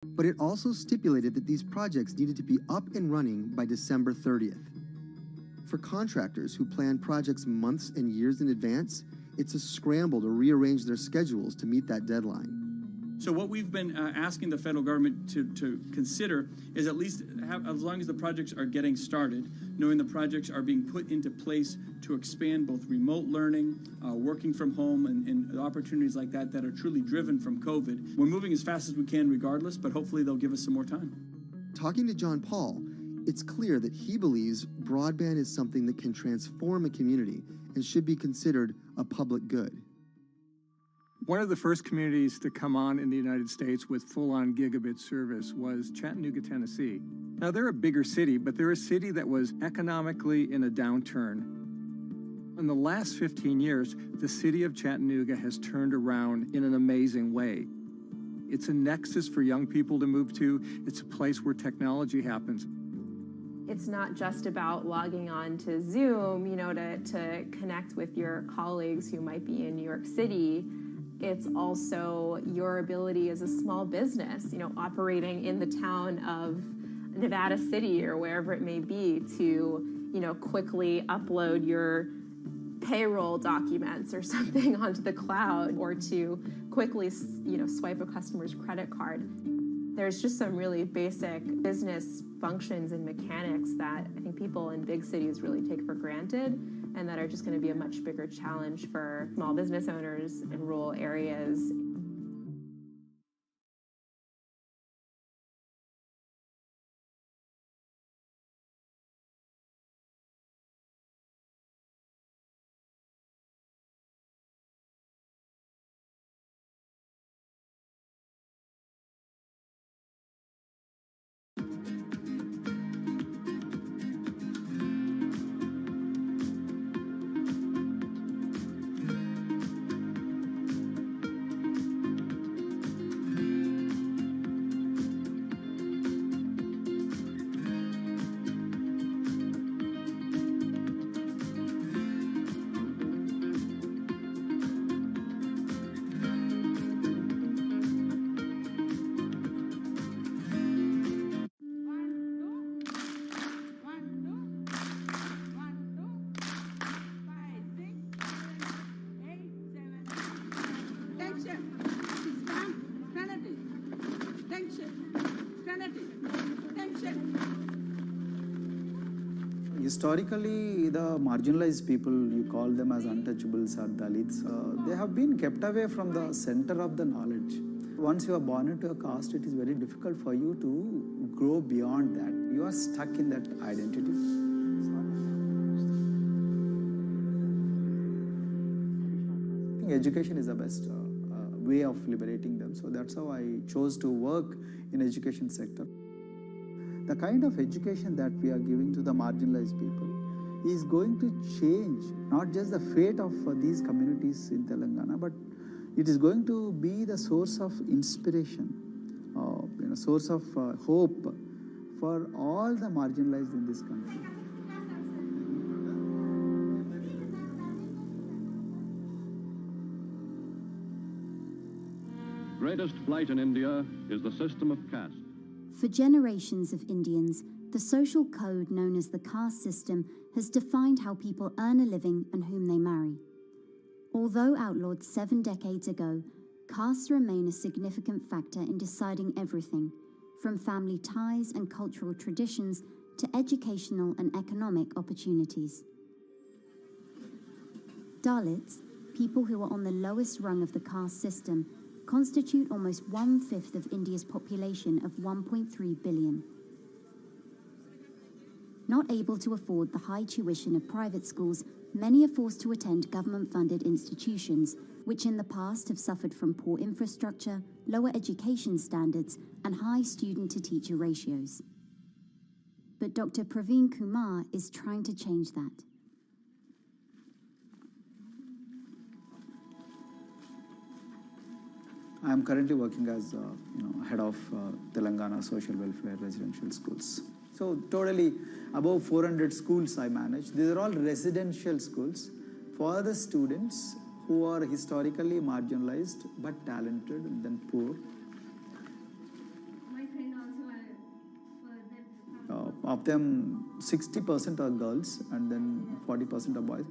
But it also stipulated that these projects needed to be up and running by December 30th. For contractors who plan projects months and years in advance, it's a scramble to rearrange their schedules to meet that deadline. So what we've been asking the federal government to consider is at least have, as long as the projects are getting started, knowing the projects are being put into place to expand both remote learning, working from home, and opportunities like that that are truly driven from COVID. We're moving as fast as we can regardless, but hopefully they'll give us some more time. Talking to John Paul, it's clear that he believes broadband is something that can transform a community and should be considered a public good. One of the first communities to come on in the United States with full-on gigabit service was Chattanooga, Tennessee. Now, they're a bigger city, but they're a city that was economically in a downturn. In the last 15 years, the city of Chattanooga has turned around in an amazing way. It's a nexus for young people to move to. It's a place where technology happens. It's not just about logging on to Zoom, to connect with your colleagues who might be in New York City. It's also your ability as a small business, operating in the town of Nevada City or wherever it may be to, quickly upload your payroll documents or something onto the cloud, or to quickly, swipe a customer's credit card. There's just some really basic business functions and mechanics that I think people in big cities really take for granted, and that are just going to be a much bigger challenge for small business owners in rural areas. Historically, the marginalized people, you call them as untouchables or Dalits, they have been kept away from the center of the knowledge. Once you are born into a caste, it is very difficult for you to grow beyond that. You are stuck in that identity. I think education is the best way of liberating them. So that's how I chose to work in education sector. The kind of education that we are giving to the marginalized people is going to change not just the fate of these communities in Telangana, but it is going to be the source of inspiration, source of hope for all the marginalized in this country. Greatest flight in India is the system of caste. For generations of Indians, the social code known as the caste system has defined how people earn a living and whom they marry. Although outlawed 7 decades ago, castes remain a significant factor in deciding everything, from family ties and cultural traditions to educational and economic opportunities. Dalits, people who are on the lowest rung of the caste system, constitute almost 1/5 of India's population of 1.3 billion. Not able to afford the high tuition of private schools, many are forced to attend government-funded institutions, which in the past have suffered from poor infrastructure, lower education standards, and high student-to-teacher ratios. But Dr. Praveen Kumar is trying to change that. I am currently working as head of Telangana Social Welfare Residential Schools. So totally above 400 schools I manage. These are all residential schools for the students who are historically marginalized but talented and then poor. Of them, 60% are girls and then 40% are boys,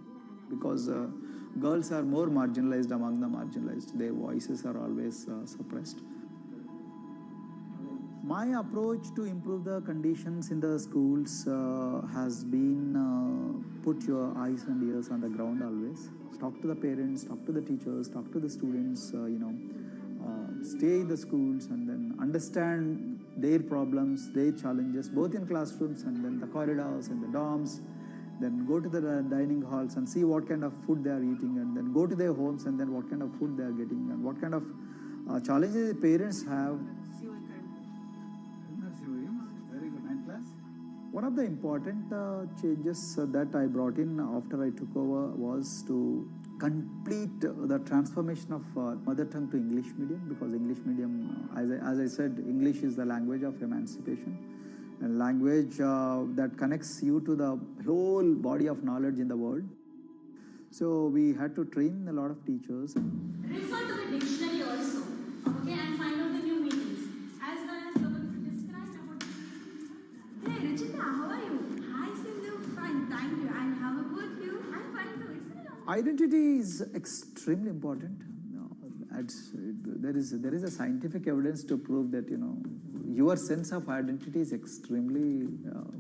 because girls are more marginalized among the marginalized. Their voices are always suppressed. My approach to improve the conditions in the schools has been put your eyes and ears on the ground always. Talk to the parents, talk to the teachers, talk to the students, stay in the schools and then understand their problems, their challenges, both in classrooms and then the corridors and the dorms. Then go to the dining halls and see what kind of food they are eating, and then go to their homes and then what kind of food they are getting and what kind of challenges the parents have. One of the important changes that I brought in after I took over was to complete the transformation of mother tongue to English medium, because English medium, as I said, English is the language of emancipation, and language that connects you to the whole body of knowledge in the world. So we had to train a lot of teachers. Refer to the dictionary also, okay, and find out the new meanings, as well as describe about. Hey, Ruchita, how are you? Hi, Sindhu. Fine, thank you. And how about you? I'm fine too. It's been a long time. Identity is extremely important. There is a scientific evidence to prove that your sense of identity is extremely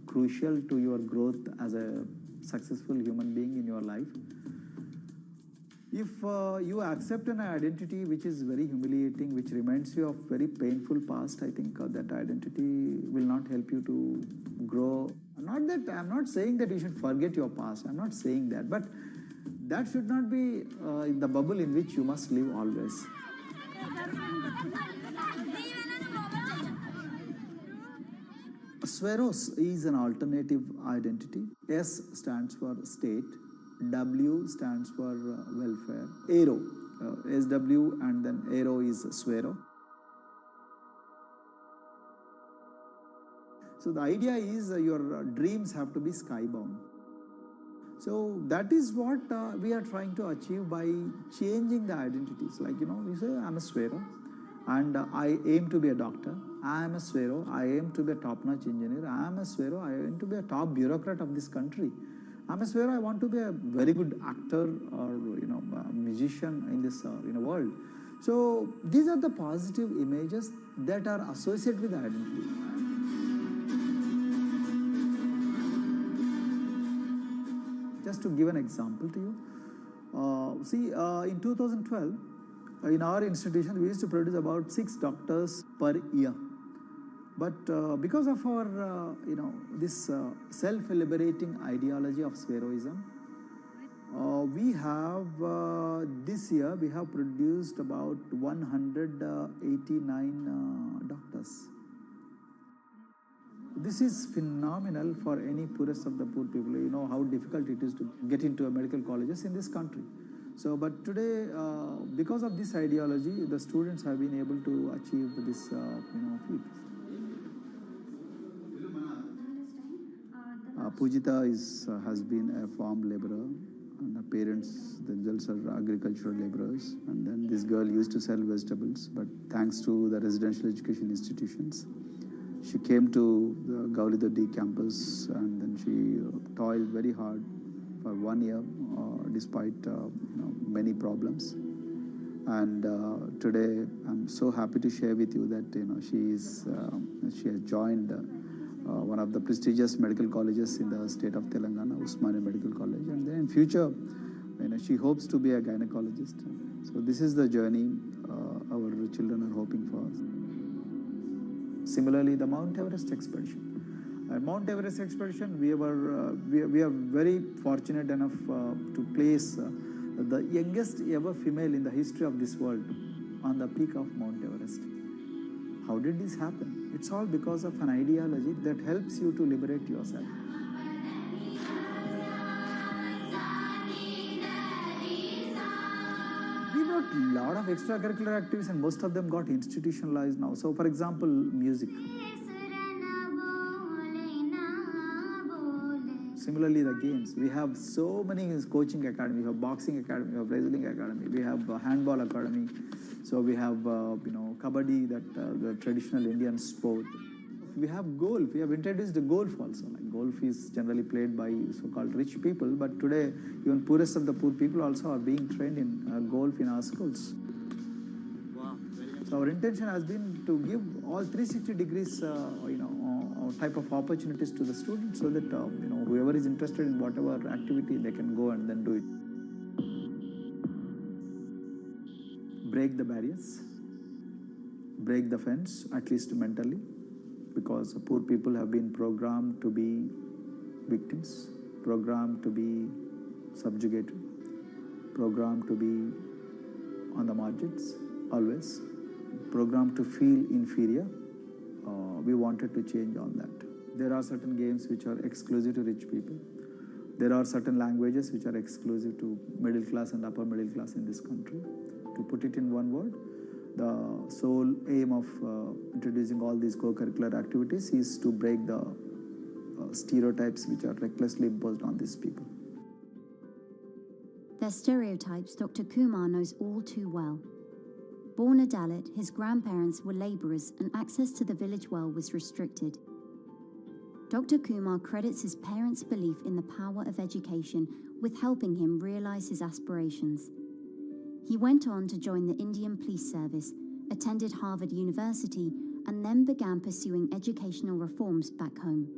crucial to your growth as a successful human being in your life. If you accept an identity which is very humiliating, which reminds you of very painful past, I think that identity will not help you to grow. I'm not saying that you should forget your past. I'm not saying that, but that should not be in the bubble in which you must live always. Sweros is an alternative identity. S stands for state, W stands for welfare, Aero, SW and then Aero is Swero. So the idea is your dreams have to be skybound. So that is what we are trying to achieve by changing the identities. Like, you say, I'm a Swero and I aim to be a doctor. I am a Swero, I aim to be a top-notch engineer. I am a Swero, I aim to be a top bureaucrat of this country. I'm a Swero, I want to be a very good actor or a musician in this world. So these are the positive images that are associated with the identity. Just to give an example to you, in 2012, in our institution, we used to produce about 6 doctors per year. But because of our, this self-liberating ideology of Sveroism, we have, this year, we have produced about 189 doctors. This is phenomenal for any poorest of the poor people. You know how difficult it is to get into a medical colleges in this country. So, but today, because of this ideology, the students have been able to achieve this, feat. Pujita has been a farm laborer, and her parents themselves are agricultural laborers. And then this girl used to sell vegetables, but thanks to the residential education institutions, she came to the Gaulidoddi campus, and then she toiled very hard for 1 year, despite many problems. And today, I'm so happy to share with you that she has joined one of the prestigious medical colleges in the state of Telangana, Usmania Medical College, and then in future, she hopes to be a gynecologist. So this is the journey our children are hoping for. Similarly, the Mount Everest expedition. At Mount Everest expedition, we are very fortunate enough to place the youngest ever female in the history of this world on the peak of Mount Everest. How did this happen? It's all because of an ideology that helps you to liberate yourself. We brought a lot of extracurricular activities, and most of them got institutionalized now. So, for example, music. Similarly, the games. We have so many coaching academy. We have boxing academy, we have wrestling academy, we have handball academy. So we have, kabaddi, that the traditional Indian sport. We have golf. We have introduced the golf also. Like golf is generally played by so-called rich people, but today even poorest of the poor people also are being trained in golf in our schools. Wow. So our intention has been to give all 360 degrees, type of opportunities to the students, so that whoever is interested in whatever activity, they can go and then do it. Break the barriers, break the fence, at least mentally, because poor people have been programmed to be victims, programmed to be subjugated, programmed to be on the margins, always, programmed to feel inferior. We wanted to change all that. There are certain games which are exclusive to rich people. There are certain languages which are exclusive to middle class and upper middle class in this country. To put it in one word, the sole aim of introducing all these co-curricular activities is to break the stereotypes which are recklessly imposed on these people. Their stereotypes Dr. Kumar knows all too well. Born a Dalit, his grandparents were labourers and access to the village well was restricted. Dr. Kumar credits his parents' belief in the power of education with helping him realise his aspirations. He went on to join the Indian Police Service, attended Harvard University, and then began pursuing educational reforms back home.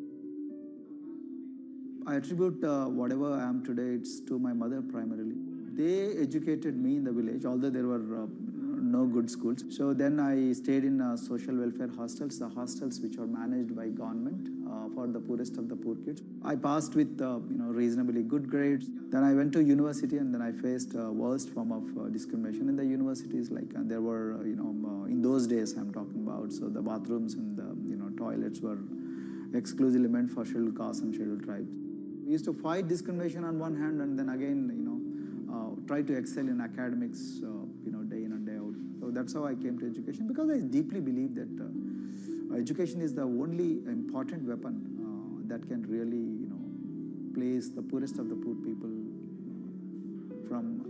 I attribute whatever I am today, it's to my mother primarily. They educated me in the village, although there were no good schools. So then I stayed in social welfare hostels, the hostels which are managed by government for the poorest of the poor kids. I passed with reasonably good grades. Then I went to university, and then I faced worst form of discrimination in the universities. Like there were in those days I'm talking about. So the bathrooms and the toilets were exclusively meant for scheduled castes and scheduled tribes. We used to fight discrimination on one hand, and then again try to excel in academics day in and day out. So that's how I came to education, because I deeply believe that education is the only important weapon that can really place the poorest of the poor people from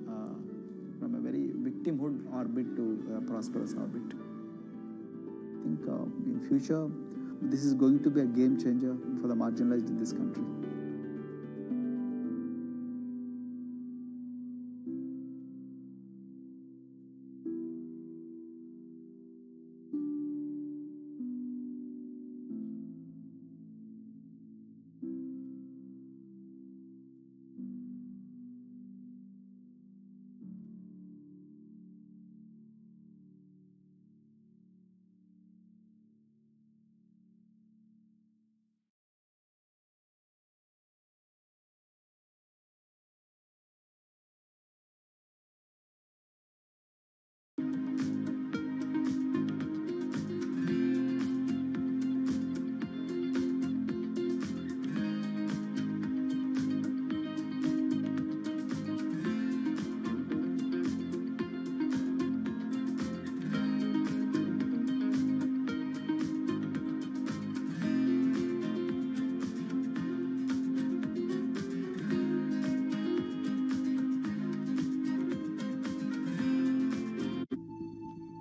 a very victimhood orbit to a prosperous orbit. I think in future this is going to be a game changer for the marginalized in this country.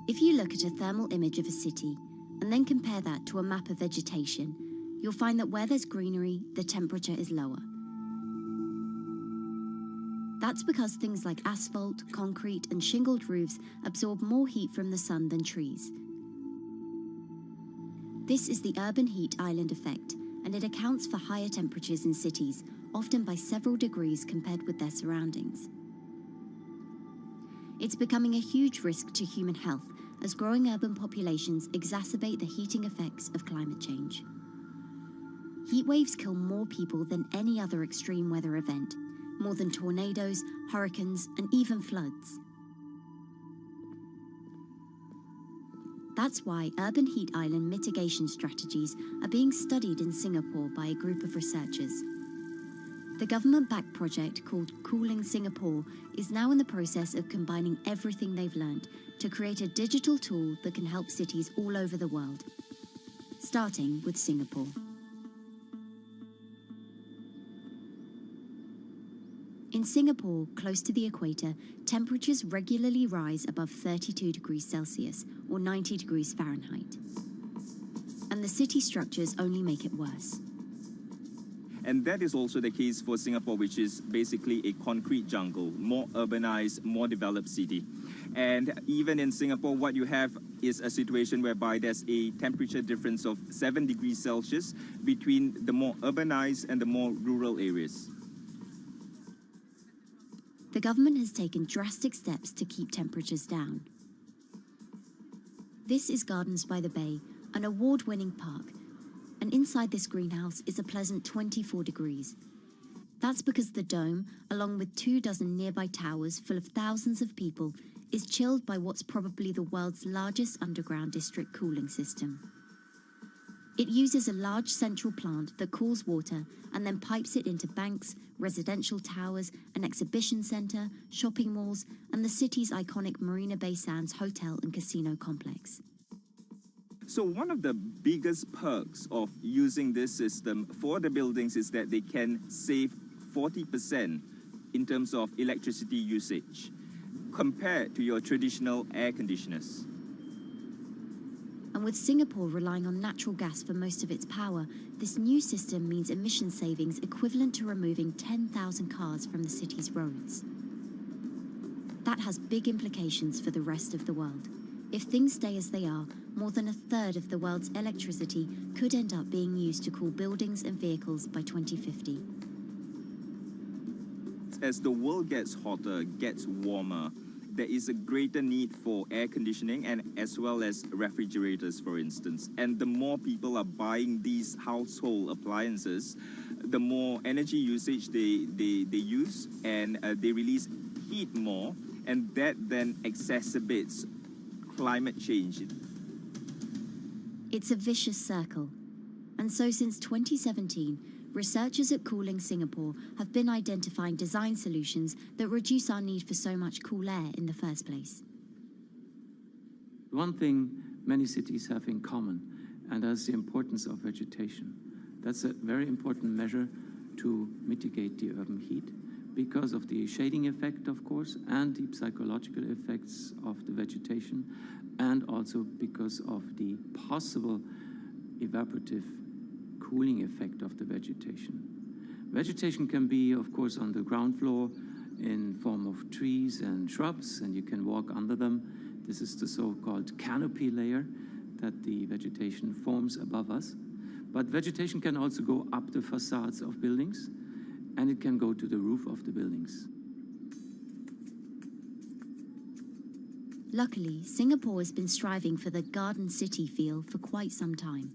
If you look at a thermal image of a city and then compare that to a map of vegetation, you'll find that where there's greenery, the temperature is lower. That's because things like asphalt, concrete, and shingled roofs absorb more heat from the sun than trees. This is the urban heat island effect, and it accounts for higher temperatures in cities, often by several degrees compared with their surroundings. It's becoming a huge risk to human health as growing urban populations exacerbate the heating effects of climate change. Heat waves kill more people than any other extreme weather event, more than tornadoes, hurricanes, and even floods. That's why urban heat island mitigation strategies are being studied in Singapore by a group of researchers. The government-backed project called Cooling Singapore is now in the process of combining everything they've learned to create a digital tool that can help cities all over the world, starting with Singapore. In Singapore, close to the equator, temperatures regularly rise above 32 degrees Celsius or 90 degrees Fahrenheit. And and the city structures only make it worse. And that is also the case for Singapore, which is basically a concrete jungle, more urbanized, more developed city. And even in Singapore, what you have is a situation whereby there's a temperature difference of 7 degrees Celsius between the more urbanized and the more rural areas. The government has taken drastic steps to keep temperatures down. This is Gardens by the Bay, an award-winning park. And inside this greenhouse is a pleasant 24 degrees. That's because the dome, along with 24 nearby towers full of thousands of people, is chilled by what's probably the world's largest underground district cooling system. It uses a large central plant that cools water and then pipes it into banks, residential towers, an exhibition centre, shopping malls, and the city's iconic Marina Bay Sands hotel and casino complex. So one of the biggest perks of using this system for the buildings is that they can save 40% in terms of electricity usage compared to your traditional air conditioners. And with Singapore relying on natural gas for most of its power, this new system means emission savings equivalent to removing 10,000 cars from the city's roads. That has big implications for the rest of the world. If things stay as they are, more than a third of the world's electricity could end up being used to cool buildings and vehicles by 2050. As the world gets hotter, gets warmer, there is a greater need for air conditioning and as well as refrigerators, for instance. And the more people are buying these household appliances, the more energy usage they use, and they release heat more, and that then exacerbates climate change. It's a vicious circle. And so since 2017, researchers at Cooling Singapore have been identifying design solutions that reduce our need for so much cool air in the first place. One thing many cities have in common, and that's the importance of vegetation. That's a very important measure to mitigate the urban heat because of the shading effect, of course, and the psychological effects of the vegetation, and also because of the possible evaporative cooling effect of the vegetation. Vegetation can be, of course, on the ground floor in form of trees and shrubs, and you can walk under them. This is the so-called canopy layer that the vegetation forms above us. But vegetation can also go up the facades of buildings, and it can go to the roof of the buildings. Luckily, Singapore has been striving for the garden city feel for quite some time.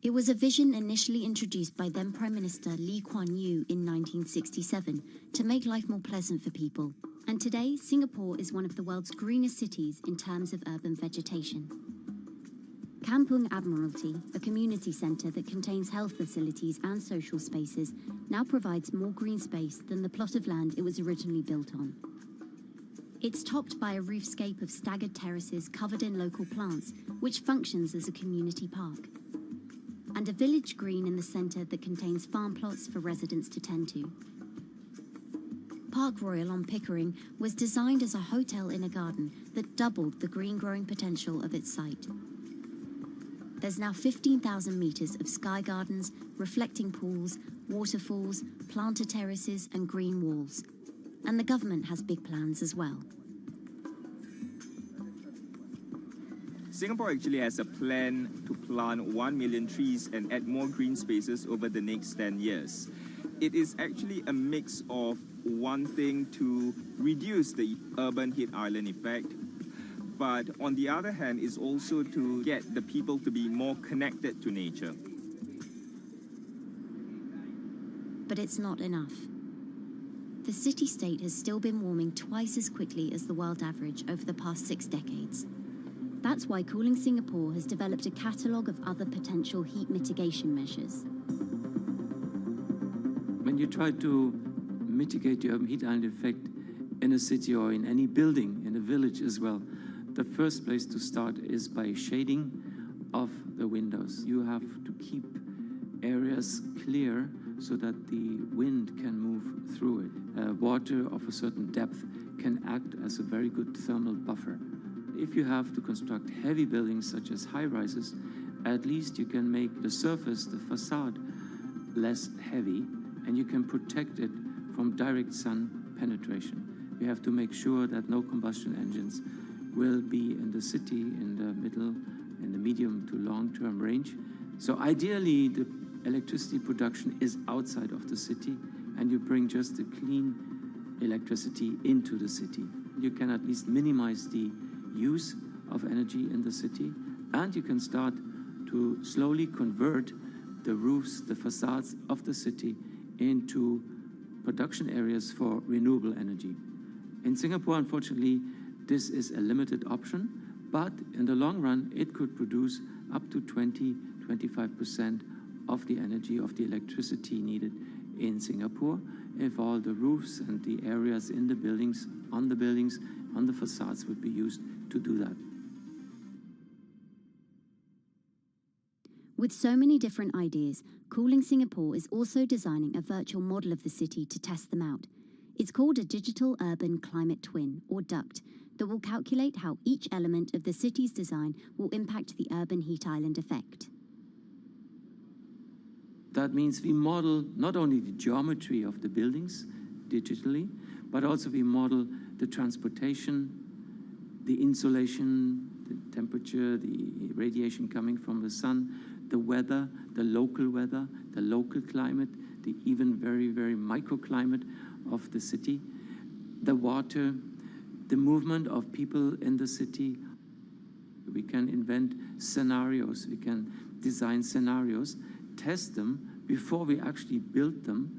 It was a vision initially introduced by then Prime Minister Lee Kuan Yew in 1967 to make life more pleasant for people. And today, Singapore is one of the world's greenest cities in terms of urban vegetation. Kampung Admiralty, a community centre that contains health facilities and social spaces, now provides more green space than the plot of land it was originally built on. It's topped by a roofscape of staggered terraces covered in local plants, which functions as a community park. And a village green in the centre that contains farm plots for residents to tend to. Park Royal on Pickering was designed as a hotel in a garden that doubled the green growing potential of its site. There's now 15,000 metres of sky gardens, reflecting pools, waterfalls, planted terraces and green walls. And the government has big plans as well. Singapore actually has a plan to plant 1 million trees and add more green spaces over the next 10 years. It is actually a mix of wanting to reduce the urban heat island effect, but on the other hand is also to get the people to be more connected to nature. But it's not enough. The city-state has still been warming twice as quickly as the world average over the past 6 decades. That's why Cooling Singapore has developed a catalogue of other potential heat mitigation measures. When you try to mitigate the urban heat island effect in a city or in any building, in a village as well, the first place to start is by shading of the windows. You have to keep areas clear so that the wind can move through it. Water of a certain depth can act as a very good thermal buffer. If you have to construct heavy buildings such as high-rises, at least you can make the surface, the facade, less heavy, and you can protect it from direct sun penetration. We have to make sure that no combustion engines will be in the city in the middle, in the medium to long-term range. So ideally, the electricity production is outside of the city, and you bring just the clean electricity into the city. You can at least minimize the use of energy in the city, and you can start to slowly convert the roofs, the facades of the city into production areas for renewable energy. In Singapore, unfortunately, this is a limited option, but in the long run, it could produce up to 20–25% of the energy, of the electricity needed in Singapore, if all the roofs and the areas in the buildings, on the facades would be used to do that. With so many different ideas, Cooling Singapore is also designing a virtual model of the city to test them out. It's called a Digital Urban Climate Twin, or DUCT, that will calculate how each element of the city's design will impact the urban heat island effect. That means we model not only the geometry of the buildings digitally, but also we model the transportation, the insulation, the temperature, the radiation coming from the sun, the weather, the local climate, the even very, very microclimate of the city, the water, the movement of people in the city. We can invent scenarios, we can design scenarios, test them before we actually build them,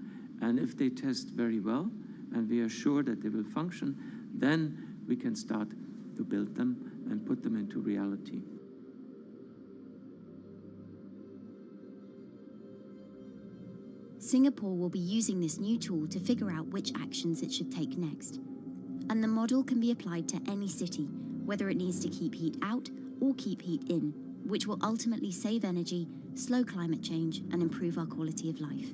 and if they test very well, and we are sure that they will function, then we can start to build them and put them into reality. Singapore will be using this new tool to figure out which actions it should take next. And the model can be applied to any city, whether it needs to keep heat out or keep heat in, which will ultimately save energy, slow climate change, and improve our quality of life.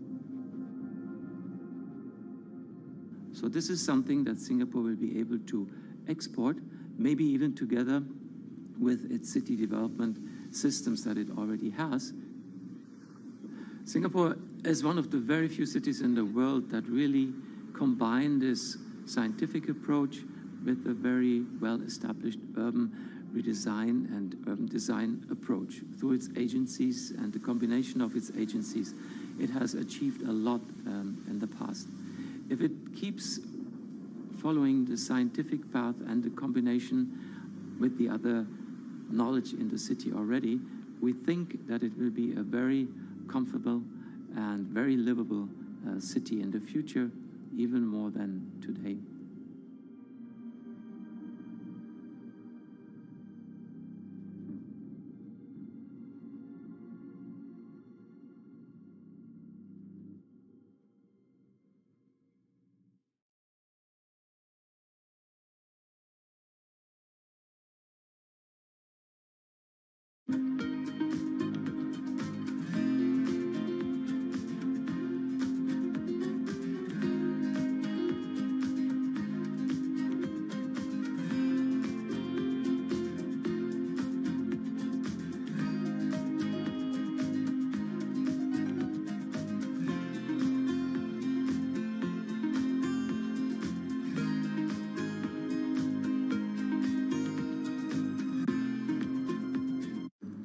So this is something that Singapore will be able to export, maybe even together with its city development systems that it already has. Singapore is one of the very few cities in the world that really combine this scientific approach with a very well-established urban redesign and urban design approach. Through its agencies and the combination of its agencies, it has achieved a lot in the past. If it keeps following the scientific path and the combination with the other knowledge in the city already, we think that it will be a very comfortable and very livable city in the future, even more than today.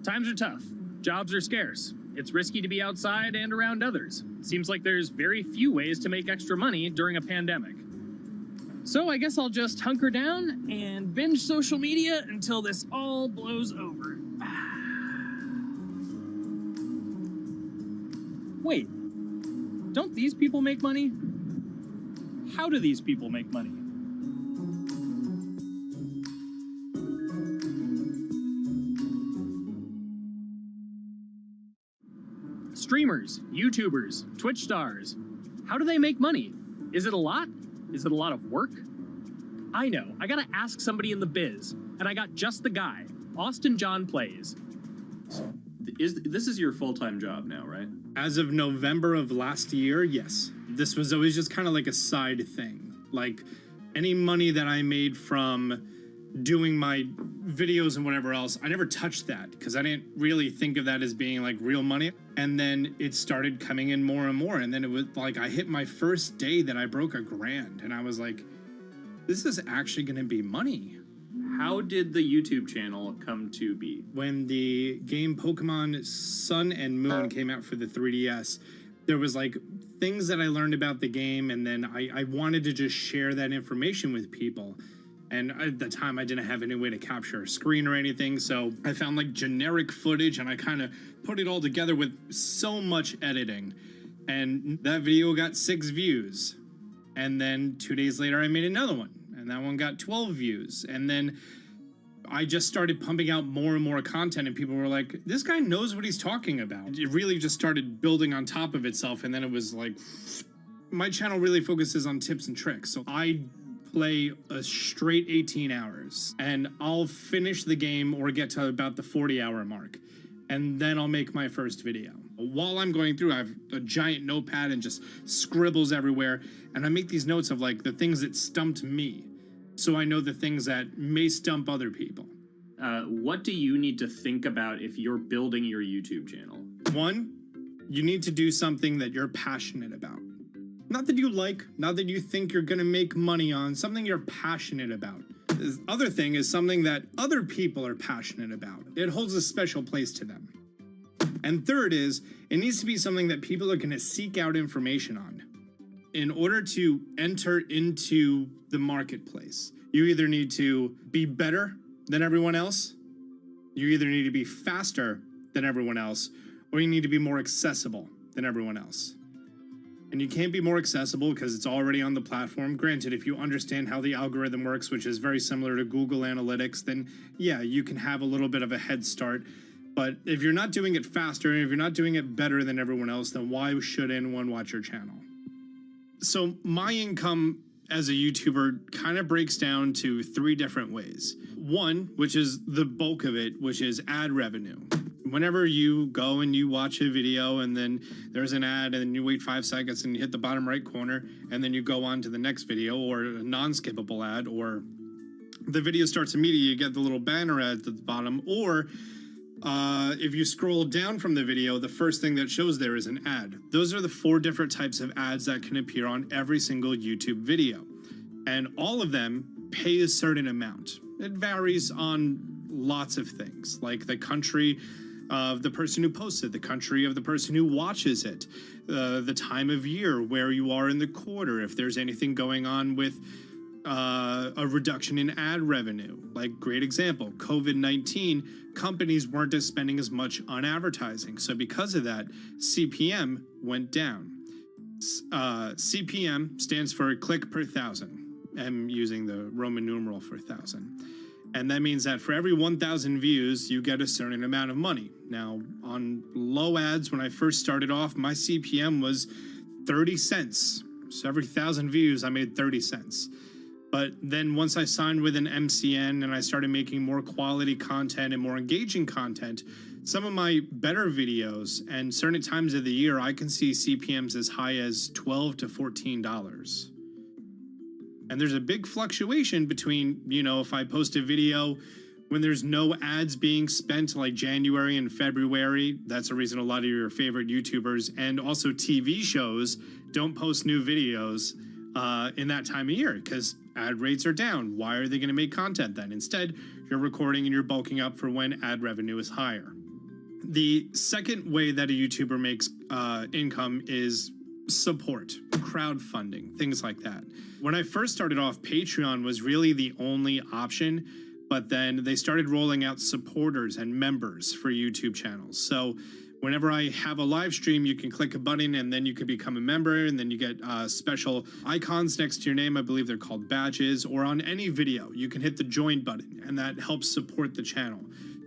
Times are tough. Jobs are scarce. It's risky to be outside and around others. Seems like there's very few ways to make extra money during a pandemic. So I guess I'll just hunker down and binge social media until this all blows over. Wait, don't these people make money? How do these people make money? Streamers, YouTubers, Twitch stars. How do they make money? Is it a lot? Is it a lot of work? I know, I gotta ask somebody in the biz, and I got just the guy, Austin John Plays. This is your full-time job now, right? As of November of last year, yes. This was always just kind of like a side thing. Like any money that I made from doing my videos and whatever else, I never touched that because I didn't really think of that as being like real money. And then it started coming in more and more. And then it was like I hit my first day that I broke $1,000 and I was like, this is actually going to be money. How did the YouTube channel come to be? When the game Pokemon Sun and Moon came out for the 3DS, there was like things that I learned about the game, and then I wanted to just share that information with people. And at the time, I didn't have any way to capture a screen or anything, so I found like generic footage, and I kind of put it all together with so much editing. And that video got 6 views. And then 2 days later, I made another one, and that one got 12 views. And then I just started pumping out more and more content, and people were like, this guy knows what he's talking about. It really just started building on top of itself, and then it was like, my channel really focuses on tips and tricks. So I play a straight 18 hours, and I'll finish the game or get to about the 40-hour mark, and then I'll make my first video. While I'm going through, I have a giant notepad and just scribbles everywhere, and I make these notes of like the things that stumped me, so I know the things that may stump other people. What do you need to think about if you're building your YouTube channel? 1, You need to do something that you're passionate about. Not that you like, not that you think you're gonna make money on, something you're passionate about. The other thing is something that other people are passionate about. It holds a special place to them. And third is, it needs to be something that people are gonna seek out information on. In order to enter into the marketplace, you either need to be better than everyone else, you either need to be faster than everyone else, or you need to be more accessible than everyone else. And you can't be more accessible because it's already on the platform. Granted, if you understand how the algorithm works, which is very similar to Google Analytics, then yeah, you can have a little bit of a head start. But if you're not doing it faster, and if you're not doing it better than everyone else, then why should anyone watch your channel? So my income as a YouTuber kind of breaks down to 3 different ways. 1, which is the bulk of it, which is ad revenue. Whenever you go and you watch a video and then there's an ad and then you wait 5 seconds and you hit the bottom right corner and then you go on to the next video, or a non-skippable ad, or the video starts immediately, you get the little banner ad at the bottom, or if you scroll down from the video, the first thing that shows there is an ad. Those are the 4 different types of ads that can appear on every single YouTube video. And all of them pay a certain amount. It varies on lots of things, like the country of the person who posts it, the country of the person who watches it, the time of year, where you are in the quarter, if there's anything going on with a reduction in ad revenue. Like, great example, COVID-19, companies weren't spending as much on advertising. So because of that, CPM went down. CPM stands for click per thousand. I'm using the Roman numeral for 1,000. And that means that for every 1,000 views, you get a certain amount of money. Now, on low ads, when I first started off, my CPM was 30 cents. So every 1,000 views, I made 30 cents. But then once I signed with an MCN and I started making more quality content and more engaging content, some of my better videos and certain times of the year, I can see CPMs as high as $12 to $14. And there's a big fluctuation between, you know, if I post a video when there's no ads being spent, like January and February, that's the reason a lot of your favorite YouTubers and also TV shows don't post new videos in that time of year because ad rates are down. Why are they going to make content then? Instead, you're recording and you're bulking up for when ad revenue is higher. The second way that a YouTuber makes income is support, crowdfunding, things like that. When I first started off, Patreon was really the only option, but then they started rolling out supporters and members for YouTube channels. So whenever I have a live stream, you can click a button and then you can become a member, and then you get special icons next to your name. I believe they're called badges. Or on any video, you can hit the join button, and that helps support the channel.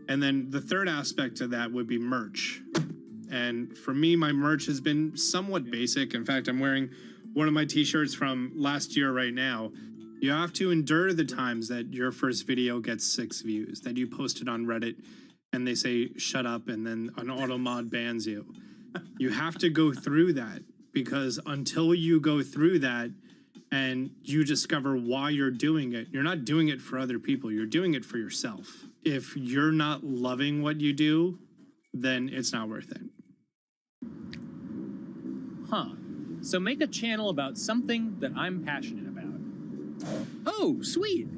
And then the third aspect of that would be merch. And for me, my merch has been somewhat basic. In fact, I'm wearing one of my t-shirts from last year right now. You have to endure the times that your first video gets 6 views, that you posted on Reddit and they say, shut up, and then an auto mod bans you. You have to go through that, because until you go through that, and you discover why you're doing it, you're not doing it for other people, you're doing it for yourself. If you're not loving what you do, then it's not worth it. Huh. So make a channel about something that I'm passionate about. Oh, sweet.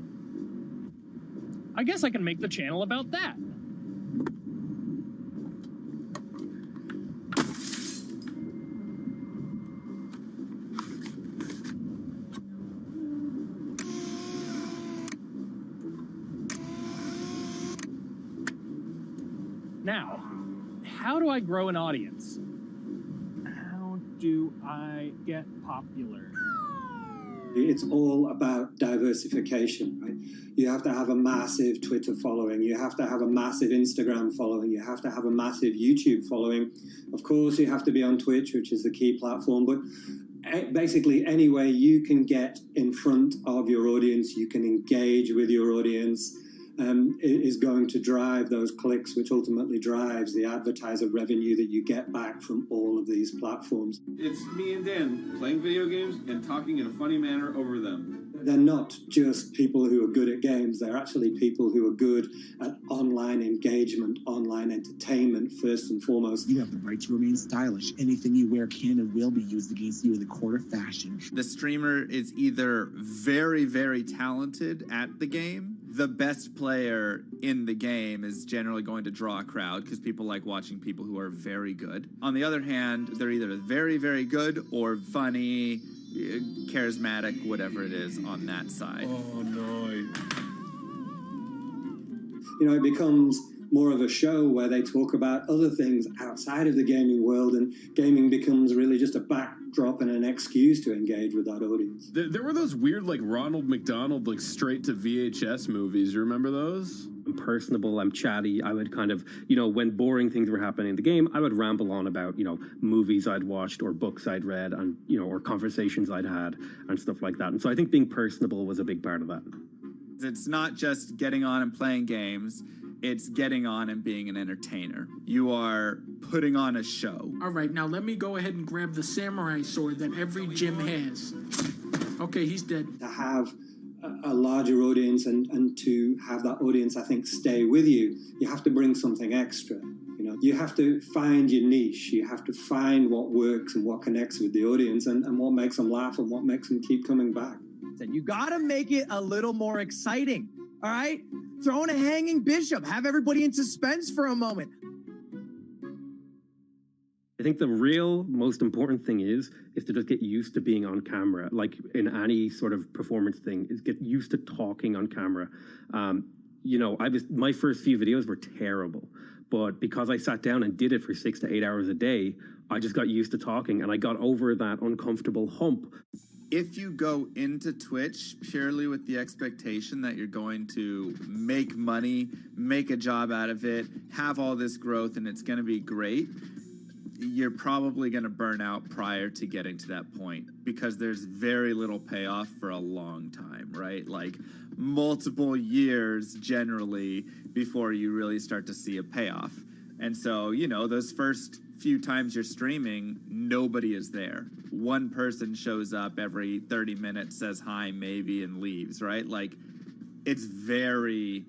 I guess I can make the channel about that. Now, how do I grow an audience? How do I get popular? It's all about diversification, right? You have to have a massive Twitter following. You have to have a massive Instagram following. You have to have a massive YouTube following. Of course, you have to be on Twitch, which is the key platform. But basically, any way you can get in front of your audience, you can engage with your audience, is going to drive those clicks, which ultimately drives the advertiser revenue that you get back from all of these platforms. It's me and Dan playing video games and talking in a funny manner over them. They're not just people who are good at games, they're actually people who are good at online engagement, online entertainment, first and foremost. You have the right to remain stylish. Anything you wear can and will be used against you in the court of fashion. The streamer is either very, very talented at the game. The best player in the game is generally going to draw a crowd because people like watching people who are very good. On the other hand, they're either very, very good or funny, charismatic, whatever it is on that side. Oh, no. You know, it becomes more of a show where they talk about other things outside of the gaming world, and gaming becomes really just a backdrop and an excuse to engage with that audience. There were those weird, like, Ronald McDonald, like, straight to VHS movies. You remember those? I'm personable, I'm chatty. I would kind of, you know, when boring things were happening in the game, I would ramble on about, you know, movies I'd watched or books I'd read and, you know, or conversations I'd had and stuff like that. And so I think being personable was a big part of that. It's not just getting on and playing games. It's getting on and being an entertainer. You are putting on a show. All right, now let me go ahead and grab the samurai sword that every gym has. Okay, he's dead. To have a larger audience and to have that audience, I think, stay with you, you have to bring something extra. You know, you have to find your niche. You have to find what works and what connects with the audience and what makes them laugh and what makes them keep coming back. You got to make it a little more exciting, all right? Throw in a hanging bishop. Have everybody in suspense for a moment. I think the real most important thing is to just get used to being on camera. Like in any sort of performance thing, is get used to talking on camera. You know, my first few videos were terrible, but because I sat down and did it for 6 to 8 hours a day, I just got used to talking and I got over that uncomfortable hump. If you go into Twitch purely with the expectation that you're going to make money, make a job out of it, have all this growth, and it's going to be great, you're probably going to burn out prior to getting to that point because there's very little payoff for a long time, right? Like multiple years generally before you really start to see a payoff. And so, you know, those first few times you're streaming, nobody is there. One person shows up every 30 minutes, says hi, maybe, and leaves, right? Like, it's very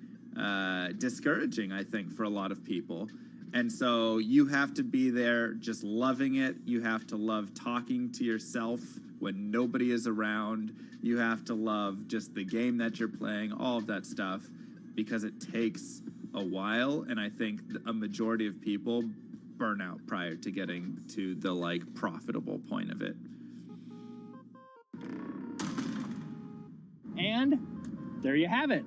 discouraging, I think, for a lot of people. And so you have to be there just loving it. You have to love talking to yourself when nobody is around. You have to love just the game that you're playing, all of that stuff, because it takes a while. And I think a majority of people burn out prior to getting to the, like, profitable point of it. And there you have it.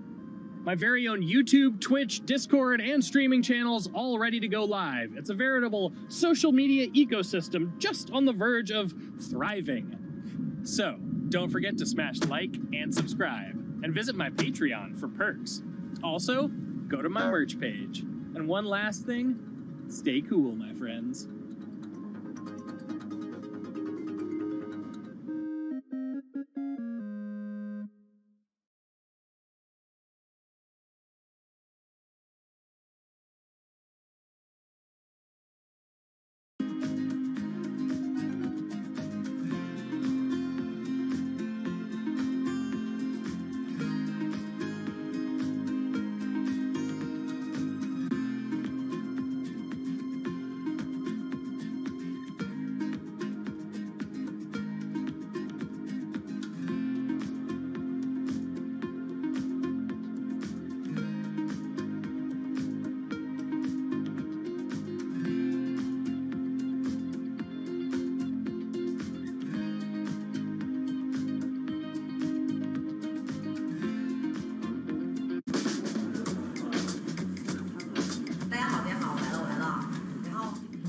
My very own YouTube, Twitch, Discord, and streaming channels all ready to go live. It's a veritable social media ecosystem just on the verge of thriving. So, don't forget to smash like and subscribe, and visit my Patreon for perks. Also, go to my merch page. And one last thing, stay cool, my friends.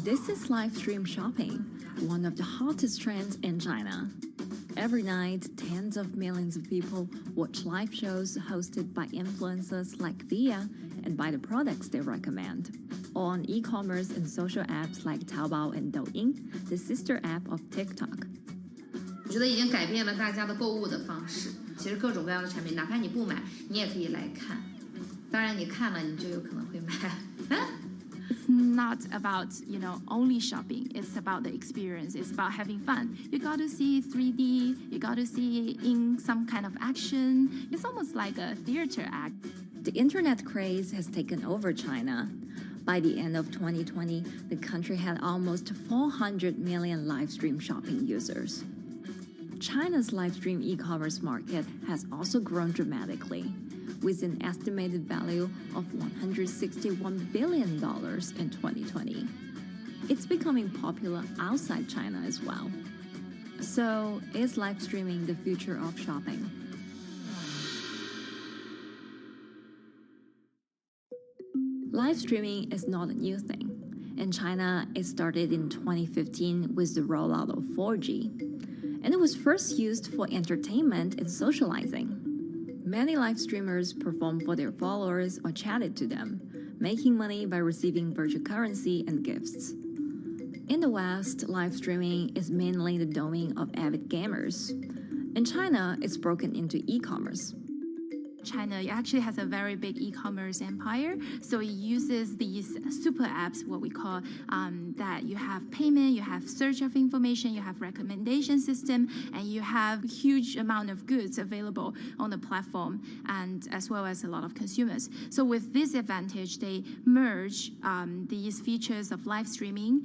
This is live stream shopping, one of the hottest trends in China. Every night, tens of millions of people watch live shows hosted by influencers like Via and buy the products they recommend. On e-commerce and social apps like Taobao and Douyin, the sister app of TikTok. 我觉得已经改变了大家的购物的方式。其实各种各样的产品，哪怕你不买，你也可以来看。当然，你看了，你就有可能会买。It's not about, only shopping. It's about the experience. It's about having fun. You got to see 3D. You got to see in some kind of action. It's almost like a theater act. The internet craze has taken over China. By the end of 2020, the country had almost 400 million live stream shopping users. China's live stream e-commerce market has also grown dramatically, with an estimated value of $161 billion in 2020. It's becoming popular outside China as well. So, is live streaming the future of shopping? Live streaming is not a new thing. In China, it started in 2015 with the rollout of 4G, and it was first used for entertainment and socializing. Many live streamers performed for their followers or chatted to them, making money by receiving virtual currency and gifts. In the West, live streaming is mainly the domain of avid gamers. In China, it's broken into e-commerce. China actually has a very big e-commerce empire, so it uses these super apps, what we call that you have payment, you have search of information, you have recommendation system, and you have huge amount of goods available on the platform, and as well as a lot of consumers. So with this advantage, they merge these features of live streaming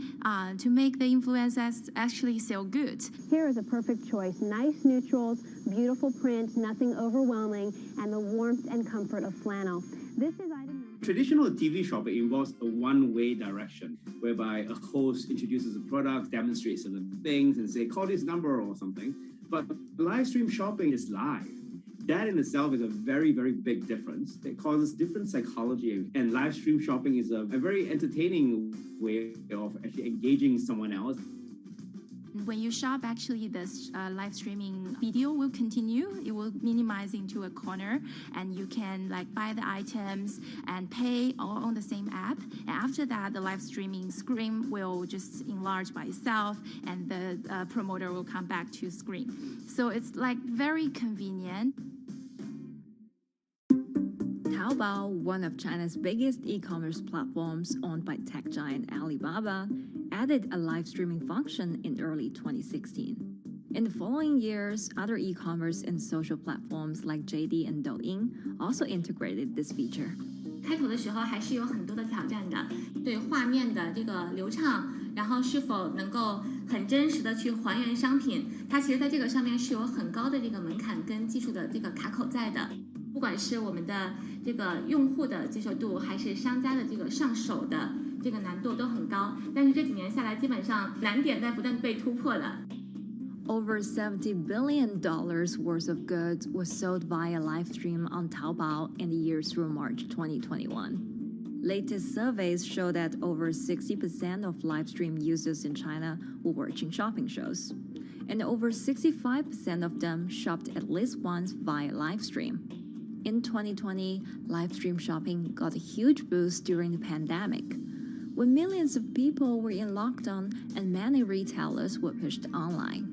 to make the influencers actually sell goods. Here is a perfect choice: nice neutrals, beautiful print, nothing overwhelming, and the warmth and comfort of flannel. This is item. Traditional TV shopping involves a one-way direction, whereby a host introduces a product, demonstrates certain things, and say, call this number or something. But live stream shopping is live. That in itself is a very, very big difference. It causes different psychology, and live stream shopping is a very entertaining way of actually engaging someone else. When you shop, actually, this live streaming video will continue. It will minimize into a corner, and you can buy the items and pay all on the same app. And after that, the live streaming screen will just enlarge by itself, and the promoter will come back to screen. So it's very convenient. Taobao, one of China's biggest e-commerce platforms owned by tech giant Alibaba, added a live streaming function in early 2016. In the following years, other e-commerce and social platforms like JD and Douyin also integrated this feature. 开头的时候还是有很多的挑战的，对画面的这个流畅，然后是否能够很真实的去还原商品，它其实在这个上面是有很高的这个门槛跟技术的这个卡口在的。不管是我们的这个用户的接受度，还是商家的这个上手的这个难度都很高，但是这几年下来，基本上难点在不断被突破的。Over $70 billion worth of goods was sold via live stream on Taobao in the year through March 2021. Latest surveys show that over 60% of live stream users in China were watching shopping shows, and over 65% of them shopped at least once via live stream. In 2020, live stream shopping got a huge boost during the pandemic, when millions of people were in lockdown and many retailers were pushed online.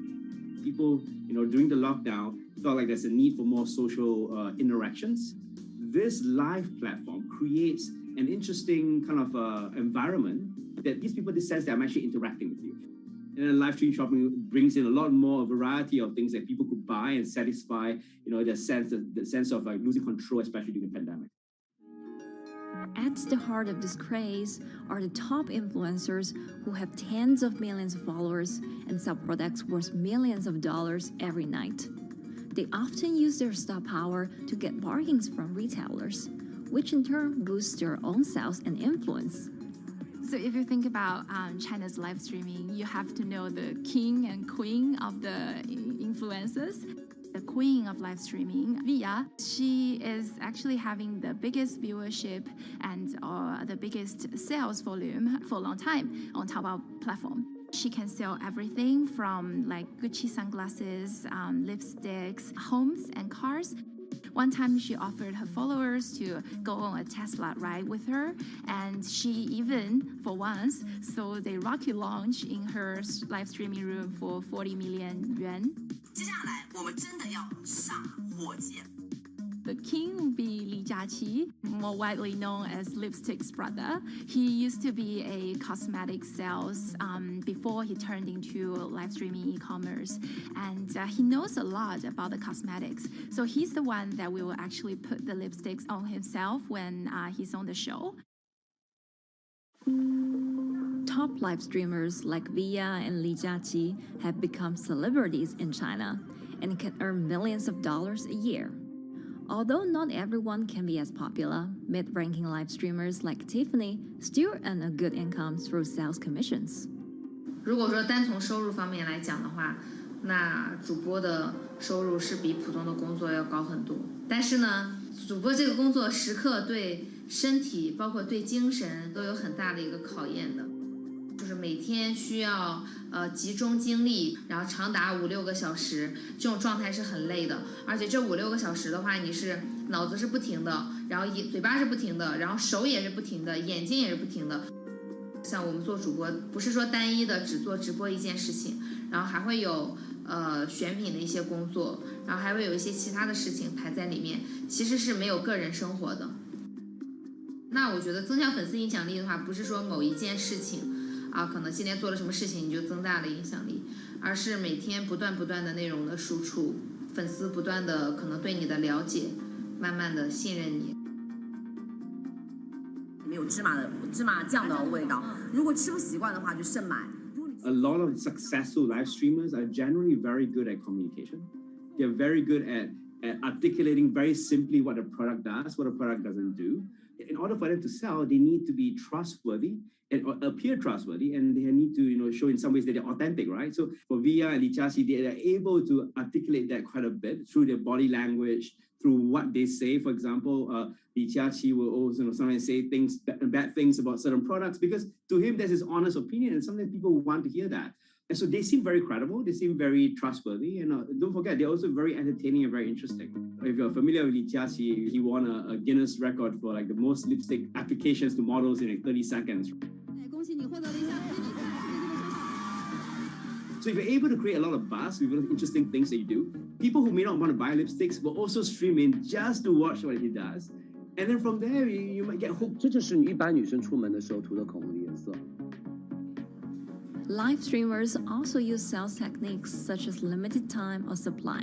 People, during the lockdown, felt like there's a need for more social interactions. This live platform creates an interesting kind of environment that gives people the sense that I'm actually interacting with you. And then live stream shopping brings in a lot more variety of things that people could buy and satisfy, the sense of losing control, especially during the pandemic. At the heart of this craze are the top influencers who have tens of millions of followers and sell products worth millions of dollars every night. They often use their star power to get bargains from retailers, which in turn boosts their own sales and influence. So if you think about China's live streaming, you have to know the king and queen of the influencers. The queen of live streaming, Via, she is actually having the biggest viewership and the biggest sales volume for a long time on Taobao platform. She can sell everything from like Gucci sunglasses, lipsticks, homes, and cars. One time she offered her followers to go on a Tesla ride with her, and she even, for once, sold a rocket launch in her live streaming room for 40 million yuan. The king would be Li Jiaqi, more widely known as Lipstick's brother. He used to be a cosmetic sales before he turned into live streaming e-commerce. And he knows a lot about the cosmetics. So he's the one that will actually put the lipsticks on himself when he's on the show. Top live streamers like Via and Li Jiaqi have become celebrities in China and can earn millions of dollars a year. Although not everyone can be as popular, mid-ranking live streamers like Tiffany still earn a good income through sales commissions. 如果说单从收入方面来讲的话，那主播的收入是比普通的工作要高很多。但是呢，主播这个工作时刻对身体，包括对精神都有很大的一个考验的。就是每天需要集中精力，然后长达5-6个小时，这种状态是很累的。而且这5-6个小时的话，你是脑子是不停的，然后嘴巴是不停的，然后手也是不停的，眼睛也是不停的。像我们做主播，不是说单一的只做直播一件事情，然后还会有选品的一些工作，然后还会有一些其他的事情排在里面，其实是没有个人生活的。那我觉得增强粉丝影响力的话，不是说某一件事情。可能今天做了什么事情你就增大了影响力，而是每天不断的内容的输出，粉丝不断的可能对你的了解，慢慢的信任你。里面有芝麻酱的味道，如果吃不习惯的话就慎买。A lot of successful live streamers are generally very good at communication. They're very good at articulating very simply what a product does, what a product doesn't do. In order for them to sell, they need to be trustworthy and appear trustworthy, and they need to, show in some ways that they're authentic, right? So for Via and Li Jiaqi, they are able to articulate that quite a bit through their body language, through what they say. For example, Li Jiaqi will also sometimes say bad things about certain products because to him that's his honest opinion, and sometimes people want to hear that. And so they seem very credible, they seem very trustworthy, and don't forget, they're also very entertaining and very interesting. If you're familiar with Li Jiaqi, he won a Guinness record for like the most lipstick applications to models in like 30 seconds. So if you're able to create a lot of buzz with interesting things that you do, people who may not want to buy lipsticks will also stream in just to watch what he does. And then from there, you might get hooked. 这就是你一般女生出门的时候涂的口红的颜色。 Live streamers also use sales techniques such as limited time or supply.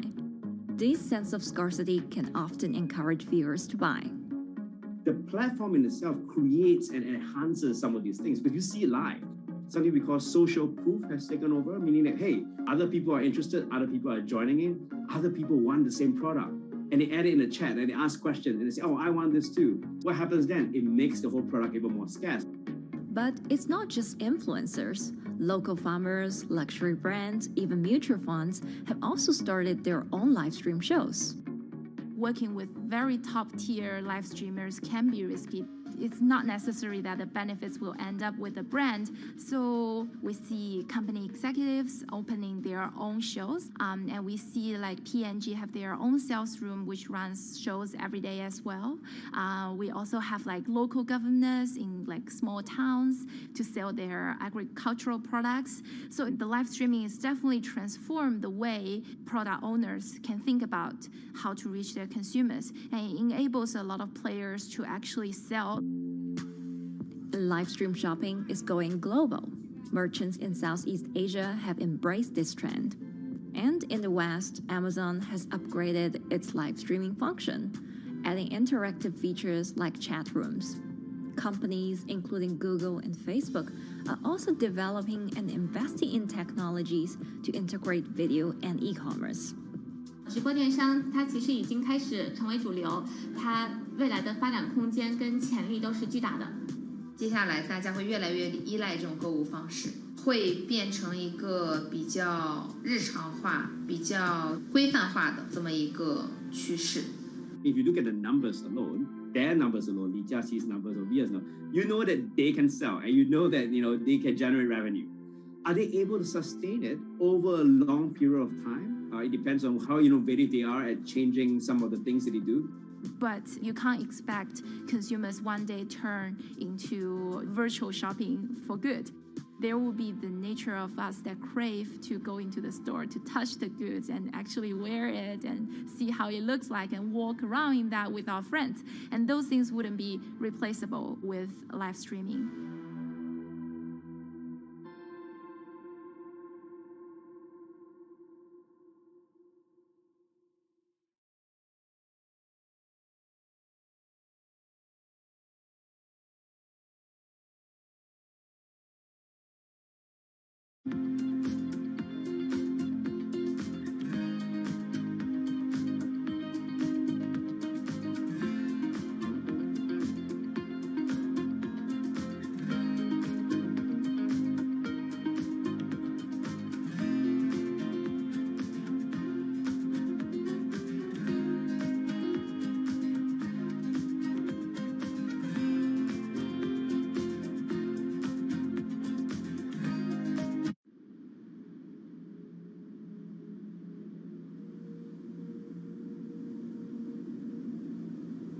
This sense of scarcity can often encourage viewers to buy. The platform in itself creates and enhances some of these things, but you see it live. Something we call social proof has taken over, meaning that, hey, other people are interested, other people are joining in, other people want the same product. And they add it in the chat and they ask questions and they say, oh, I want this too. What happens then? It makes the whole product even more scarce. But it's not just influencers. Local farmers, luxury brands, even mutual funds have also started their own live stream shows. Working with very top-tier live streamers can be risky. It's not necessary that the benefits will end up with the brand. So we see company executives opening their own shows. And we see like P&G have their own sales room, which runs shows every day as well. We also have like local governors in like small towns to sell their agricultural products. So the live streaming is definitely transformed the way product owners can think about how to reach their consumers, and it enables a lot of players to actually sell. Live stream shopping is going global. Merchants in Southeast Asia have embraced this trend. And in the West, Amazon has upgraded its live streaming function, adding interactive features like chat rooms. Companies, including Google and Facebook, are also developing and investing in technologies to integrate video and e-commerce. 直播电商它其实已经开始成为主流，它未来的发展空间跟潜力都是巨大的。接下来大家会越来越依赖这种购物方式，会变成一个比较日常化、比较规范化的这么一个趋势。If you look at the numbers alone, their numbers alone, Li Jiaxi's numbers or Via's numbers, you know that they can sell and you know that they can generate revenue. Are they able to sustain it over a long period of time? It depends on how innovative they are at changing some of the things that they do. But you can't expect consumers one day turn into virtual shopping for good. There will be the nature of us that crave to go into the store, to touch the goods and actually wear it and see how it looks like and walk around in that with our friends. And those things wouldn't be replaceable with live streaming.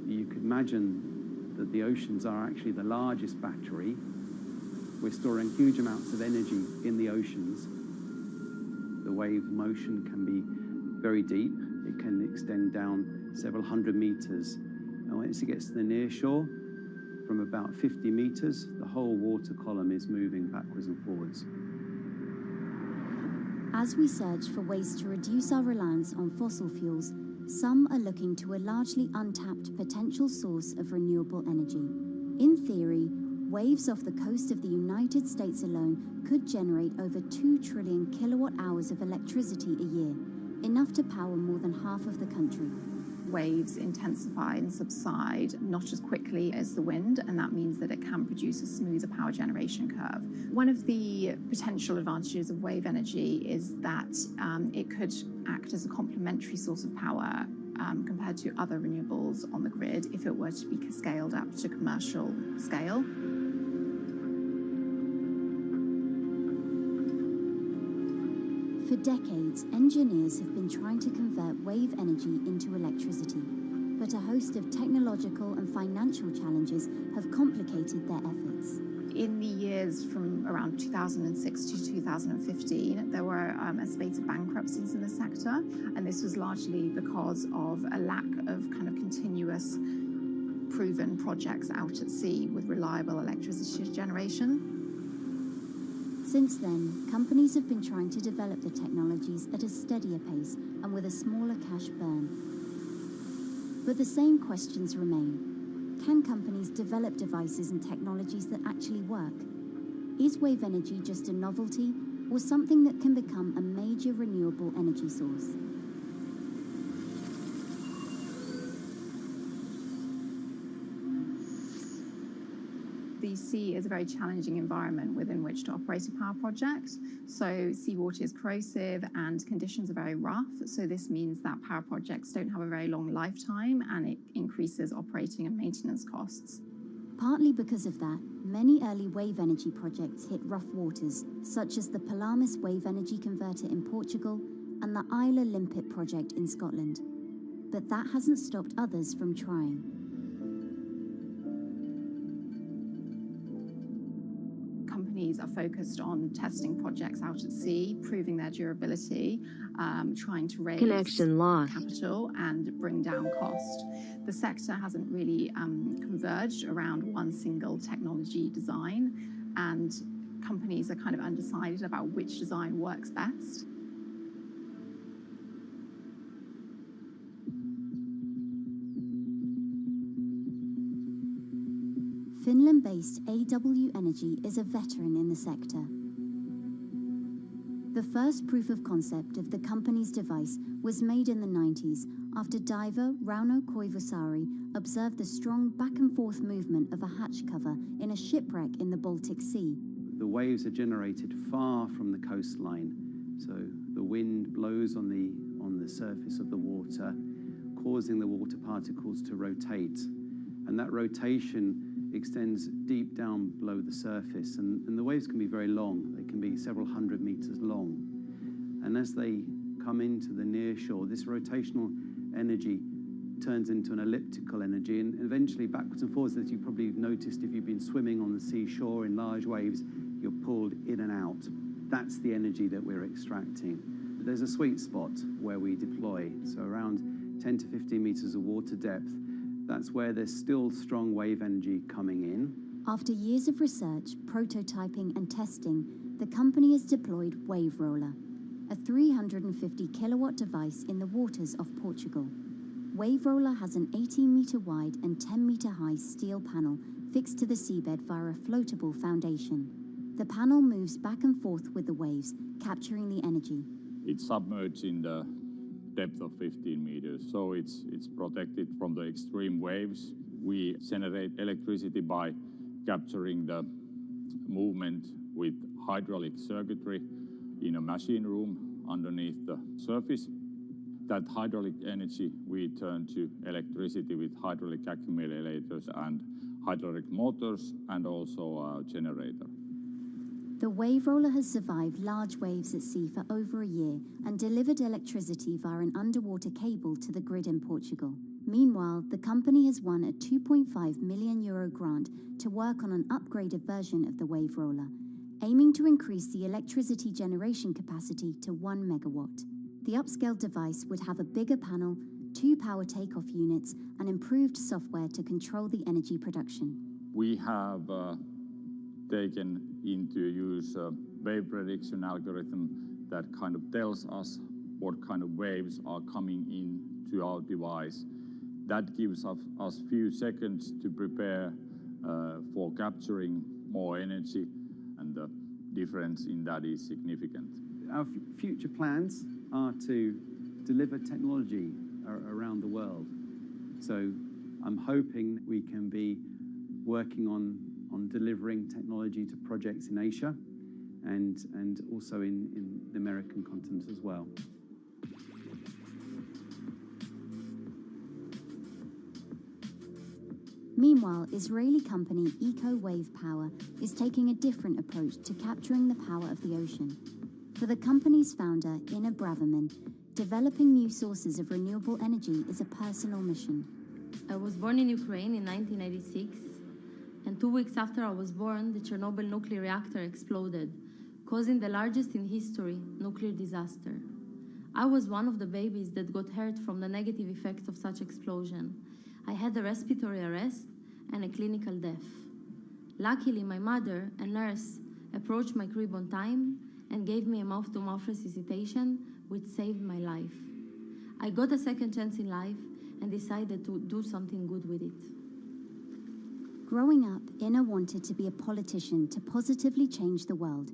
You could imagine that the oceans are actually the largest battery. We're storing huge amounts of energy in the oceans. The wave motion can be very deep. It can extend down several hundred meters. And once it gets to the near shore, from about 50 meters, the whole water column is moving backwards and forwards. As we search for ways to reduce our reliance on fossil fuels, some are looking to a largely untapped potential source of renewable energy. In theory, waves off the coast of the United States alone could generate over 2 trillion kilowatt hours of electricity a year, enough to power more than half of the country. Waves intensify and subside not as quickly as the wind, and that means that it can produce a smoother power generation curve. One of the potential advantages of wave energy is that it could act as a complementary source of power compared to other renewables on the grid if it were to be scaled up to commercial scale. For decades, engineers have been trying to convert wave energy into electricity, but a host of technological and financial challenges have complicated their efforts. In the years from around 2006 to 2015, there were a spate of bankruptcies in the sector, and this was largely because of a lack of kind of continuous proven projects out at sea with reliable electricity generation. Since then, companies have been trying to develop the technologies at a steadier pace and with a smaller cash burn. But the same questions remain. Can companies develop devices and technologies that actually work? Is wave energy just a novelty or something that can become a major renewable energy source? The sea is a very challenging environment within which to operate a power project. So seawater is corrosive and conditions are very rough. So this means that power projects don't have a very long lifetime, and it increases operating and maintenance costs. Partly because of that, many early wave energy projects hit rough waters, such as the Palamis Wave Energy Converter in Portugal and the Isla Limpet project in Scotland. But that hasn't stopped others from trying. Companies are focused on testing projects out at sea, proving their durability, trying to raise capital and bring down cost. The sector hasn't really converged around one single technology design, and companies are kind of undecided about which design works best. Finland-based AW Energy is a veteran in the sector. The first proof of concept of the company's device was made in the 90s after diver Rauno Koivusaari observed the strong back-and-forth movement of a hatch cover in a shipwreck in the Baltic Sea. The waves are generated far from the coastline, so the wind blows on the surface of the water, causing the water particles to rotate. And that rotation extends deep down below the surface, and the waves can be very long. They can be several hundred meters long. And as they come into the near shore, this rotational energy turns into an elliptical energy, and eventually backwards and forwards, as you probably noticed if you've been swimming on the seashore in large waves, you're pulled in and out. That's the energy that we're extracting. There's a sweet spot where we deploy, so around 10 to 15 meters of water depth. That's where there's still strong wave energy coming in. After years of research, prototyping and testing, the company has deployed Wave Roller, a 350 kilowatt device in the waters off Portugal. Wave Roller has an 18-meter wide and 10-meter high steel panel fixed to the seabed via a floatable foundation. The panel moves back and forth with the waves, capturing the energy. It's submerged in the depth of 15 meters, so it's protected from the extreme waves. We generate electricity by capturing the movement with hydraulic circuitry in a machine room underneath the surface. That hydraulic energy we turn to electricity with hydraulic accumulators and hydraulic motors, and also a generator. The Wave Roller has survived large waves at sea for over a year and delivered electricity via an underwater cable to the grid in Portugal. Meanwhile, the company has won a €2.5 million grant to work on an upgraded version of the Wave Roller, aiming to increase the electricity generation capacity to 1 megawatt. The upscaled device would have a bigger panel, 2 power takeoff units, and improved software to control the energy production. We have taken into use a wave prediction algorithm that kind of tells us what kind of waves are coming into our device. That gives us few seconds to prepare for capturing more energy, and the difference in that is significant. Our future plans are to deliver technology around the world. So I'm hoping we can be working on delivering technology to projects in Asia and also in the American continent as well. Meanwhile, Israeli company Eco Wave Power is taking a different approach to capturing the power of the ocean. For the company's founder, Inna Braverman, developing new sources of renewable energy is a personal mission. I was born in Ukraine in 1986, and 2 weeks after I was born, the Chernobyl nuclear reactor exploded, causing the largest in history nuclear disaster. I was one of the babies that got hurt from the negative effects of such explosion. I had a respiratory arrest and a clinical death. Luckily, my mother, a nurse, approached my crib on time and gave me a mouth-to-mouth resuscitation, which saved my life. I got a second chance in life and decided to do something good with it. Growing up, Inna wanted to be a politician to positively change the world.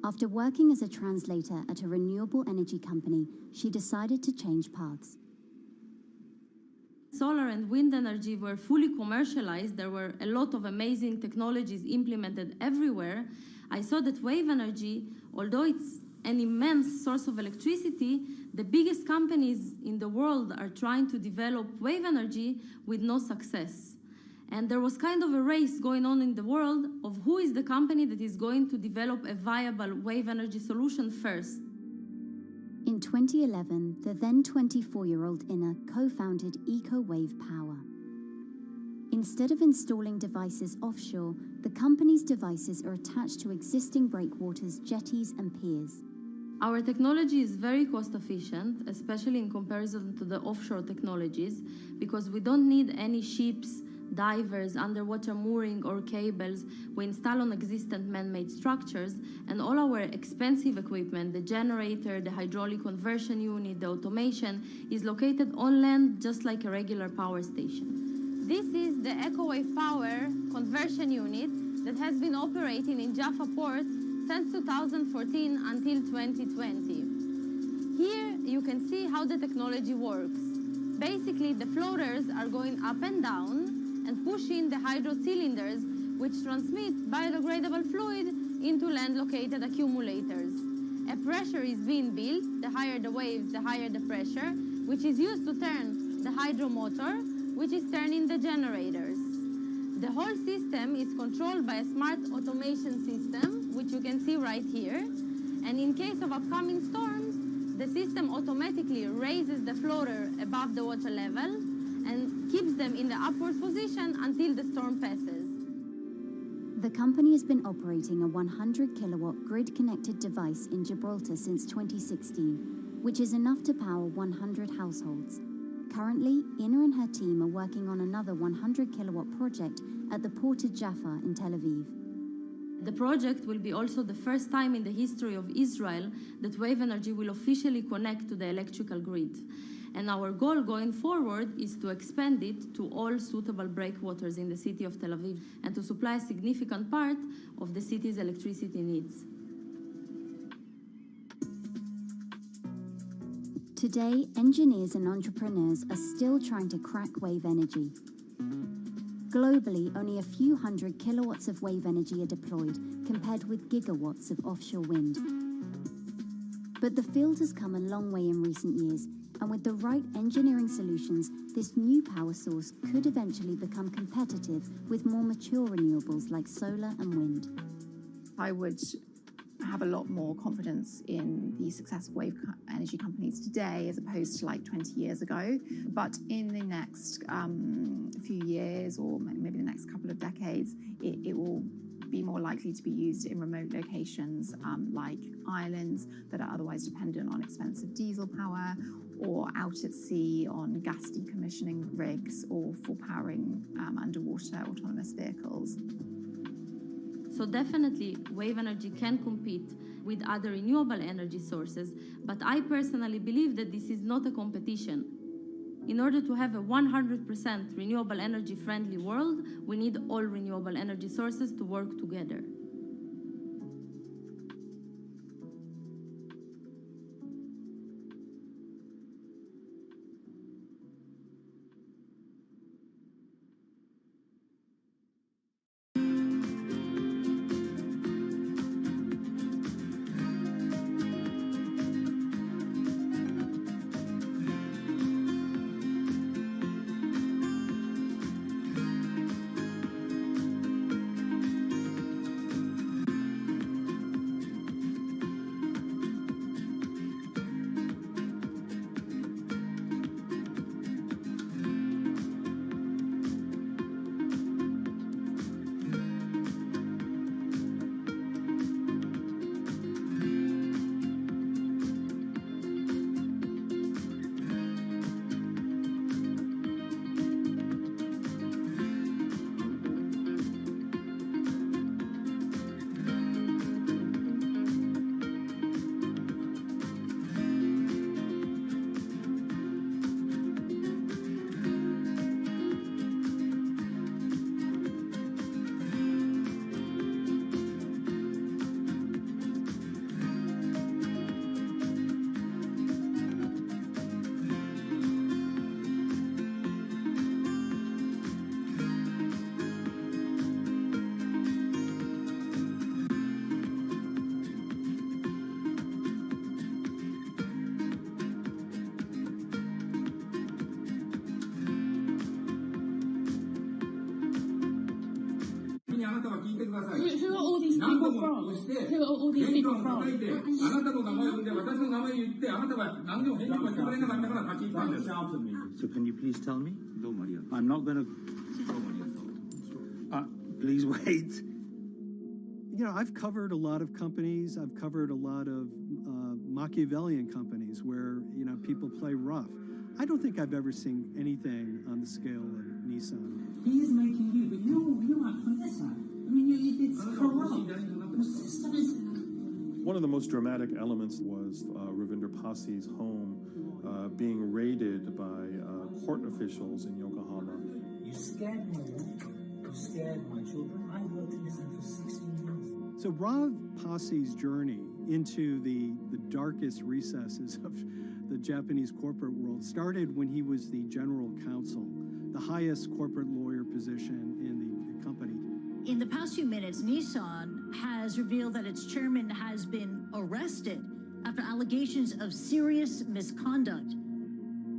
After working as a translator at a renewable energy company, she decided to change paths. Solar and wind energy were fully commercialized. There were a lot of amazing technologies implemented everywhere. I saw that wave energy, although it's an immense source of electricity, the biggest companies in the world are trying to develop wave energy with no success. And there was kind of a race going on in the world of who is the company that is going to develop a viable wave energy solution first. In 2011, the then 24-year-old Inna co-founded Eco Wave Power. Instead of installing devices offshore, the company's devices are attached to existing breakwaters, jetties, and piers. Our technology is very cost efficient, especially in comparison to the offshore technologies, because we don't need any ships, divers, underwater mooring or cables. We install on existing man-made structures, and all our expensive equipment, the generator, the hydraulic conversion unit, the automation, is located on land just like a regular power station. This is the EcoWave Power conversion unit that has been operating in Jaffa Port since 2014 until 2020. Here you can see how the technology works. Basically, the floaters are going up and down and pushing the hydro cylinders, which transmit biodegradable fluid into land-located accumulators. A pressure is being built. The higher the waves, the higher the pressure, which is used to turn the hydro motor, which is turning the generators. The whole system is controlled by a smart automation system, which you can see right here. And in case of upcoming storms, the system automatically raises the floater above the water level and keeps them in the upward position until the storm passes. The company has been operating a 100-kilowatt grid-connected device in Gibraltar since 2016, which is enough to power 100 households. Currently, Ina and her team are working on another 100-kilowatt project at the Port of Jaffa in Tel Aviv. The project will be also the first time in the history of Israel that wave energy will officially connect to the electrical grid. And our goal going forward is to expand it to all suitable breakwaters in the city of Tel Aviv and to supply a significant part of the city's electricity needs. Today, engineers and entrepreneurs are still trying to crack wave energy. Globally, only a few hundred kilowatts of wave energy are deployed, compared with gigawatts of offshore wind. But the field has come a long way in recent years, and with the right engineering solutions, this new power source could eventually become competitive with more mature renewables like solar and wind. I would have a lot more confidence in the successful wave energy companies today as opposed to like 20 years ago. But in the next few years, or maybe the next couple of decades, it will be more likely to be used in remote locations like islands that are otherwise dependent on expensive diesel power, or out at sea on gas decommissioning rigs, or for powering underwater autonomous vehicles. So definitely, wave energy can compete with other renewable energy sources, but I personally believe that this is not a competition. In order to have a 100% renewable energy friendly world, we need all renewable energy sources to work together. Who are all these people from? Who are all these people from? So can you please tell me? I'm not going to... please wait. You know, I've covered a lot of companies. I've covered a lot of Machiavellian companies where, you know, people play rough. I don't think I've ever seen anything on the scale of Nissan. He is making you, but you act from this side. I mean, it's corrupt. The system is... One of the most dramatic elements was Ravinder Pasi's home being raided by court officials in Yokohama. You scared my wife. You scared my children. I worked in this for 16 years. So Rav Pasi's journey into the darkest recesses of the Japanese corporate world started when he was the general counsel, the highest corporate lawyer position in the company. In the past few minutes, Nissan has revealed that its chairman has been arrested after allegations of serious misconduct.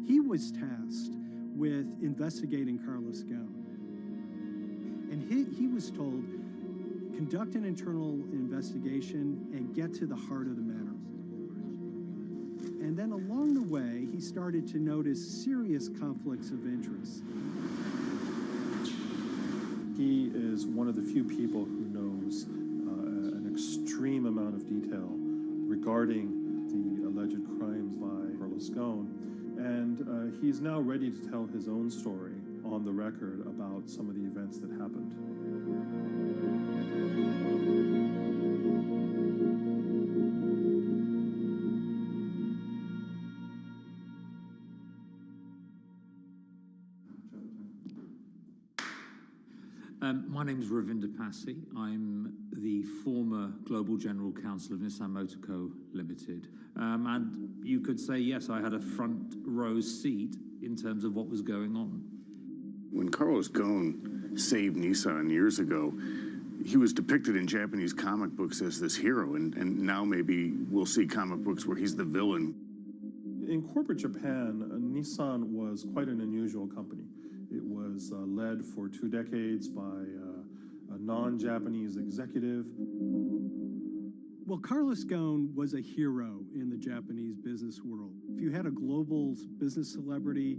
He was tasked with investigating Carlos Ghosn. And he was told, conduct an internal investigation and get to the heart of the matter. And then along the way, he started to notice serious conflicts of interest. He is one of the few people who knows an extreme amount of detail regarding the alleged crimes by Carlos Ghosn, and he's now ready to tell his own story on the record about some of the events that happened. My name is Ravinder Passy. I'm the former Global General Counsel of Nissan Motor Co. Limited. And you could say, yes, I had a front row seat in terms of what was going on. When Carlos Ghosn saved Nissan years ago, he was depicted in Japanese comic books as this hero, and now maybe we'll see comic books where he's the villain. In corporate Japan, Nissan was quite an unusual company. It was led for 2 decades by a non-Japanese executive. Well, Carlos Ghosn was a hero in the Japanese business world. If you had a global business celebrity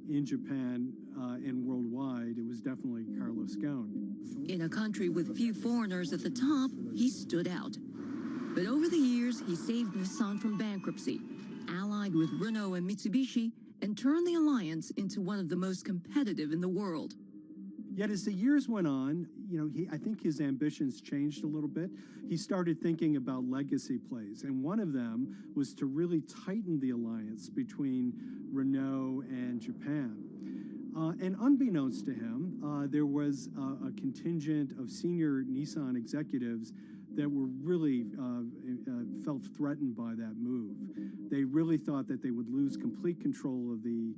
in Japan and worldwide, it was definitely Carlos Ghosn. In a country with few foreigners at the top, he stood out. But over the years, he saved Nissan from bankruptcy, allied with Renault and Mitsubishi, and turned the alliance into one of the most competitive in the world. Yet as the years went on, I think his ambitions changed a little bit. He started thinking about legacy plays, and one of them was to really tighten the alliance between Renault and Japan. And unbeknownst to him, there was a contingent of senior Nissan executives that were really felt threatened by that move. They really thought that they would lose complete control of the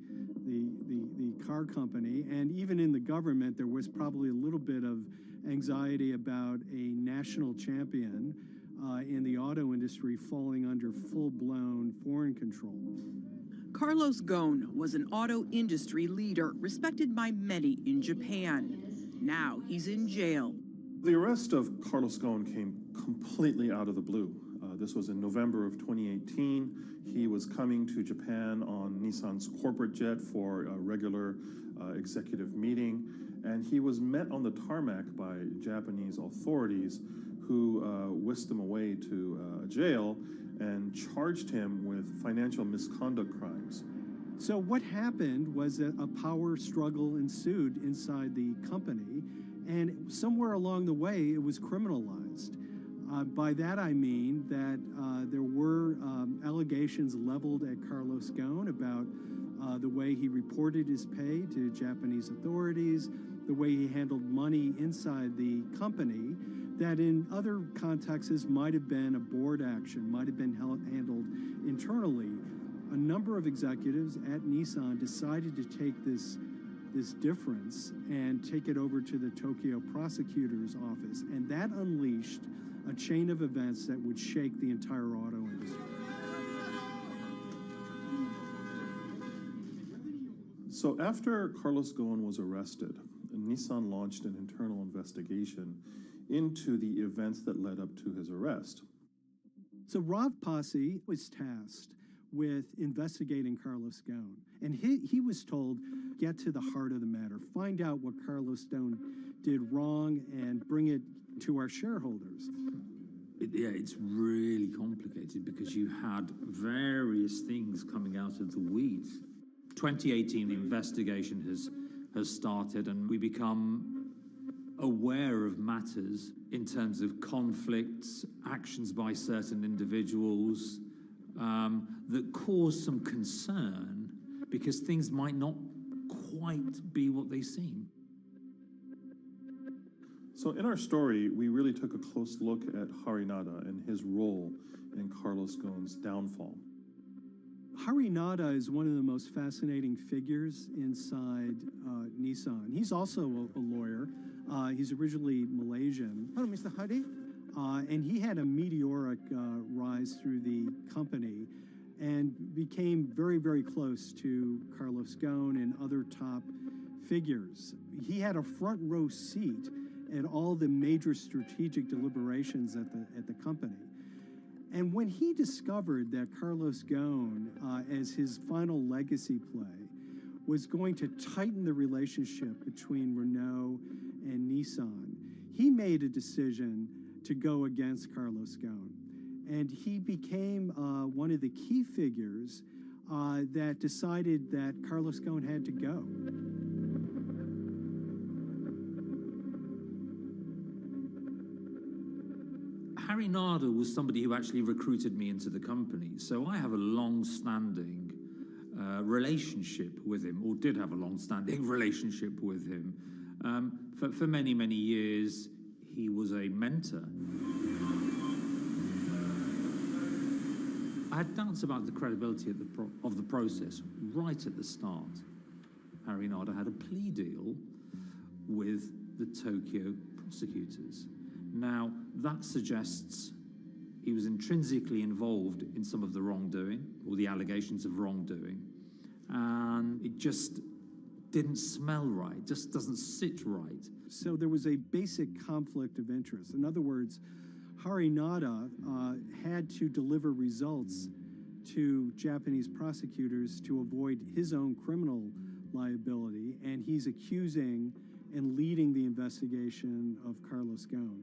car company, and even in the government, there was probably a little bit of anxiety about a national champion in the auto industry falling under full-blown foreign control. Carlos Ghosn was an auto industry leader, respected by many in Japan. Now he's in jail. The arrest of Carlos Ghosn came completely out of the blue. This was in November of 2018. He was coming to Japan on Nissan's corporate jet for a regular executive meeting, and he was met on the tarmac by Japanese authorities who whisked him away to jail and charged him with financial misconduct crimes. So what happened was that a power struggle ensued inside the company, and somewhere along the way, it was criminalized. By that I mean that there were allegations leveled at Carlos Ghosn about the way he reported his pay to Japanese authorities, the way he handled money inside the company, that in other contexts might have been a board action, might have been handled internally. A number of executives at Nissan decided to take this difference and take it over to the Tokyo prosecutor's office, and that unleashed a chain of events that would shake the entire auto industry. So after Carlos Ghosn was arrested, Nissan launched an internal investigation into the events that led up to his arrest. So Rav Passy was tasked with investigating Carlos Ghosn, and he was told, get to the heart of the matter, find out what Carlos Ghosn did wrong and bring it to our shareholders. It's really complicated because you had various things coming out of the weeds. 2018, the investigation has started, and we become aware of matters in terms of conflicts, actions by certain individuals that cause some concern because things might not quite be what they seem. So in our story, we really took a close look at Harinada and his role in Carlos Ghosn's downfall. Hari Nada is one of the most fascinating figures inside Nissan. He's also a lawyer. He's originally Malaysian. Hello, Mr. Hari. And he had a meteoric rise through the company and became very, very close to Carlos Ghosn and other top figures. He had a front row seat at all the major strategic deliberations at the company. And when he discovered that Carlos Ghosn, as his final legacy play, was going to tighten the relationship between Renault and Nissan, he made a decision to go against Carlos Ghosn. And he became one of the key figures that decided that Carlos Ghosn had to go. Hari Nada was somebody who actually recruited me into the company, so I have a long-standing relationship with him, or did have a long-standing relationship with him. For many, many years, he was a mentor. I had doubts about the credibility of the process right at the start. Hari Nada had a plea deal with the Tokyo prosecutors. Now, that suggests he was intrinsically involved in some of the wrongdoing, or the allegations of wrongdoing, and it just didn't smell right, just doesn't sit right. So there was a basic conflict of interest. In other words, Hari Nada had to deliver results to Japanese prosecutors to avoid his own criminal liability, and he's accusing and leading the investigation of Carlos Ghosn.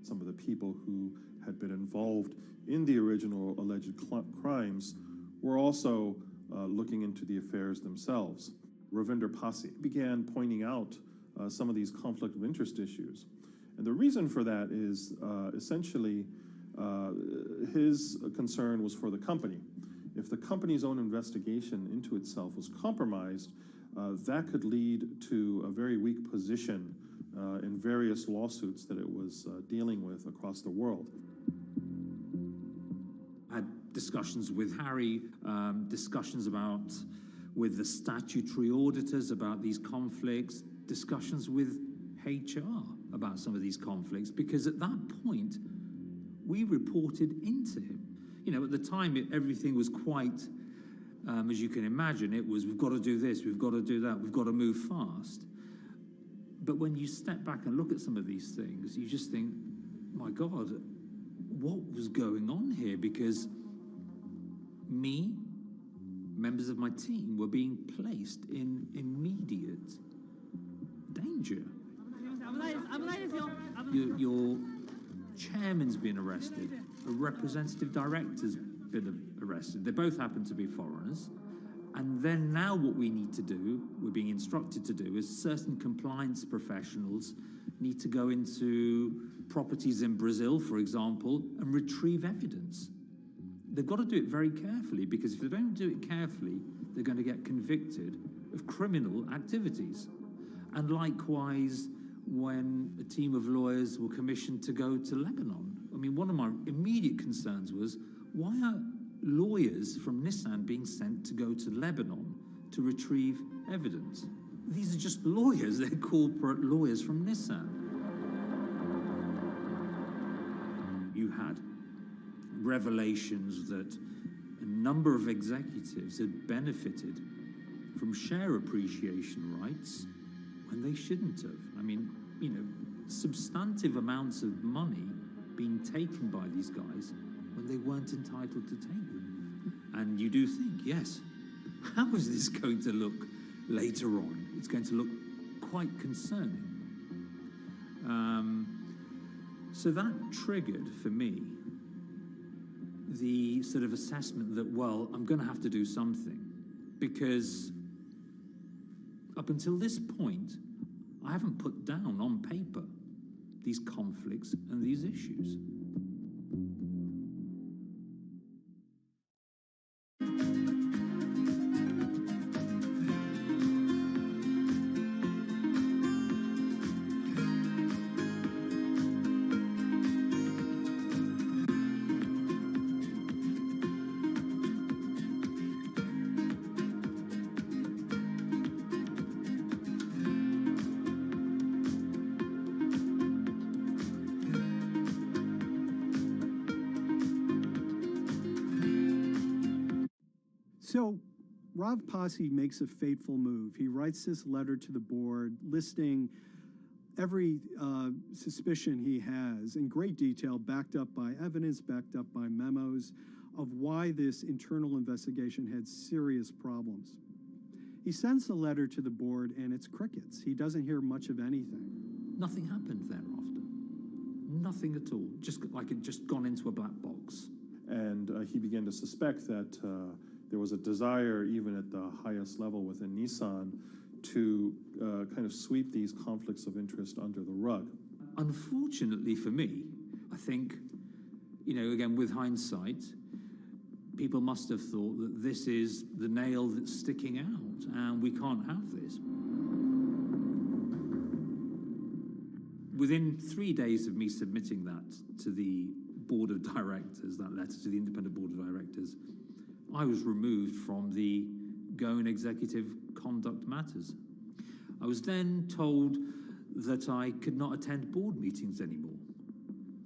Some of the people who had been involved in the original alleged crimes were also looking into the affairs themselves. Ravinder Pasi began pointing out some of these conflict of interest issues. And the reason for that is essentially his concern was for the company. If the company's own investigation into itself was compromised, that could lead to a very weak position in various lawsuits that it was dealing with across the world. I had discussions with Hari, discussions with the statutory auditors about these conflicts, discussions with HR about some of these conflicts, because at that point, we reported into him. You know, at the time, everything was quite, as you can imagine, it was, we've got to do this, we've got to do that, we've got to move fast. But when you step back and look at some of these things, you just think, my God, what was going on here? Because members of my team were being placed in immediate danger. Your chairman's been arrested, a representative director's been arrested. They both happen to be foreigners. And then now what we need to do, we're being instructed to do, is certain compliance professionals need to go into properties in Brazil, for example, and retrieve evidence. They've got to do it very carefully, because if they don't do it carefully, they're going to get convicted of criminal activities. And likewise, when a team of lawyers were commissioned to go to Lebanon, I mean, one of my immediate concerns was, why are lawyers from Nissan being sent to go to Lebanon to retrieve evidence? These are just lawyers, they're corporate lawyers from Nissan. You had revelations that a number of executives had benefited from share appreciation rights when they shouldn't have. I mean, you know, substantive amounts of money being taken by these guys when they weren't entitled to take them. And you do think, yes, how is this going to look later on? It's going to look quite concerning. So that triggered, for me, the sort of assessment that, well, I'm going to have to do something, because up until this point, I haven't put down on paper these conflicts and these issues. So Rav Pasi makes a fateful move. He writes this letter to the board listing every suspicion he has in great detail, backed up by evidence, backed up by memos, of why this internal investigation had serious problems. He sends the letter to the board, and it's crickets. He doesn't hear much of anything. Nothing happened thereafter. Nothing at all. Just like it just gone into a black box. And he began to suspect that there was a desire, even at the highest level within Nissan, to kind of sweep these conflicts of interest under the rug. Unfortunately for me, I think, again, with hindsight, people must have thought that this is the nail that's sticking out, and we can't have this. Within 3 days of me submitting that to the board of directors, that letter to the independent board of directors, I was removed from the Goan Executive Conduct Matters. I was then told that I could not attend board meetings anymore.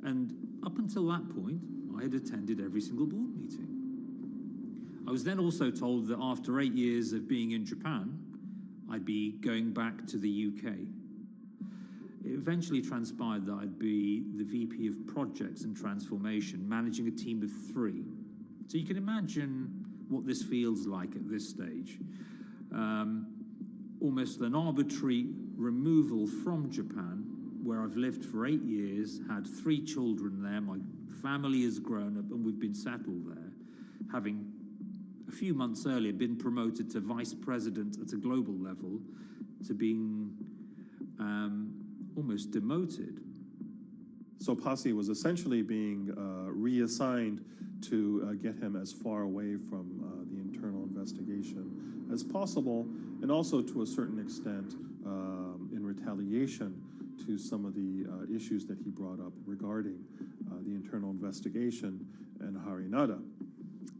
And up until that point, I had attended every single board meeting. I was then also told that after 8 years of being in Japan, I'd be going back to the UK. It eventually transpired that I'd be the VP of Projects and Transformation, managing a team of 3. So you can imagine what this feels like at this stage. Almost an arbitrary removal from Japan, where I've lived for 8 years, had 3 children there, my family has grown up, and we've been settled there, having a few months earlier been promoted to vice president at a global level, to being almost demoted. So Pasi was essentially being reassigned to get him as far away from the internal investigation as possible, and also to a certain extent in retaliation to some of the issues that he brought up regarding the internal investigation and Harinada.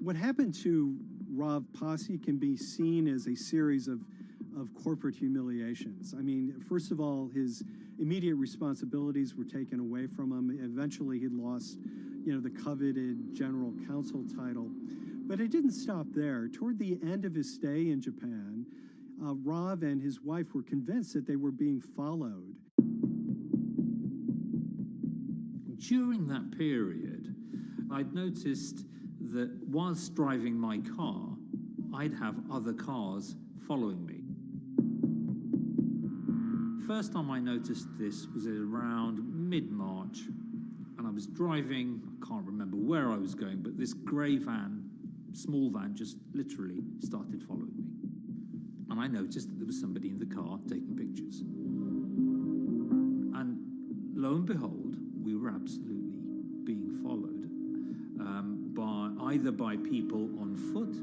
What happened to Rav Pasi can be seen as a series of corporate humiliations. I mean, first of all, his immediate responsibilities were taken away from him. Eventually, he lost, the coveted general counsel title. But it didn't stop there. Toward the end of his stay in Japan, Rav and his wife were convinced that they were being followed. During that period, I'd noticed that whilst driving my car, I'd have other cars following me. First time I noticed this was around mid-March, and I was driving, I can't remember where I was going, but this grey van, small van, just literally started following me. And I noticed that there was somebody in the car taking pictures. And lo and behold, we were absolutely being followed either by people on foot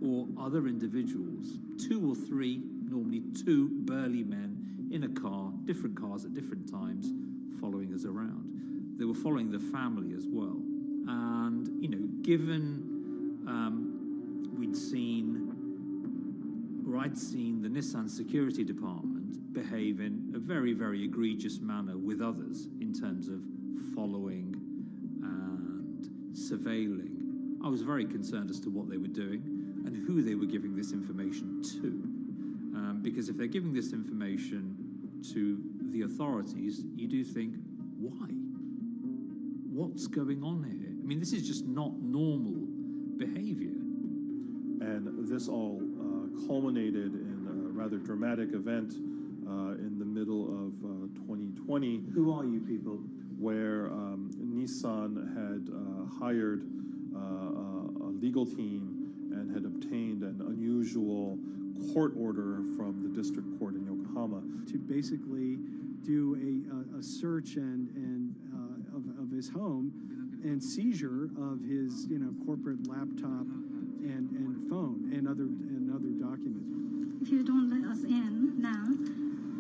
or other individuals, 2 or 3, normally 2 burly men in a car, different cars at different times, following us around. They were following the family as well. And, given I'd seen the Nissan security department behave in a very, very egregious manner with others in terms of following and surveilling, I was very concerned as to what they were doing and who they were giving this information to. Because if they're giving this information to the authorities, you do think, why? What's going on here? I mean, this is just not normal behavior. And this all culminated in a rather dramatic event in the middle of 2020. Who are you people? Where Nissan had hired a legal team and had obtained an unusual court order from the district court in Yokohama to basically do a search of his home and seizure of his corporate laptop and phone and other documents. If you don't let us in now,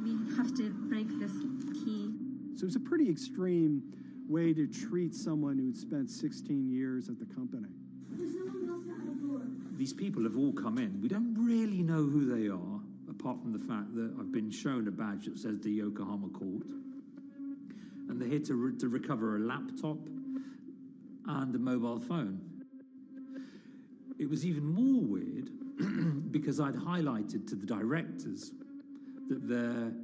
we have to break this key. So it's a pretty extreme way to treat someone who'd spent 16 years at the company. These people have all come in. We don't really know who they are, apart from the fact that I've been shown a badge that says the Yokohama Court. And they're here to recover a laptop and a mobile phone. It was even more weird because I'd highlighted to the directors that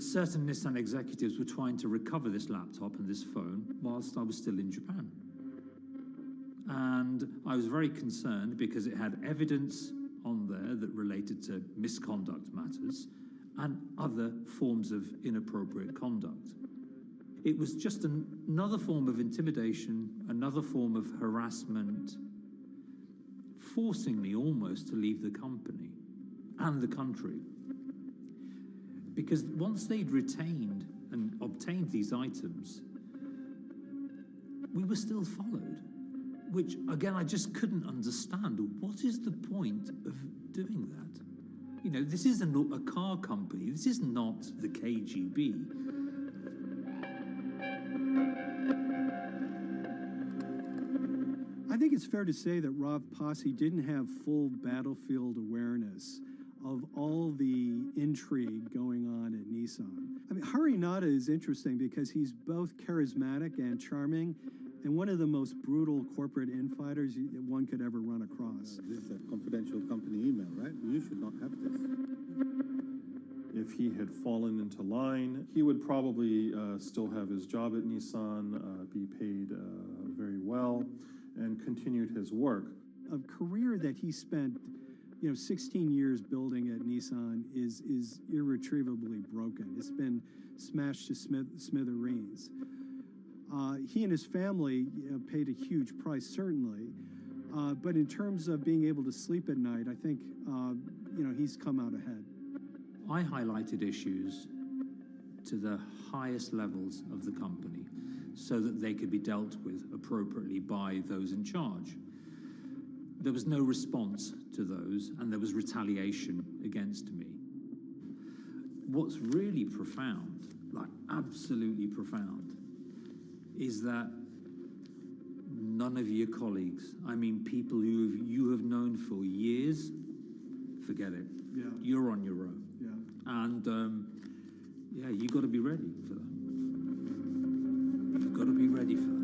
certain Nissan executives were trying to recover this laptop and this phone whilst I was still in Japan. And I was very concerned because it had evidence on there that related to misconduct matters and other forms of inappropriate conduct. It was just another form of intimidation, another form of harassment, forcing me almost to leave the company and the country. Because once they'd retained and obtained these items, we were still followed, which, again, I just couldn't understand. What is the point of doing that? You know, this is a car company. This is not the KGB. I think it's fair to say that Rav Pasi didn't have full battlefield awareness of all the intrigue going on at Nissan. I mean, Harinata is interesting because he's both charismatic and charming, and one of the most brutal corporate infighters one could ever run across. This is a confidential company email, right? You should not have this. If he had fallen into line, he would probably still have his job at Nissan, be paid very well, and continued his work. A career that he spent 16 years building at Nissan is irretrievably broken. It's been smashed to smithereens. He and his family paid a huge price, certainly. But in terms of being able to sleep at night, I think, he's come out ahead. I highlighted issues to the highest levels of the company so that they could be dealt with appropriately by those in charge. There was no response to those, and there was retaliation against me. What's really profound, like absolutely profound, is that none of your colleagues, I mean people who you have known for years, forget it. Yeah. You're on your own. Yeah. And you got to be ready for that. You've got to be ready for that.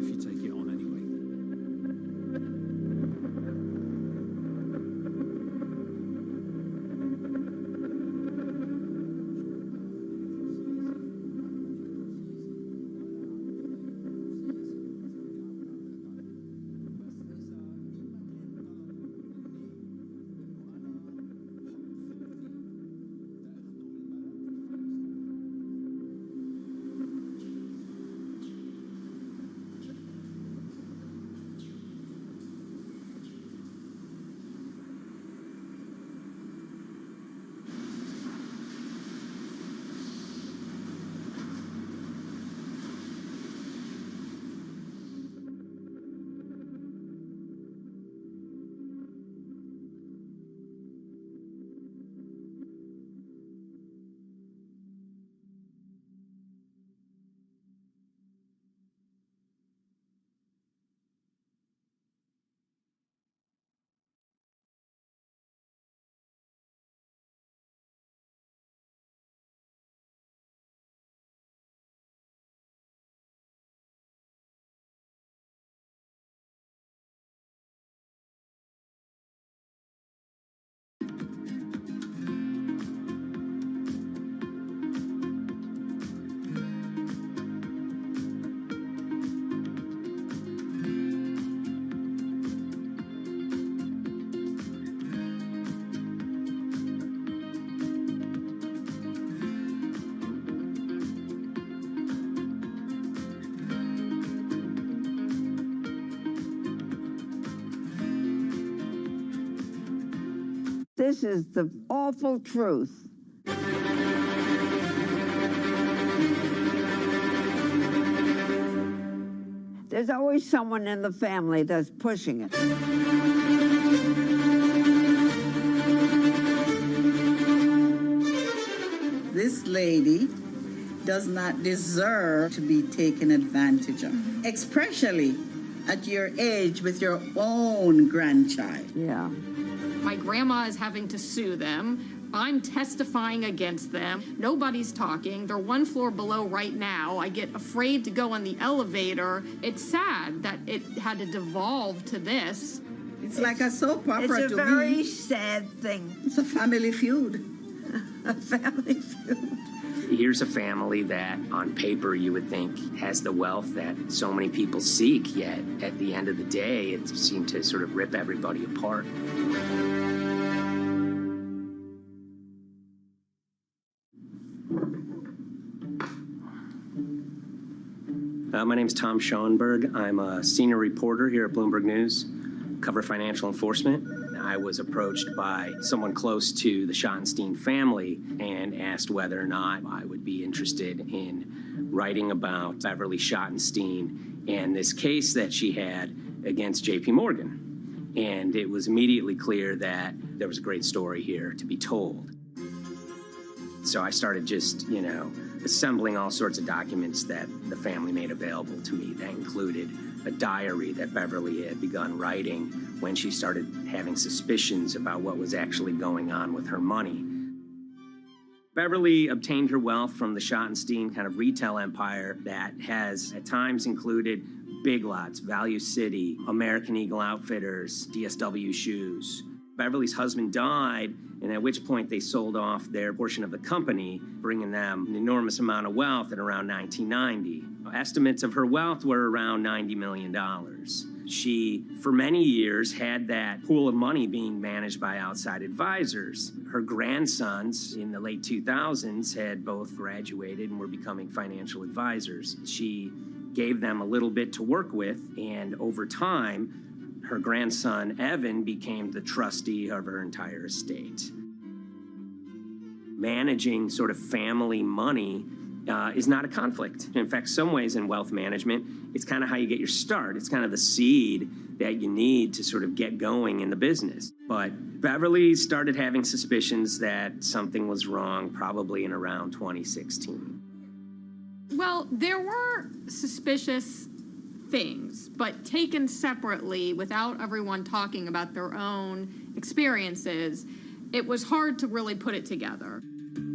If you take it on anyway. This is the awful truth. There's always someone in the family that's pushing it. This lady does not deserve to be taken advantage of, especially at your age with your own grandchild. Yeah. My grandma is having to sue them. I'm testifying against them. Nobody's talking. They're one floor below right now. I get afraid to go on the elevator. It's sad that it had to devolve to this. It's like a soap opera to me. It's a very sad thing. It's a family feud. A family feud. Here's a family that, on paper, you would think has the wealth that so many people seek, yet at the end of the day, it seemed to sort of rip everybody apart. My name's Tom Schoenberg. I'm a senior reporter here at Bloomberg News, cover financial enforcement. I was approached by someone close to the Schottenstein family and asked whether or not I would be interested in writing about Beverly Schottenstein and this case that she had against J.P. Morgan. And it was immediately clear that there was a great story here to be told. So I started just, assembling all sorts of documents that the family made available to me. That included a diary that Beverly had begun writing when she started having suspicions about what was actually going on with her money. Beverly obtained her wealth from the Schottenstein kind of retail empire that has at times included Big Lots, Value City, American Eagle Outfitters, DSW Shoes. Beverly's husband died, and at which point they sold off their portion of the company, bringing them an enormous amount of wealth at around 1990. Estimates of her wealth were around $90 million. She, for many years, had that pool of money being managed by outside advisors. Her grandsons in the late 2000s had both graduated and were becoming financial advisors. She gave them a little bit to work with, and over time, her grandson, Evan, became the trustee of her entire estate. Managing sort of family money is not a conflict. In fact, some ways in wealth management, it's kind of how you get your start. It's kind of the seed that you need to sort of get going in the business. But Beverly started having suspicions that something was wrong probably in around 2016. Well, there were suspicious things, but taken separately without everyone talking about their own experiences, it was hard to really put it together.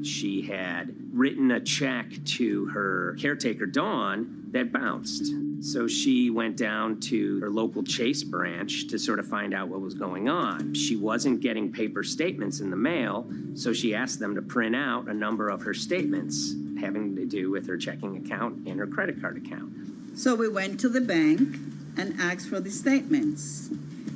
She had written a check to her caretaker, Dawn, that bounced. So she went down to her local Chase branch to sort of find out what was going on. She wasn't getting paper statements in the mail, so she asked them to print out a number of her statements having to do with her checking account and her credit card account. So we went to the bank and asked for the statements.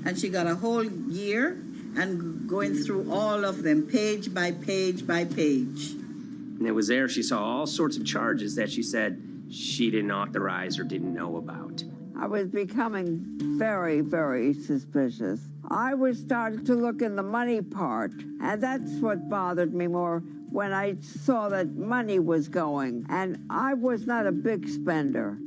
And she got a whole year and going through all of them, page by page by page. And it was there she saw all sorts of charges that she said she didn't authorize or didn't know about. I was becoming very, very suspicious. I was starting to look in the money part, and that's what bothered me more when I saw that money was going. And I was not a big spender.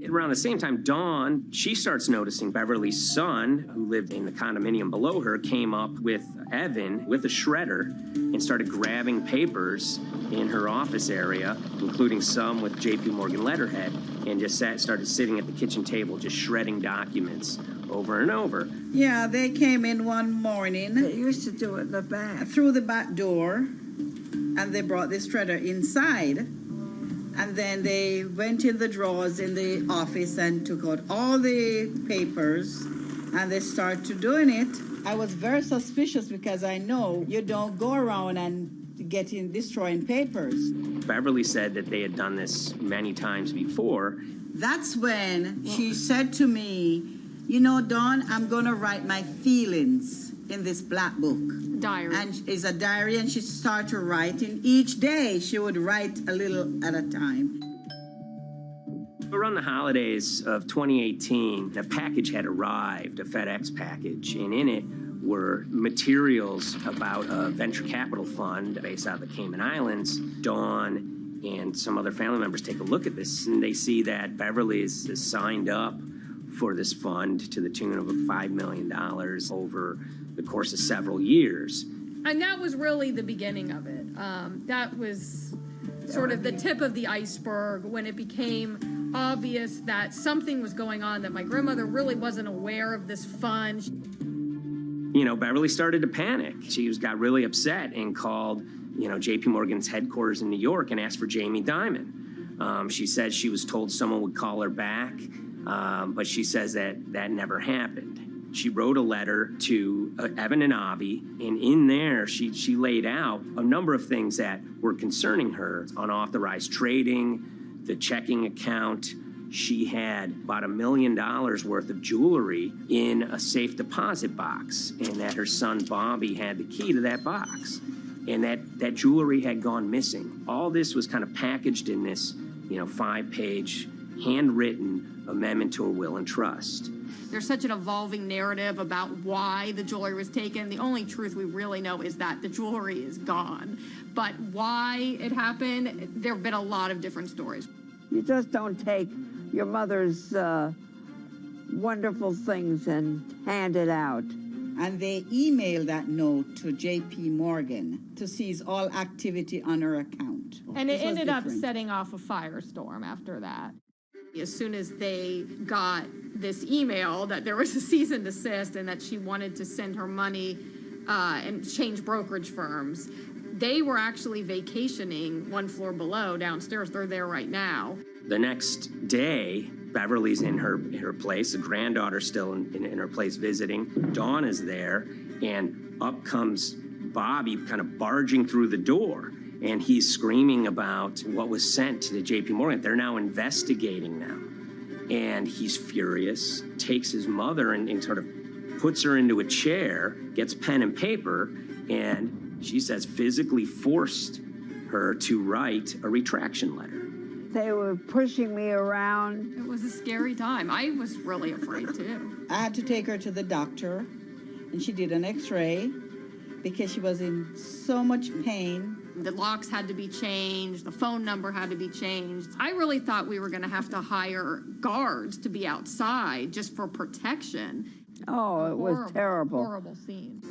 Around the same time, Dawn, she starts noticing Beverly's son, who lived in the condominium below her, came up with Evan with a shredder and started grabbing papers in her office area, including some with J.P. Morgan letterhead, and just started sitting at the kitchen table, just shredding documents over and over. Yeah, they came in one morning. They used to do it in the back. Through the back door, and they brought the shredder inside. And then they went in the drawers in the office and took out all the papers, and they started doing it. I was very suspicious because I know you don't go around and destroying papers. Beverly said that they had done this many times before. That's when she said to me, Dawn, I'm going to write my feelings in this black book. Diary. And it's a diary, and she started writing. Each day, she would write a little at a time. Around the holidays of 2018, a package had arrived, a FedEx package, and in it were materials about a venture capital fund based out of the Cayman Islands. Dawn and some other family members take a look at this, and they see that Beverly is signed up for this fund to the tune of $5 million over the course of several years. And that was really the beginning of it. That was sort of the tip of the iceberg when it became obvious that something was going on, that my grandmother really wasn't aware of this fund. Beverly started to panic. She got really upset and called, JP Morgan's headquarters in New York and asked for Jamie Dimon. She said she was told someone would call her back, but she says that never happened. She wrote a letter to Evan and Avi, and in there she laid out a number of things that were concerning her: unauthorized trading, the checking account. She had about $1 million worth of jewelry in a safe deposit box, and that her son Bobby had the key to that box, and that jewelry had gone missing. All this was kind of packaged in this, 5-page handwritten amendment to a will and trust. There's such an evolving narrative about why the jewelry was taken. The only truth we really know is that the jewelry is gone. But why it happened, there have been a lot of different stories. You just don't take your mother's wonderful things and hand it out. And they emailed that note to JP Morgan to seize all activity on her account. And it ended up setting off a firestorm after that. As soon as they got this email that there was a cease and desist and that she wanted to send her money and change brokerage firms, they were actually vacationing one floor below downstairs. They're there right now. The next day, Beverly's in her place. The granddaughter's still in her place visiting. Dawn is there, and up comes Bobby kind of barging through the door. And he's screaming about what was sent to the JP Morgan. They're now investigating now. And he's furious, takes his mother and sort of puts her into a chair, gets pen and paper, and she says physically forced her to write a retraction letter. They were pushing me around. It was a scary time. I was really afraid too. I had to take her to the doctor, and she did an x-ray because she was in so much pain. The locks had to be changed. The phone number had to be changed. I really thought we were going to have to hire guards to be outside just for protection. Oh, it was terrible. Horrible scene.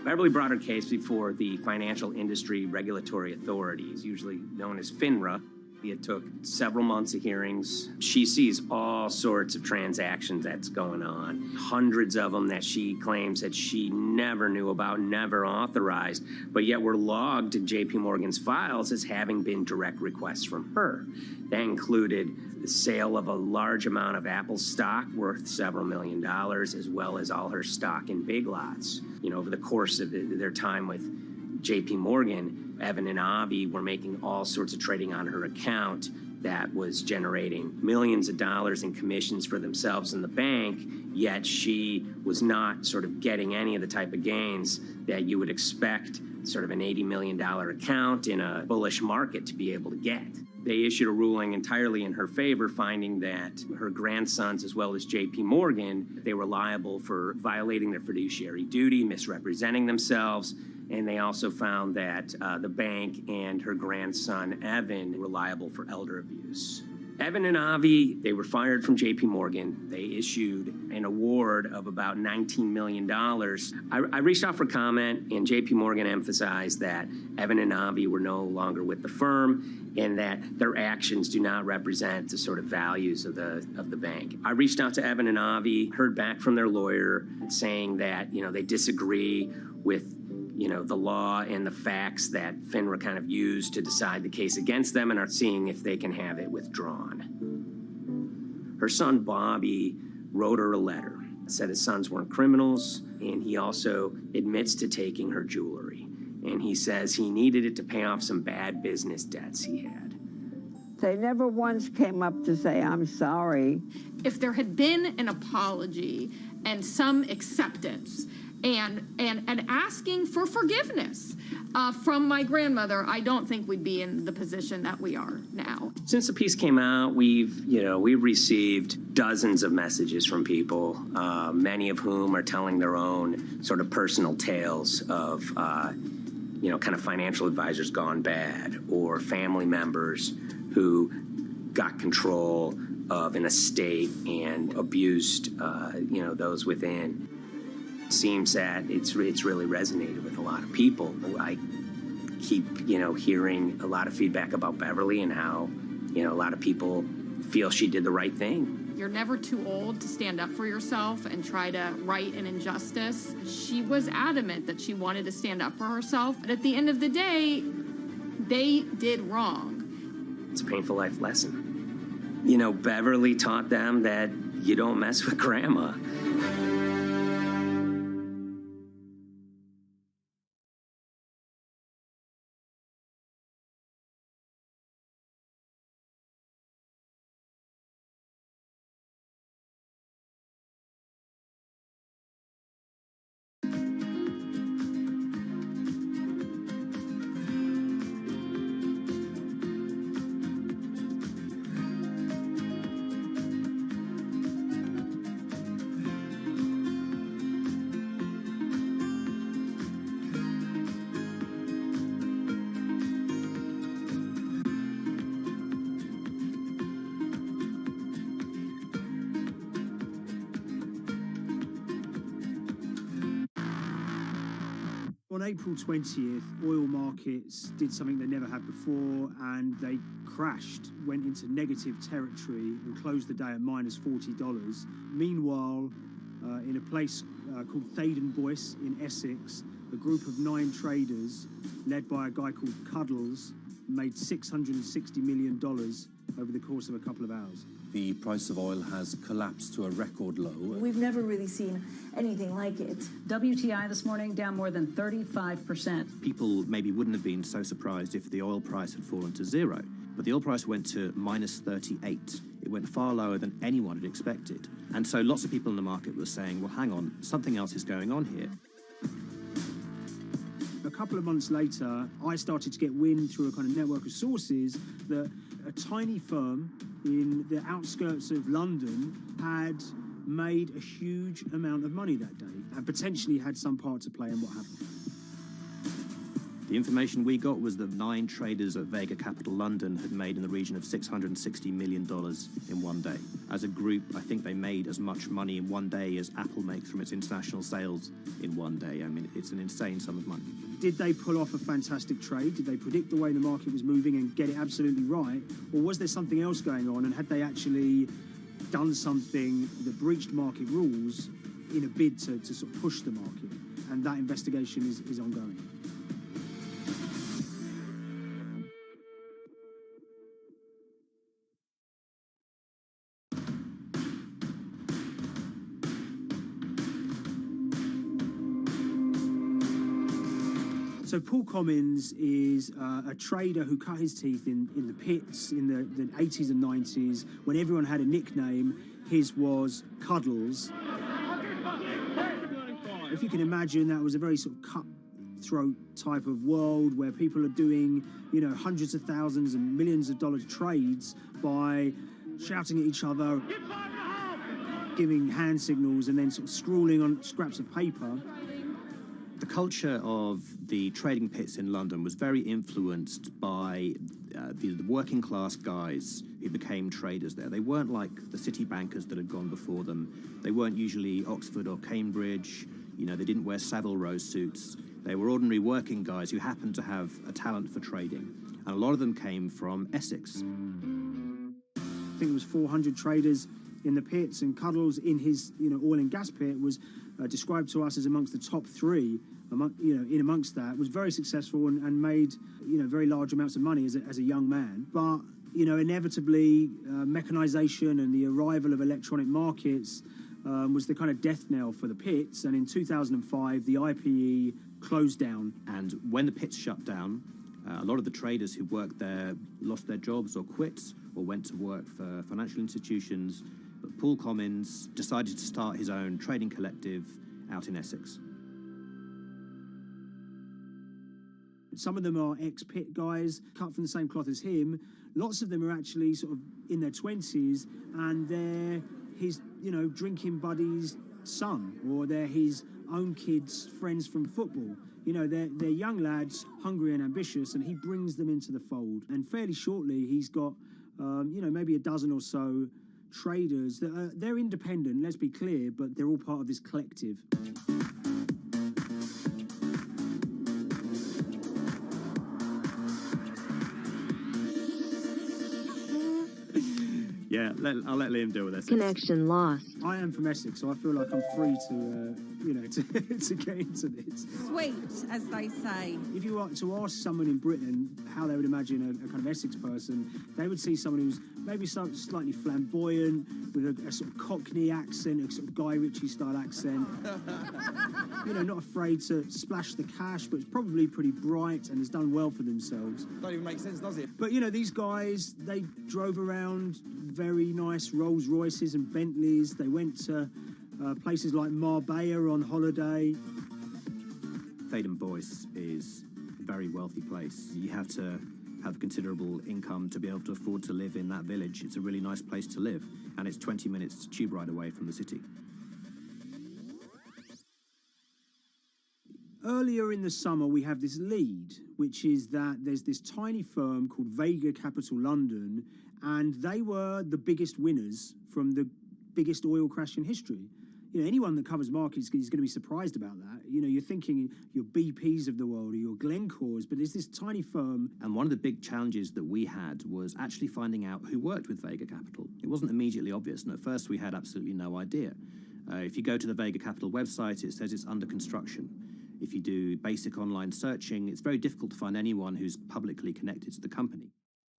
Beverly brought her case before the Financial Industry Regulatory Authorities, usually known as FINRA. It took several months of hearings. She sees all sorts of transactions that's going on, hundreds of them that she claims that she never knew about, never authorized, but yet were logged in JP Morgan's files as having been direct requests from her. That included the sale of a large amount of Apple stock worth several $1 million, as well as all her stock in Big Lots. Over the course of their time with JP Morgan, Evan and Avi were making all sorts of trading on her account that was generating millions of dollars in commissions for themselves and the bank, yet she was not sort of getting any of the type of gains that you would expect sort of an $80 million account in a bullish market to be able to get. They issued a ruling entirely in her favor, finding that her grandsons, as well as JP Morgan, they were liable for violating their fiduciary duty, misrepresenting themselves, and they also found that the bank and her grandson, Evan, were liable for elder abuse. Evan and Avi, they were fired from JP Morgan. They issued an award of about $19 million. I reached out for comment, and JP Morgan emphasized that Evan and Avi were no longer with the firm and that their actions do not represent the sort of values of the bank. I reached out to Evan and Avi, heard back from their lawyer saying that, they disagree with the law and the facts that FINRA kind of used to decide the case against them and are seeing if they can have it withdrawn. Her son, Bobby, wrote her a letter, said his sons weren't criminals, and he also admits to taking her jewelry. And he says he needed it to pay off some bad business debts he had. They never once came up to say, I'm sorry. If there had been an apology and some acceptance, and asking for forgiveness from my grandmother, I don't think we'd be in the position that we are now. Since the piece came out, we've received dozens of messages from people, many of whom are telling their own sort of personal tales of, kind of financial advisors gone bad, or family members who got control of an estate and abused, those within. Seems that it's really resonated with a lot of people. I keep, hearing a lot of feedback about Beverly and how, a lot of people feel she did the right thing. You're never too old to stand up for yourself and try to right an injustice. She was adamant that she wanted to stand up for herself, but at the end of the day, they did wrong. It's a painful life lesson. You know, Beverly taught them that you don't mess with grandma. On April 20th, oil markets did something they never had before, and they crashed, went into negative territory, and closed the day at minus $40. Meanwhile, in a place called Thaden Boyce in Essex, a group of 9 traders, led by a guy called Cuddles, made $660 million over the course of a couple of hours. The price of oil has collapsed to a record low. We've never really seen anything like it. WTI this morning down more than 35%. People maybe wouldn't have been so surprised if the oil price had fallen to zero, but the oil price went to minus 38. It went far lower than anyone had expected. And so lots of people in the market were saying, well, hang on, something else is going on here. A couple of months later, I started to get wind through a kind of network of sources that a tiny firm in the outskirts of London had made a huge amount of money that day and potentially had some part to play in what happened. The information we got was that 9 traders at Vega Capital London had made in the region of $660 million in one day. As a group, I think they made as much money in one day as Apple makes from its international sales in one day. I mean, it's an insane sum of money. Did they pull off a fantastic trade? Did they predict the way the market was moving and get it absolutely right? Or was there something else going on, and had they actually done something that breached market rules in a bid to sort of push the market? And that investigation is ongoing. So Paul Commins is a trader who cut his teeth in the pits in the 80s and 90s when everyone had a nickname. His was Cuddles. If you can imagine, that was a very sort of cutthroat type of world where people are doing, you know, hundreds of thousands and millions of dollar trades by shouting at each other, giving hand signals, and then sort of scrawling on scraps of paper. The culture of the trading pits in London was very influenced by the working class guys who became traders there. They weren't like the city bankers that had gone before them. They weren't usually Oxford or Cambridge. You know, they didn't wear Savile Row suits. They were ordinary working guys who happened to have a talent for trading. And a lot of them came from Essex. I think it was 400 traders in the pits, and Cuddles in his, you know, oil and gas pit was described to us as amongst the top 3. In amongst that, was very successful and made, you know, very large amounts of money as a young man. But, you know, inevitably, mechanization and the arrival of electronic markets was the kind of death knell for the pits. And in 2005, the IPE closed down. And when the pits shut down, a lot of the traders who worked there lost their jobs or quit or went to work for financial institutions. But Paul Commins decided to start his own trading collective out in Essex. Some of them are ex-pit guys, cut from the same cloth as him. Lots of them are actually sort of in their 20s, and they're his, you know, drinking buddy's son, or they're his own kids' friends from football. You know, they're young lads, hungry and ambitious, and he brings them into the fold. And fairly shortly, he's got, you know, maybe a dozen or so traders that they're independent, let's be clear, but they're all part of this collective. Yeah, I'll let Liam deal with this. Connection lost. I am from Essex, so I feel like I'm free to, to get into this. Sweet, as they say. If you were to ask someone in Britain how they would imagine a kind of Essex person, they would see someone who's maybe slightly flamboyant, with a sort of Cockney accent, a sort of Guy Ritchie-style accent. Not afraid to splash the cash, but it's probably pretty bright and has done well for themselves. Don't even make sense, does it? But, these guys, they drove around very nice Rolls Royces and Bentleys. They went to places like Marbella on holiday. Thaden Boyce is a very wealthy place. You have to have considerable income to be able to afford to live in that village. It's a really nice place to live, and it's 20 minutes tube ride away from the city. Earlier in the summer, we have this lead, which is that there's this tiny firm called Vega Capital London, and they were the biggest winners from the biggest oil crash in history. Anyone that covers markets is going to be surprised about that. You're thinking your BPs of the world or your Glencores, but there's this tiny firm. And one of the big challenges that we had was actually finding out who worked with Vega Capital. It wasn't immediately obvious, and at first we had absolutely no idea. If you go to the Vega Capital website, it says it's under construction. If you do basic online searching, it's very difficult to find anyone who's publicly connected to the company.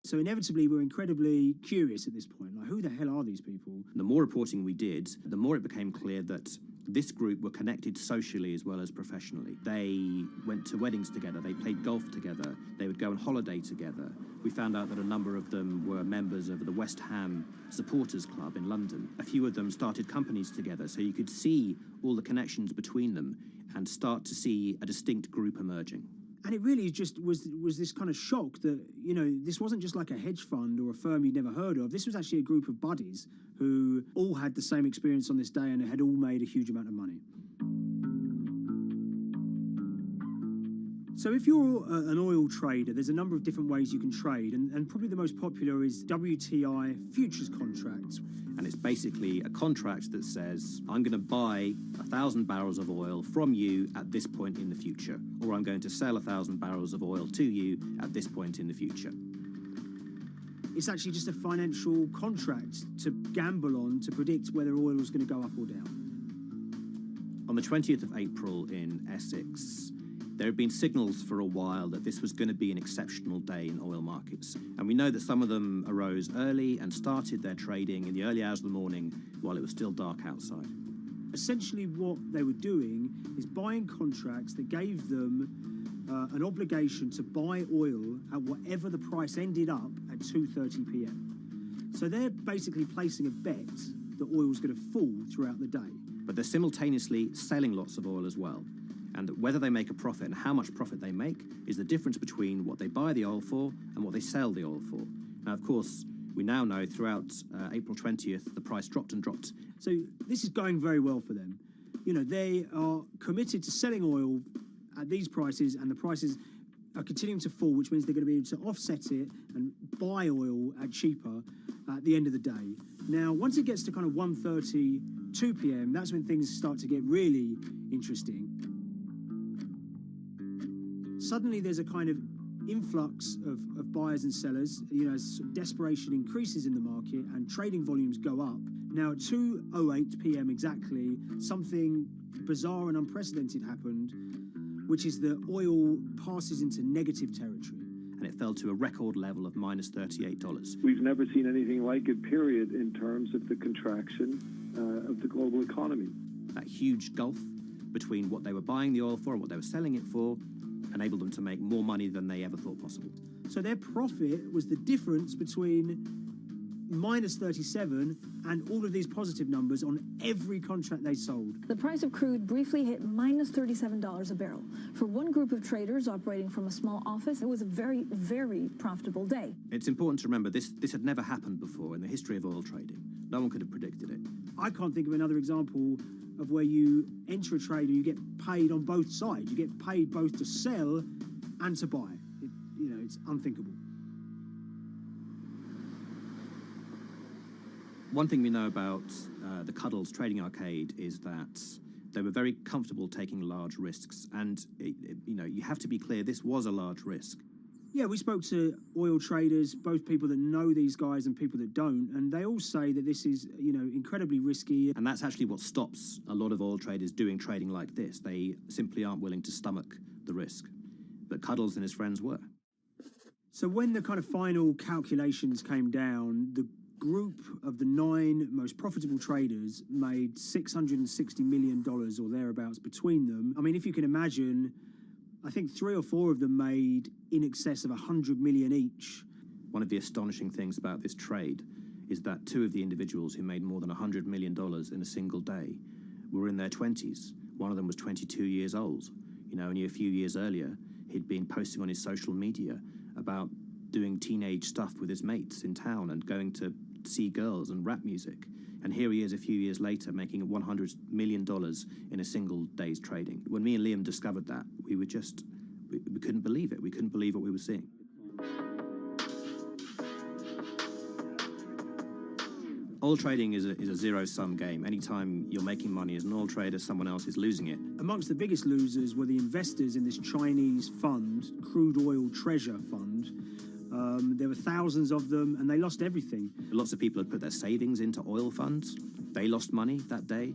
So inevitably, we're incredibly curious at this point. Like, who the hell are these people? The more reporting we did, the more it became clear that this group were connected socially as well as professionally. They went to weddings together, they played golf together, they would go on holiday together. We found out that a number of them were members of the West Ham Supporters Club in London. A few of them started companies together, so you could see all the connections between them and start to see a distinct group emerging. And it really just was this kind of shock that, this wasn't just like a hedge fund or a firm you'd never heard of. This was actually a group of buddies who all had the same experience on this day and had all made a huge amount of money. So if you're an oil trader, there's a number of different ways you can trade, and probably the most popular is WTI futures contracts. And it's basically a contract that says, I'm going to buy 1,000 barrels of oil from you at this point in the future, or I'm going to sell 1,000 barrels of oil to you at this point in the future. It's actually just a financial contract to gamble on to predict whether oil is going to go up or down. On the 20th of April in Essex, there had been signals for a while that this was going to be an exceptional day in oil markets. And we know that some of them arose early and started their trading in the early hours of the morning while it was still dark outside. Essentially what they were doing is buying contracts that gave them an obligation to buy oil at whatever the price ended up at 2:30 p.m. So they're basically placing a bet that oil was going to fall throughout the day. But they're simultaneously selling lots of oil as well. And whether they make a profit and how much profit they make is the difference between what they buy the oil for and what they sell the oil for. Now, of course, we now know throughout April 20th, the price dropped and dropped. So this is going very well for them. They are committed to selling oil at these prices, and the prices are continuing to fall, which means they're going to be able to offset it and buy oil at cheaper at the end of the day. Now, once it gets to kind of 1:30, 2 p.m., that's when things start to get really interesting. Suddenly there's a kind of influx of buyers and sellers, as desperation increases in the market and trading volumes go up. Now at 2:08 p.m. exactly, something bizarre and unprecedented happened, which is that oil passes into negative territory. And it fell to a record level of minus $38. We've never seen anything like it, period, in terms of the contraction of the global economy. That huge gulf between what they were buying the oil for and what they were selling it for enabled them to make more money than they ever thought possible. So their profit was the difference between minus 37 and all of these positive numbers on every contract they sold. The price of crude briefly hit minus $37 a barrel. For one group of traders operating from a small office, it was a very, very profitable day. It's important to remember this had never happened before in the history of oil trading. No one could have predicted it. I can't think of another example of where you enter a trade and you get paid on both sides. You get paid both to sell and to buy. It's unthinkable. One thing we know about the Cuddles Trading Arcade is that they were very comfortable taking large risks. And, you have to be clear, this was a large risk. Yeah, we spoke to oil traders, both people that know these guys and people that don't, and they all say that this is, incredibly risky. And that's actually what stops a lot of oil traders doing trading like this. They simply aren't willing to stomach the risk. But Cuddles and his friends were. So when the kind of final calculations came down, the group of the 9 most profitable traders made $660 million or thereabouts between them. I mean, if you can imagine, I think 3 or 4 of them made in excess of 100 million each. One of the astonishing things about this trade is that 2 of the individuals who made more than $100 million in a single day were in their 20s. One of them was 22 years old. Only a few years earlier, he'd been posting on his social media about doing teenage stuff with his mates in town and going to see girls and rap music. And here he is a few years later making $100 million in a single day's trading. When me and Liam discovered that, we couldn't believe it. We couldn't believe what we were seeing. Oil trading is a zero-sum game. Anytime you're making money as an oil trader, someone else is losing it. Amongst the biggest losers were the investors in this Chinese fund, Crude Oil Treasure Fund. There were thousands of them, and they lost everything. Lots of people had put their savings into oil funds. They lost money that day.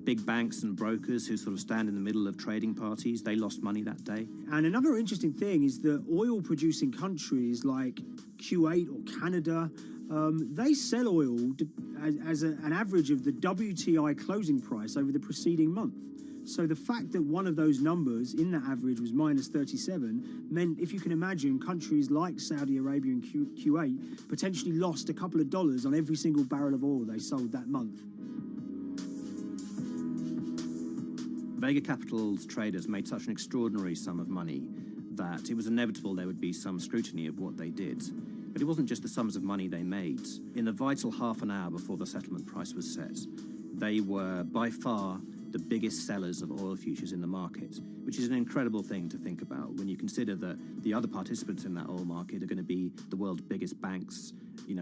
Big banks and brokers who sort of stand in the middle of trading parties, they lost money that day. And another interesting thing is that oil-producing countries like Kuwait or Canada, they sell oil as an average of the WTI closing price over the preceding month. So the fact that one of those numbers in that average was minus 37 meant, if you can imagine, countries like Saudi Arabia and Kuwait potentially lost a couple of dollars on every single barrel of oil they sold that month. Vega Capital's traders made such an extraordinary sum of money that it was inevitable there would be some scrutiny of what they did. But it wasn't just the sums of money they made. In the vital half an hour before the settlement price was set, they were by far the biggest sellers of oil futures in the market, which is an incredible thing to think about when you consider that the other participants in that oil market are going to be the world's biggest banks,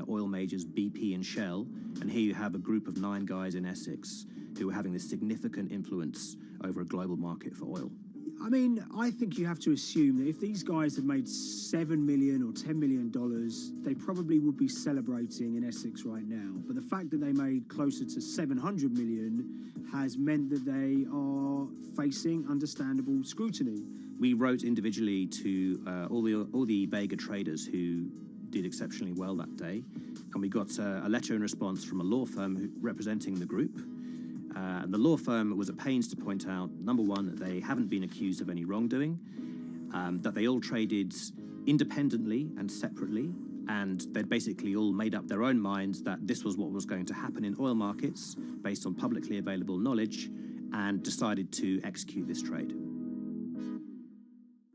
oil majors, BP and Shell, and here you have a group of 9 guys in Essex who are having this significant influence over a global market for oil. I mean, I think you have to assume that if these guys had made $7 million or $10 million, they probably would be celebrating in Essex right now. But the fact that they made closer to 700 million has meant that they are facing understandable scrutiny. We wrote individually to all the Vega traders who did exceptionally well that day, and we got a letter in response from a law firm representing the group. The law firm was at pains to point out, number one, that they haven't been accused of any wrongdoing, that they all traded independently and separately, and they'd basically all made up their own minds that this was what was going to happen in oil markets based on publicly available knowledge, and decided to execute this trade.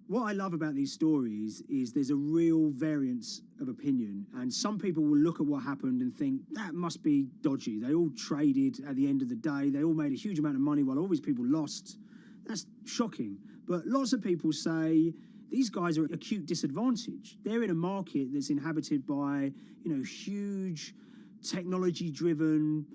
What I love about these stories is there's a real variance of opinion, and some people will look at what happened and think that must be dodgy. They all traded at the end of the day. They all made a huge amount of money while all these people lost. That's shocking. But lots of people say these guys are at acute disadvantage. They're in a market that's inhabited by, huge technology-driven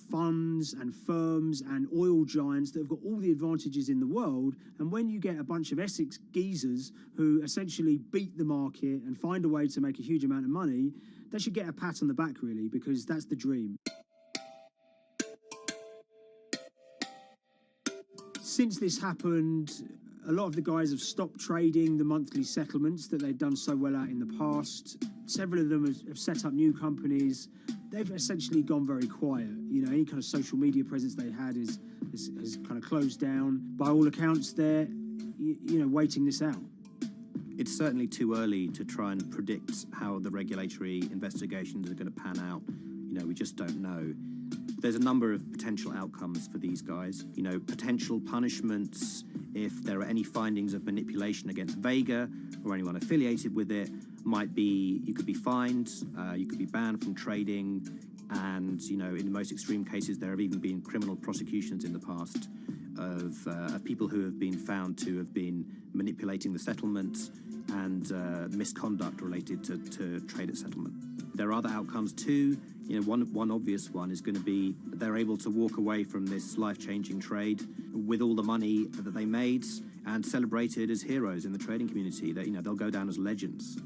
funds and firms and oil giants that have got all the advantages in the world, and when you get a bunch of Essex geezers who essentially beat the market and find a way to make a huge amount of money, they should get a pat on the back, really, because that's the dream. Since this happened, a lot of the guys have stopped trading the monthly settlements that they'd done so well at in the past. Several of them have set up new companies. They've essentially gone very quiet. Any kind of social media presence they had has kind of closed down. By all accounts, they're, waiting this out. It's certainly too early to try and predict how the regulatory investigations are going to pan out. We just don't know. There's a number of potential outcomes for these guys. Potential punishments if there are any findings of manipulation against Vega or anyone affiliated with it. Might be you could be fined, you could be banned from trading, and in the most extreme cases there have even been criminal prosecutions in the past of people who have been found to have been manipulating the settlement and misconduct related to trade at settlement. There are other outcomes too. One obvious one is going to be they're able to walk away from this life-changing trade with all the money that they made, and celebrated as heroes in the trading community. That, you know, they'll go down as legends.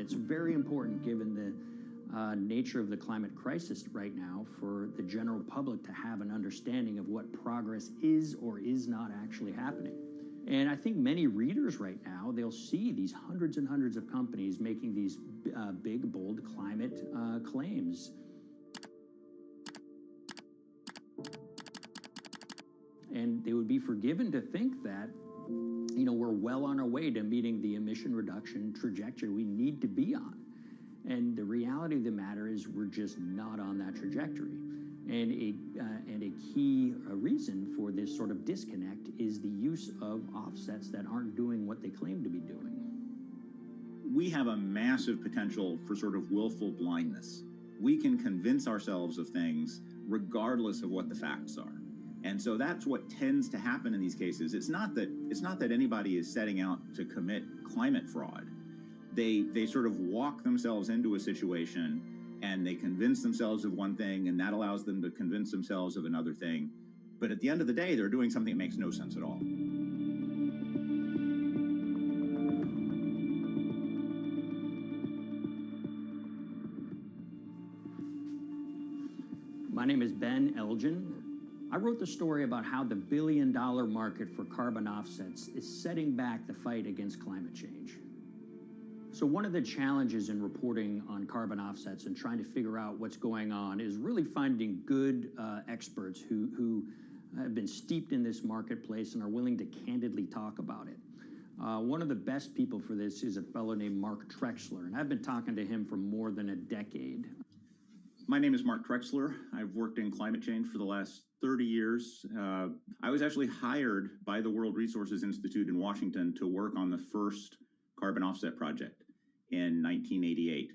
It's very important, given the nature of the climate crisis right now, for the general public to have an understanding of what progress is or is not actually happening. And I think many readers right now, they'll see these hundreds and hundreds of companies making these big, bold climate claims. And they would be forgiven to think that, you know, we're well on our way to meeting the emission reduction trajectory we need to be on. And the reality of the matter is we're just not on that trajectory. And a key reason for this sort of disconnect is the use of offsets that aren't doing what they claim to be doing. We have a massive potential for sort of willful blindness. We can convince ourselves of things regardless of what the facts are. And so that's what tends to happen in these cases. It's not that anybody is setting out to commit climate fraud. They sort of walk themselves into a situation and they convince themselves of one thing, and that allows them to convince themselves of another thing. But at the end of the day, they're doing something that makes no sense at all. My name is Ben Elgin. I wrote the story about how the billion-dollar market for carbon offsets is setting back the fight against climate change. So one of the challenges in reporting on carbon offsets and trying to figure out what's going on is really finding good experts who have been steeped in this marketplace and are willing to candidly talk about it. One of the best people for this is a fellow named Mark Trexler, and I've been talking to him for more than a decade. My name is Mark Trexler. I've worked in climate change for the last 30 years. I was actually hired by the World Resources Institute in Washington to work on the first carbon offset project in 1988.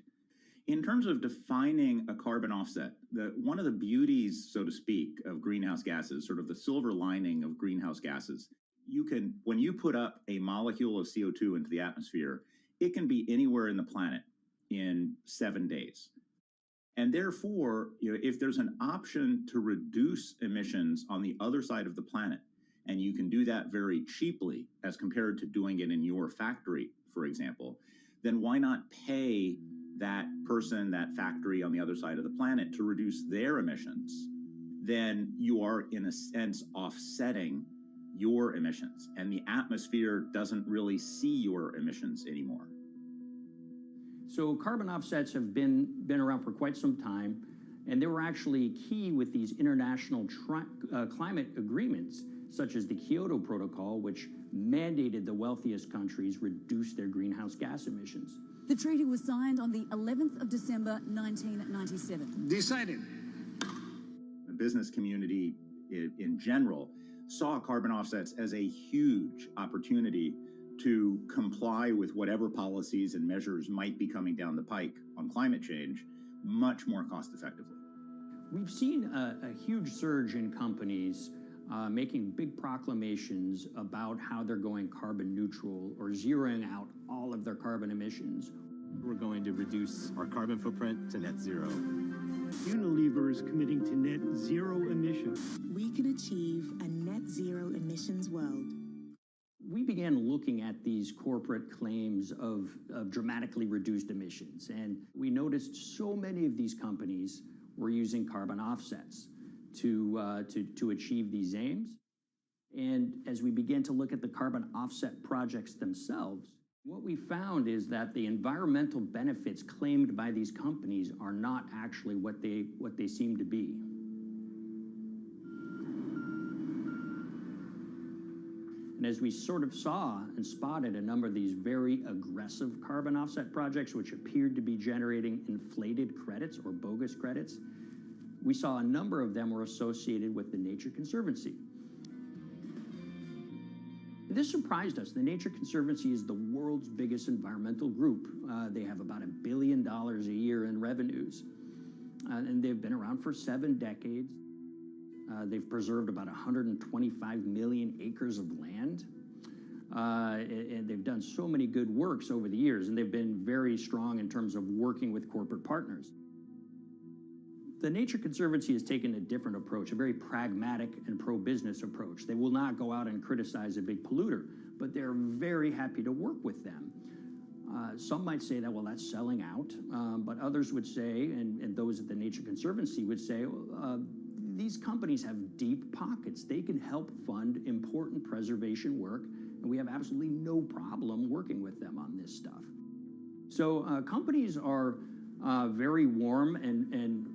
In terms of defining a carbon offset, one of the beauties, so to speak, of greenhouse gases, sort of the silver lining of greenhouse gases, when you put up a molecule of CO2 into the atmosphere, it can be anywhere in the planet in 7 days. And therefore, if there's an option to reduce emissions on the other side of the planet, and you can do that very cheaply as compared to doing it in your factory, for example, then why not pay that person, that factory on the other side of the planet to reduce their emissions? Then you are, in a sense, offsetting your emissions, and the atmosphere doesn't really see your emissions anymore. So carbon offsets have been around for quite some time, and they were actually key with these international climate agreements, such as the Kyoto Protocol, which mandated the wealthiest countries reduce their greenhouse gas emissions. The treaty was signed on the 11th of December, 1997. Decided. The business community in general saw carbon offsets as a huge opportunity to comply with whatever policies and measures might be coming down the pike on climate change much more cost effectively. We've seen a huge surge in companies making big proclamations about how they're going carbon neutral or zeroing out all of their carbon emissions. We're going to reduce our carbon footprint to net zero. Unilever is committing to net zero emissions. We can achieve a net zero emissions world. We began looking at these corporate claims of dramatically reduced emissions, and we noticed so many of these companies were using carbon offsets to achieve these aims. And as we began to look at the carbon offset projects themselves, what we found is that the environmental benefits claimed by these companies are not actually what they seem to be. And as we sort of saw and spotted a number of these very aggressive carbon offset projects, which appeared to be generating inflated credits or bogus credits, we saw a number of them were associated with the Nature Conservancy. This surprised us. The Nature Conservancy is the world's biggest environmental group. They have about $1 billion a year in revenues, and they've been around for 7 decades. They've preserved about 125 million acres of land, and they've done so many good works over the years, and they've been very strong in terms of working with corporate partners. The Nature Conservancy has taken a different approach, a very pragmatic and pro-business approach. They will not go out and criticize a big polluter, but they're very happy to work with them. Some might say that, well, that's selling out, but others would say, and those at the Nature Conservancy would say, these companies have deep pockets. They can help fund important preservation work, and we have absolutely no problem working with them on this stuff. So companies are very warm, and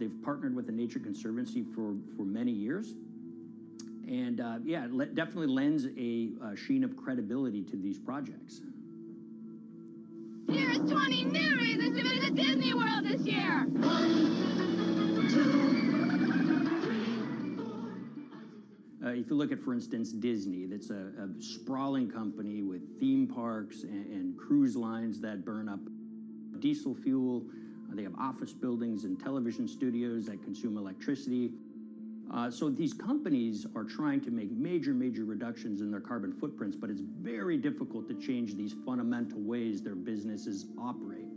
they've partnered with the Nature Conservancy for many years. And yeah, it definitely lends a sheen of credibility to these projects. Here's 20 new reasons to visit Disney World this year. 1, 2, 3. If you look at, for instance, Disney, that's a sprawling company with theme parks and cruise lines that burn up diesel fuel. They have office buildings and television studios that consume electricity. So these companies are trying to make major reductions in their carbon footprints, but it's very difficult to change these fundamental ways their businesses operate.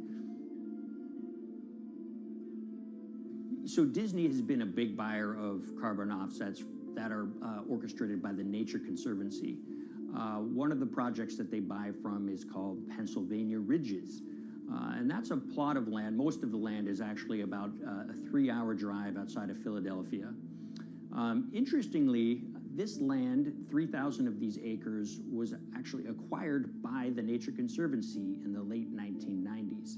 So Disney has been a big buyer of carbon offsets that are orchestrated by the Nature Conservancy. One of the projects that they buy from is called Pennsylvania Ridges. And that's a plot of land. Most of the land is actually about a 3-hour drive outside of Philadelphia. Interestingly, this land, 3,000 of these acres, was actually acquired by the Nature Conservancy in the late 1990s.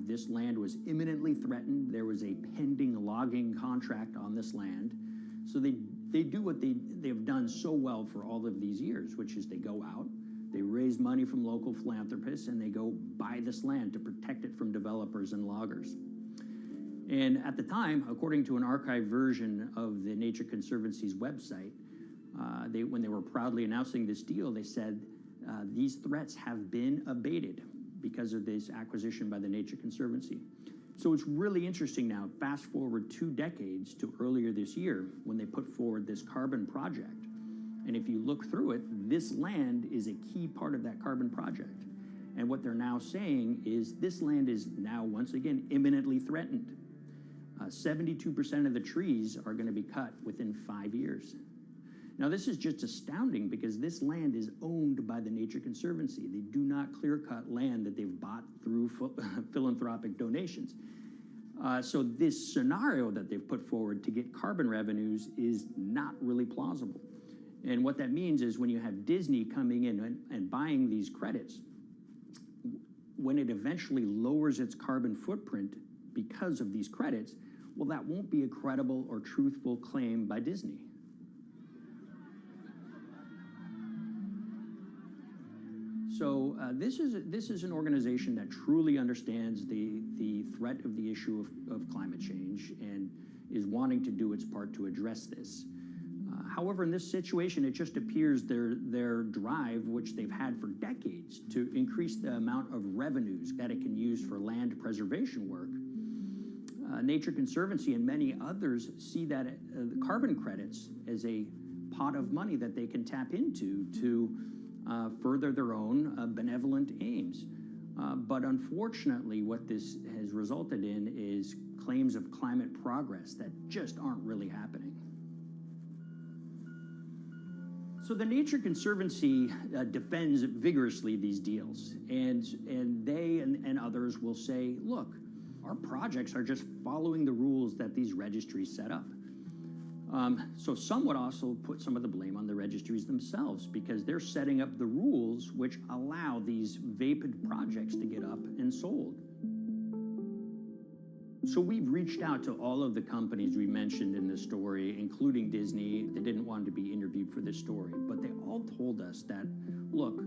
This land was imminently threatened. There was a pending logging contract on this land. So they do what they've done so well for all of these years, which is they go out, they raise money from local philanthropists, and they go buy this land to protect it from developers and loggers. And at the time, according to an archived version of the Nature Conservancy's website, when they were proudly announcing this deal, they said, these threats have been abated because of this acquisition by the Nature Conservancy. So it's really interesting now, fast forward 2 decades to earlier this year when they put forward this carbon project. And if you look through it, this land is a key part of that carbon project. And what they're now saying is this land is now, once again, imminently threatened. 72% of the trees are going to be cut within 5 years. Now, this is just astounding because this land is owned by the Nature Conservancy. They do not clear-cut land that they've bought through philanthropic donations. So this scenario that they've put forward to get carbon revenues is not really plausible. And what that means is when you have Disney coming in and buying these credits, when it eventually lowers its carbon footprint because of these credits, well, that won't be a credible or truthful claim by Disney. So this is an organization that truly understands the threat of the issue of climate change and is wanting to do its part to address this. However, in this situation, it just appears their drive, which they've had for decades, to increase the amount of revenues that it can use for land preservation work. Nature Conservancy and many others see that carbon credits as a pot of money that they can tap into to further their own benevolent aims. But unfortunately, what this has resulted in is claims of climate progress that just aren't really happening. So the Nature Conservancy defends vigorously these deals, and they and others will say, look, our projects are just following the rules that these registries set up. So some would also put some of the blame on the registries themselves because they're setting up the rules which allow these vapid projects to get up and sold. So we've reached out to all of the companies we mentioned in this story, including Disney. They didn't want to be interviewed for this story, but they all told us that, look,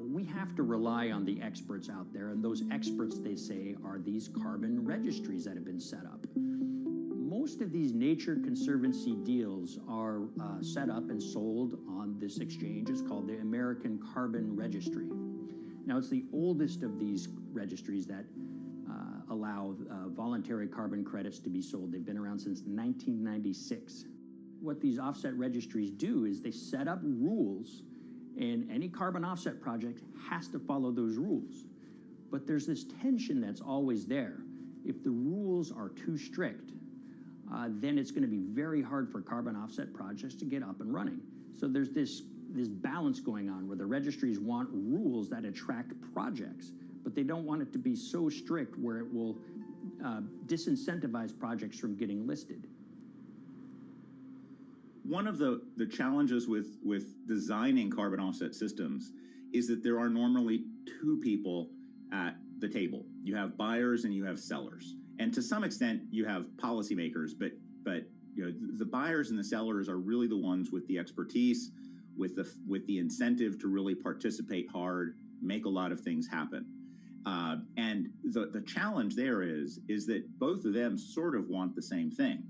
we have to rely on the experts out there, and those experts, they say, are these carbon registries that have been set up. Most of these Nature Conservancy deals are set up and sold on this exchange. It's called the American Carbon Registry. Now, it's the oldest of these registries that allow voluntary carbon credits to be sold. They've been around since 1996. What these offset registries do is they set up rules, and any carbon offset project has to follow those rules. But there's this tension that's always there. If the rules are too strict, then it's going to be very hard for carbon offset projects to get up and running. So there's this balance going on where the registries want rules that attract projects, but they don't want it to be so strict where it will disincentivize projects from getting listed. One of the challenges with designing carbon offset systems is that there are normally two people at the table. You have buyers and you have sellers. And to some extent, you have policymakers, but you know, the buyers and the sellers are really the ones with the expertise, with the incentive to really participate hard, make a lot of things happen. And the challenge there is that both of them sort of want the same thing,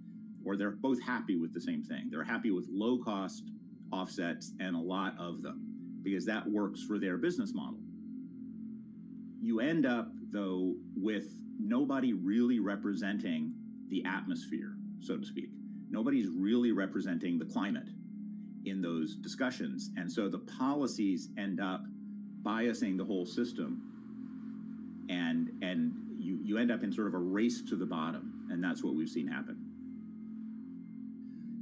or they're both happy with the same thing. They're happy with low-cost offsets and a lot of them, because that works for their business model. You end up, though, with nobody really representing the atmosphere, so to speak. Nobody's really representing the climate in those discussions. And so the policies end up biasing the whole system, and you end up in sort of a race to the bottom, and that's what we've seen happen.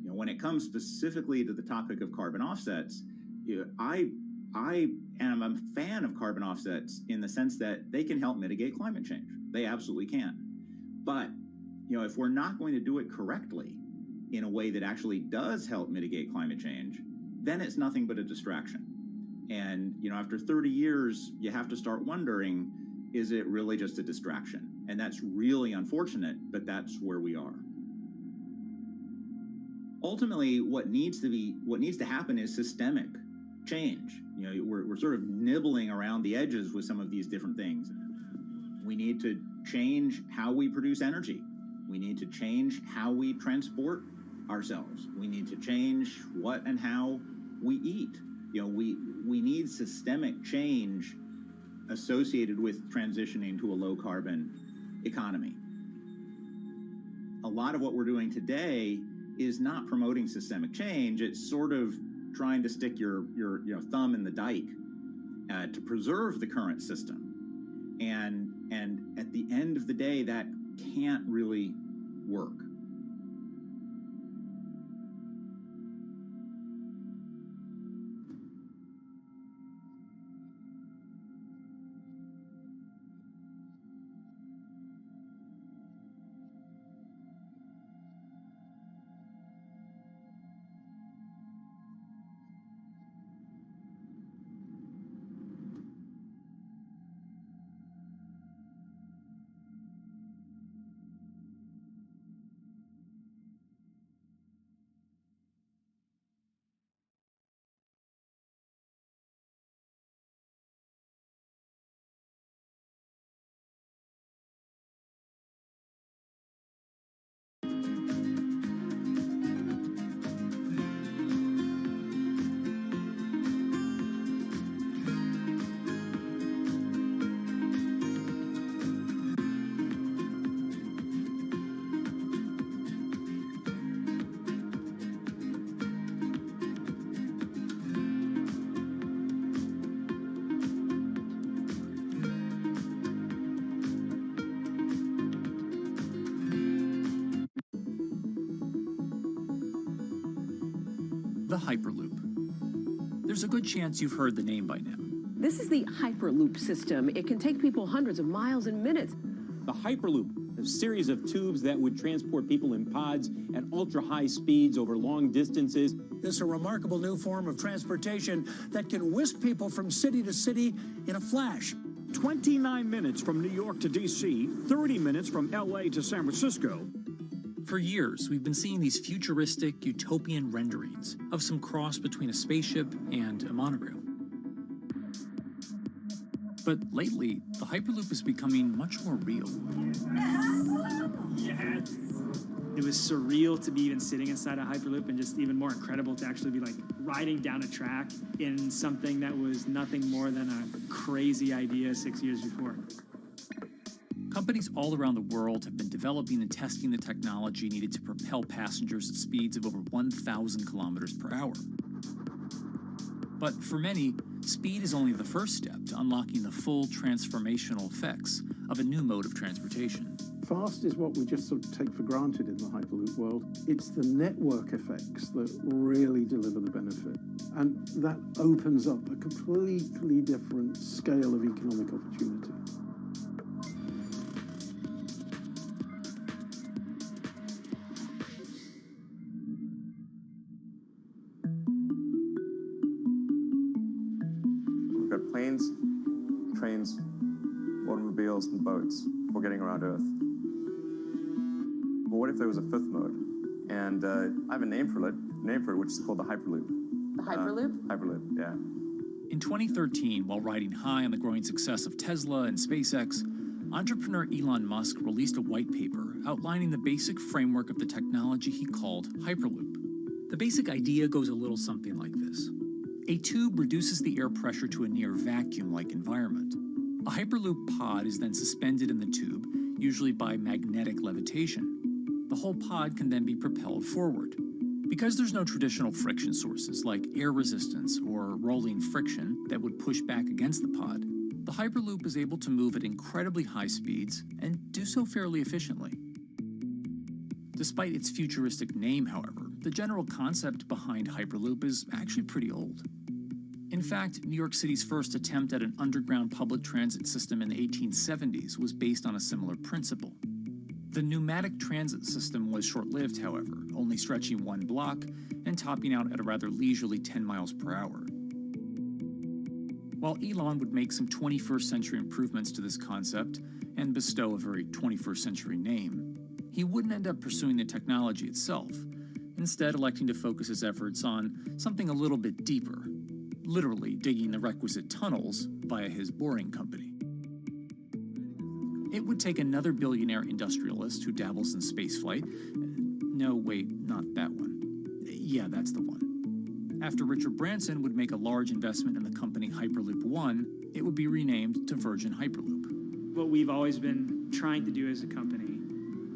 You know, when it comes specifically to the topic of carbon offsets, you know, I am a fan of carbon offsets in the sense that they can help mitigate climate change. They absolutely can. But, you know, if we're not going to do it correctly in a way that actually does help mitigate climate change, then it's nothing but a distraction. And, you know, after 30 years, you have to start wondering, is it really just a distraction? And that's really unfortunate, but that's where we are. Ultimately, what needs to happen is systemic change. You know, we're sort of nibbling around the edges with some of these different things. We need to change how we produce energy. We need to change how we transport ourselves. We need to change what and how we eat. You know, we need systemic change associated with transitioning to a low carbon economy. A lot of what we're doing today is not promoting systemic change. It's sort of trying to stick your thumb in the dike to preserve the current system. And at the end of the day, that can't really work. The Hyperloop. There's a good chance you've heard the name by now. This is the Hyperloop system. It can take people hundreds of miles in minutes. The Hyperloop, a series of tubes that would transport people in pods at ultra-high speeds over long distances. This is a remarkable new form of transportation that can whisk people from city to city in a flash. 29 minutes from New York to D.C., 30 minutes from L.A. to San Francisco. For years, we've been seeing these futuristic, utopian renderings of some cross between a spaceship and a monorail. But lately, the Hyperloop is becoming much more real. Yes. It was surreal to be even sitting inside a Hyperloop, and just even more incredible to actually be like riding down a track in something that was nothing more than a crazy idea 6 years before. Companies all around the world have been developing and testing the technology needed to propel passengers at speeds of over 1,000 kilometers per hour. But for many, speed is only the first step to unlocking the full transformational effects of a new mode of transportation. Fast is what we just sort of take for granted in the Hyperloop world. It's the network effects that really deliver the benefit. And that opens up a completely different scale of economic opportunity. We've got planes, trains, automobiles, and boats for getting around Earth. But what if there was a fifth mode? And I have a name for it, which is called the Hyperloop. The Hyperloop? Hyperloop, yeah. In 2013, while riding high on the growing success of Tesla and SpaceX, entrepreneur Elon Musk released a white paper outlining the basic framework of the technology he called Hyperloop. The basic idea goes a little something like this. A tube reduces the air pressure to a near vacuum-like environment. A Hyperloop pod is then suspended in the tube, usually by magnetic levitation. The whole pod can then be propelled forward. Because there's no traditional friction sources like air resistance or rolling friction that would push back against the pod, the Hyperloop is able to move at incredibly high speeds and do so fairly efficiently. Despite its futuristic name, however, the general concept behind Hyperloop is actually pretty old. In fact, New York City's first attempt at an underground public transit system in the 1870s was based on a similar principle. The pneumatic transit system was short-lived, however, only stretching one block and topping out at a rather leisurely 10 miles per hour. While Elon would make some 21st century improvements to this concept and bestow a very 21st century name, he wouldn't end up pursuing the technology itself, instead electing to focus his efforts on something a little bit deeper, literally digging the requisite tunnels via his boring company. It would take another billionaire industrialist who dabbles in spaceflight. No, wait, not that one. Yeah, that's the one. After Richard Branson would make a large investment in the company Hyperloop One, it would be renamed to Virgin Hyperloop. What we've always been trying to do as a company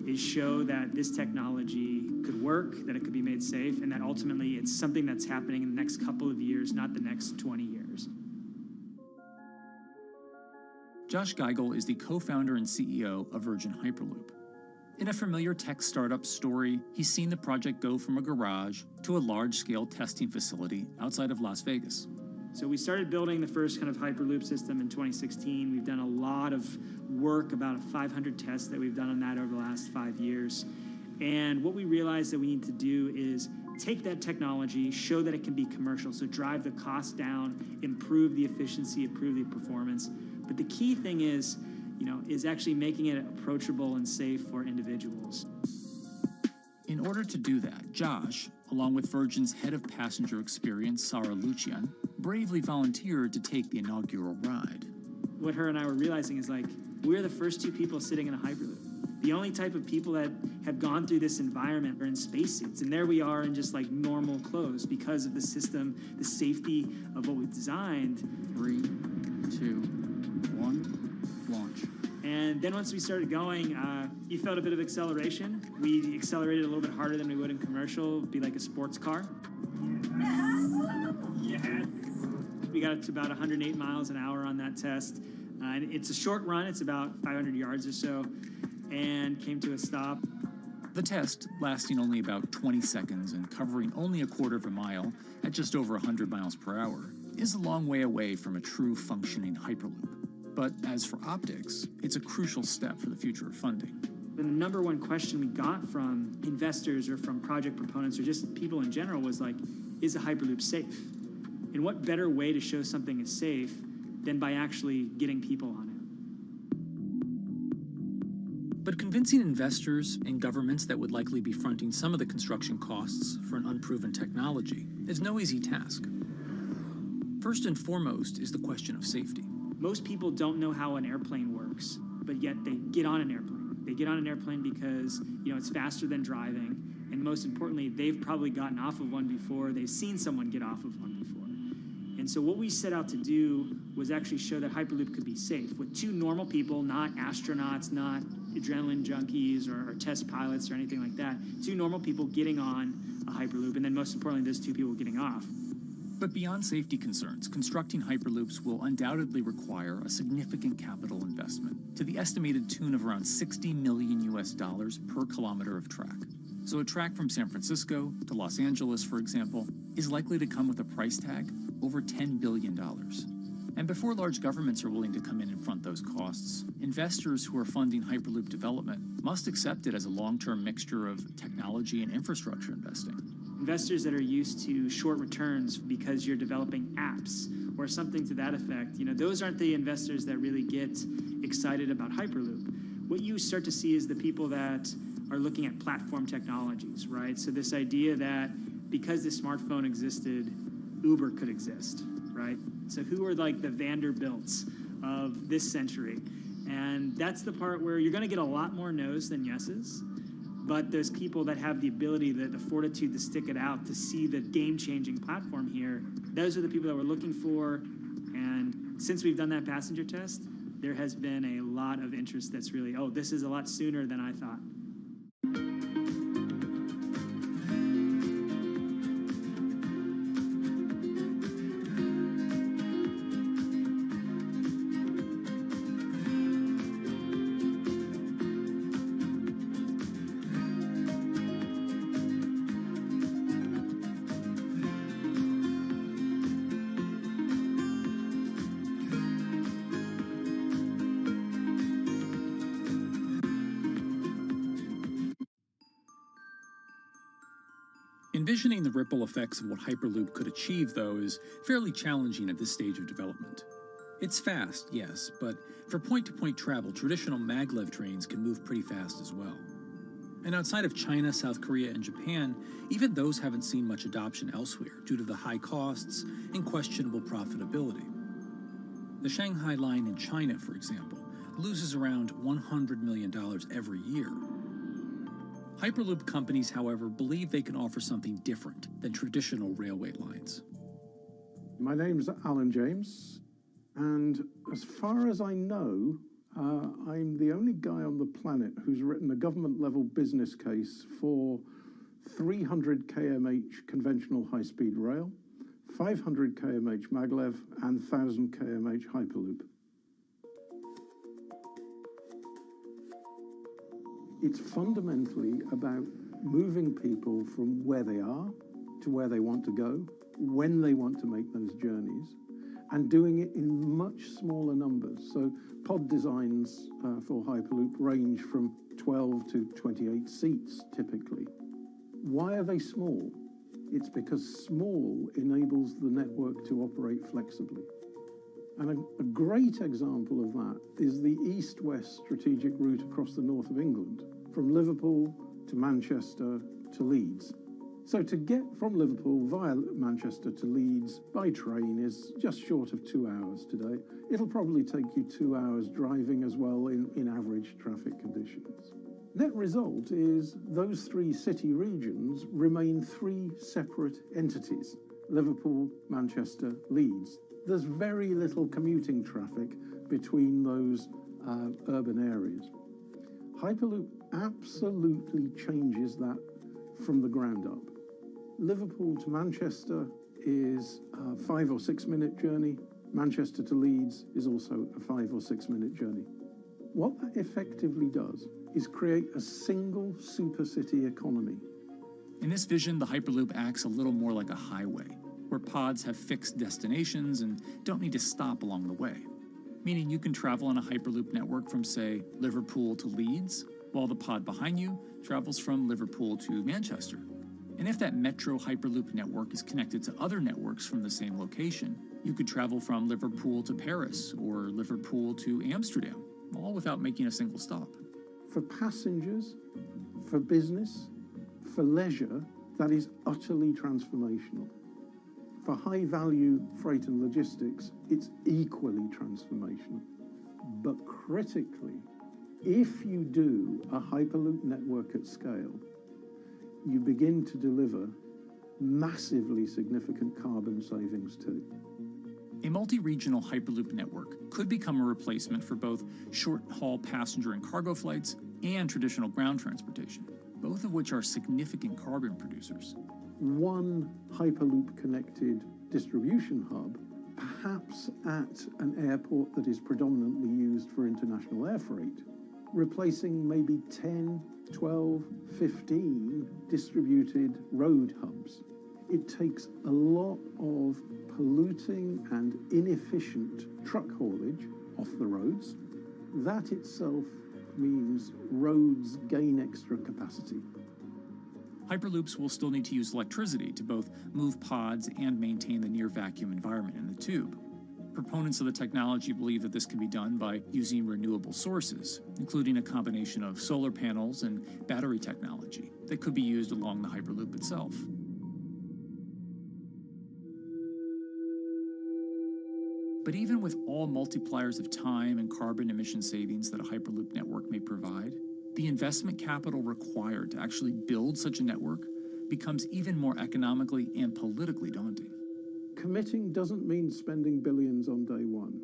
is show that this technology could work, that it could be made safe, and that ultimately it's something that's happening in the next couple of years, not the next 20 years. Josh Geigel is the co-founder and CEO of Virgin Hyperloop. In a familiar tech startup story, he's seen the project go from a garage to a large-scale testing facility outside of Las Vegas. So we started building the first kind of Hyperloop system in 2016. We've done a lot of work, about 500 tests that we've done on that over the last 5 years. And what we realized that we need to do is take that technology, show that it can be commercial, so drive the cost down, improve the efficiency, improve the performance. But the key thing is actually making it approachable and safe for individuals. In order to do that, Josh, along with Virgin's head of passenger experience, Sarah Lucian, bravely volunteered to take the inaugural ride. What her and I were realizing is we're the first two people sitting in a Hyperloop. The only type of people that have gone through this environment are in spacesuits, and there we are in just normal clothes because of the system, the safety of what we've designed. 3, 2, 1, launch. And then once we started going, you felt a bit of acceleration. We accelerated a little bit harder than we would in commercial. It'd be like a sports car. Yes. We got up to about 108 miles an hour on that test. And it's a short run. It's about 500 yards or so, and came to a stop. The test, lasting only about 20 seconds and covering only a quarter of a mile at just over 100 miles per hour, is a long way away from a true functioning Hyperloop. But as for optics, it's a crucial step for the future of funding. And the number one question we got from investors or from project proponents or just people in general was is a Hyperloop safe? And what better way to show something is safe than by actually getting people on it? But convincing investors and governments that would likely be fronting some of the construction costs for an unproven technology is no easy task. First and foremost is the question of safety. Most people don't know how an airplane works, but yet they get on an airplane. They get on an airplane because, it's faster than driving, and most importantly, they've probably gotten off of one before, they've seen someone get off of one before. And so what we set out to do was actually show that Hyperloop could be safe with two normal people, not astronauts, not adrenaline junkies or test pilots or anything like that. Two normal people getting on a Hyperloop, and then most importantly, those two people getting off. But beyond safety concerns, constructing Hyperloops will undoubtedly require a significant capital investment to the estimated tune of around $60 million per kilometer of track. So a track from San Francisco to Los Angeles, for example, is likely to come with a price tag over $10 billion. And before large governments are willing to come in and front those costs, investors who are funding Hyperloop development must accept it as a long-term mixture of technology and infrastructure investing. Investors that are used to short returns because you're developing apps or something to that effect, those aren't the investors that really get excited about Hyperloop. What you start to see is the people that are looking at platform technologies, right? So this idea that because the smartphone existed, Uber could exist, right? So who are like the Vanderbilts of this century? And that's the part where you're going to get a lot more no's than yeses. But there's people that have the ability, the fortitude to stick it out, to see the game-changing platform here. Those are the people that we're looking for. And since we've done that passenger test, there has been a lot of interest that's really, this is a lot sooner than I thought. Envisioning the ripple effects of what Hyperloop could achieve, though, is fairly challenging at this stage of development. It's fast, yes, but for point-to-point travel, traditional maglev trains can move pretty fast as well. And outside of China, South Korea, and Japan, even those haven't seen much adoption elsewhere due to the high costs and questionable profitability. The Shanghai line in China, for example, loses around $100 million every year. Hyperloop companies, however, believe they can offer something different than traditional railway lines. My name's Alan James, and as far as I know, I'm the only guy on the planet who's written a government-level business case for 300 kmh conventional high-speed rail, 500 kmh maglev, and 1,000 kmh Hyperloop. It's fundamentally about moving people from where they are to where they want to go, when they want to make those journeys, and doing it in much smaller numbers. So pod designs for Hyperloop range from 12 to 28 seats, typically. Why are they small? It's because small enables the network to operate flexibly. And a great example of that is the east-west strategic route across the north of England, from Liverpool to Manchester to Leeds. So to get from Liverpool via Manchester to Leeds by train is just short of 2 hours today. It'll probably take you 2 hours driving as well in average traffic conditions. Net result is those three city regions remain three separate entities: Liverpool, Manchester, Leeds. There's very little commuting traffic between those urban areas. Hyperloop absolutely changes that from the ground up. Liverpool to Manchester is a 5 or 6 minute journey. Manchester to Leeds is also a 5 or 6 minute journey. What that effectively does is create a single super city economy. In this vision, the Hyperloop acts a little more like a highway, where pods have fixed destinations and don't need to stop along the way. Meaning you can travel on a Hyperloop network from, say, Liverpool to Leeds, while the pod behind you travels from Liverpool to Manchester. And if that metro Hyperloop network is connected to other networks from the same location, you could travel from Liverpool to Paris or Liverpool to Amsterdam, all without making a single stop. For passengers, for business, for leisure, that is utterly transformational. For high-value freight and logistics, it's equally transformational. But critically, if you do a Hyperloop network at scale, you begin to deliver massively significant carbon savings too. A multi-regional Hyperloop network could become a replacement for both short-haul passenger and cargo flights and traditional ground transportation, both of which are significant carbon producers. One Hyperloop-connected distribution hub, perhaps at an airport that is predominantly used for international air freight, replacing maybe 10, 12, 15 distributed road hubs. It takes a lot of polluting and inefficient truck haulage off the roads. That itself means roads gain extra capacity. Hyperloops will still need to use electricity to both move pods and maintain the near-vacuum environment in the tube. Proponents of the technology believe that this can be done by using renewable sources, including a combination of solar panels and battery technology that could be used along the Hyperloop itself. But even with all multipliers of time and carbon emission savings that a Hyperloop network may provide, the investment capital required to actually build such a network becomes even more economically and politically daunting. Committing doesn't mean spending billions on day one.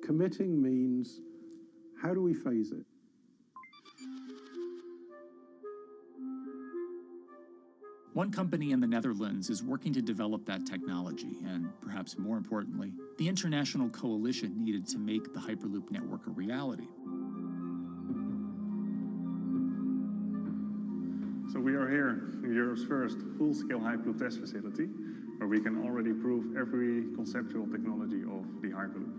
Committing means, how do we phase it? One company in the Netherlands is working to develop that technology, and perhaps more importantly, the international coalition needed to make the Hyperloop network a reality. So we are here in Europe's first full-scale Hyperloop test facility, where we can already prove every conceptual technology of the Hyperloop.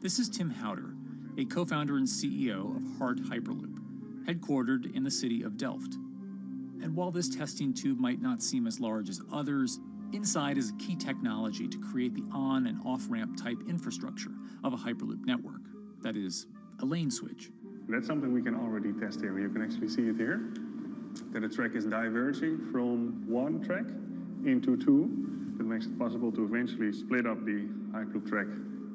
This is Tim Houter, a co-founder and CEO of Hart Hyperloop, headquartered in the city of Delft. And while this testing tube might not seem as large as others, inside is a key technology to create the on- and off-ramp type infrastructure of a Hyperloop network. That is, a lane switch. That's something we can already test here. You can actually see it here, that the track is diverging from one track into two. That makes it possible to eventually split up the Hyperloop track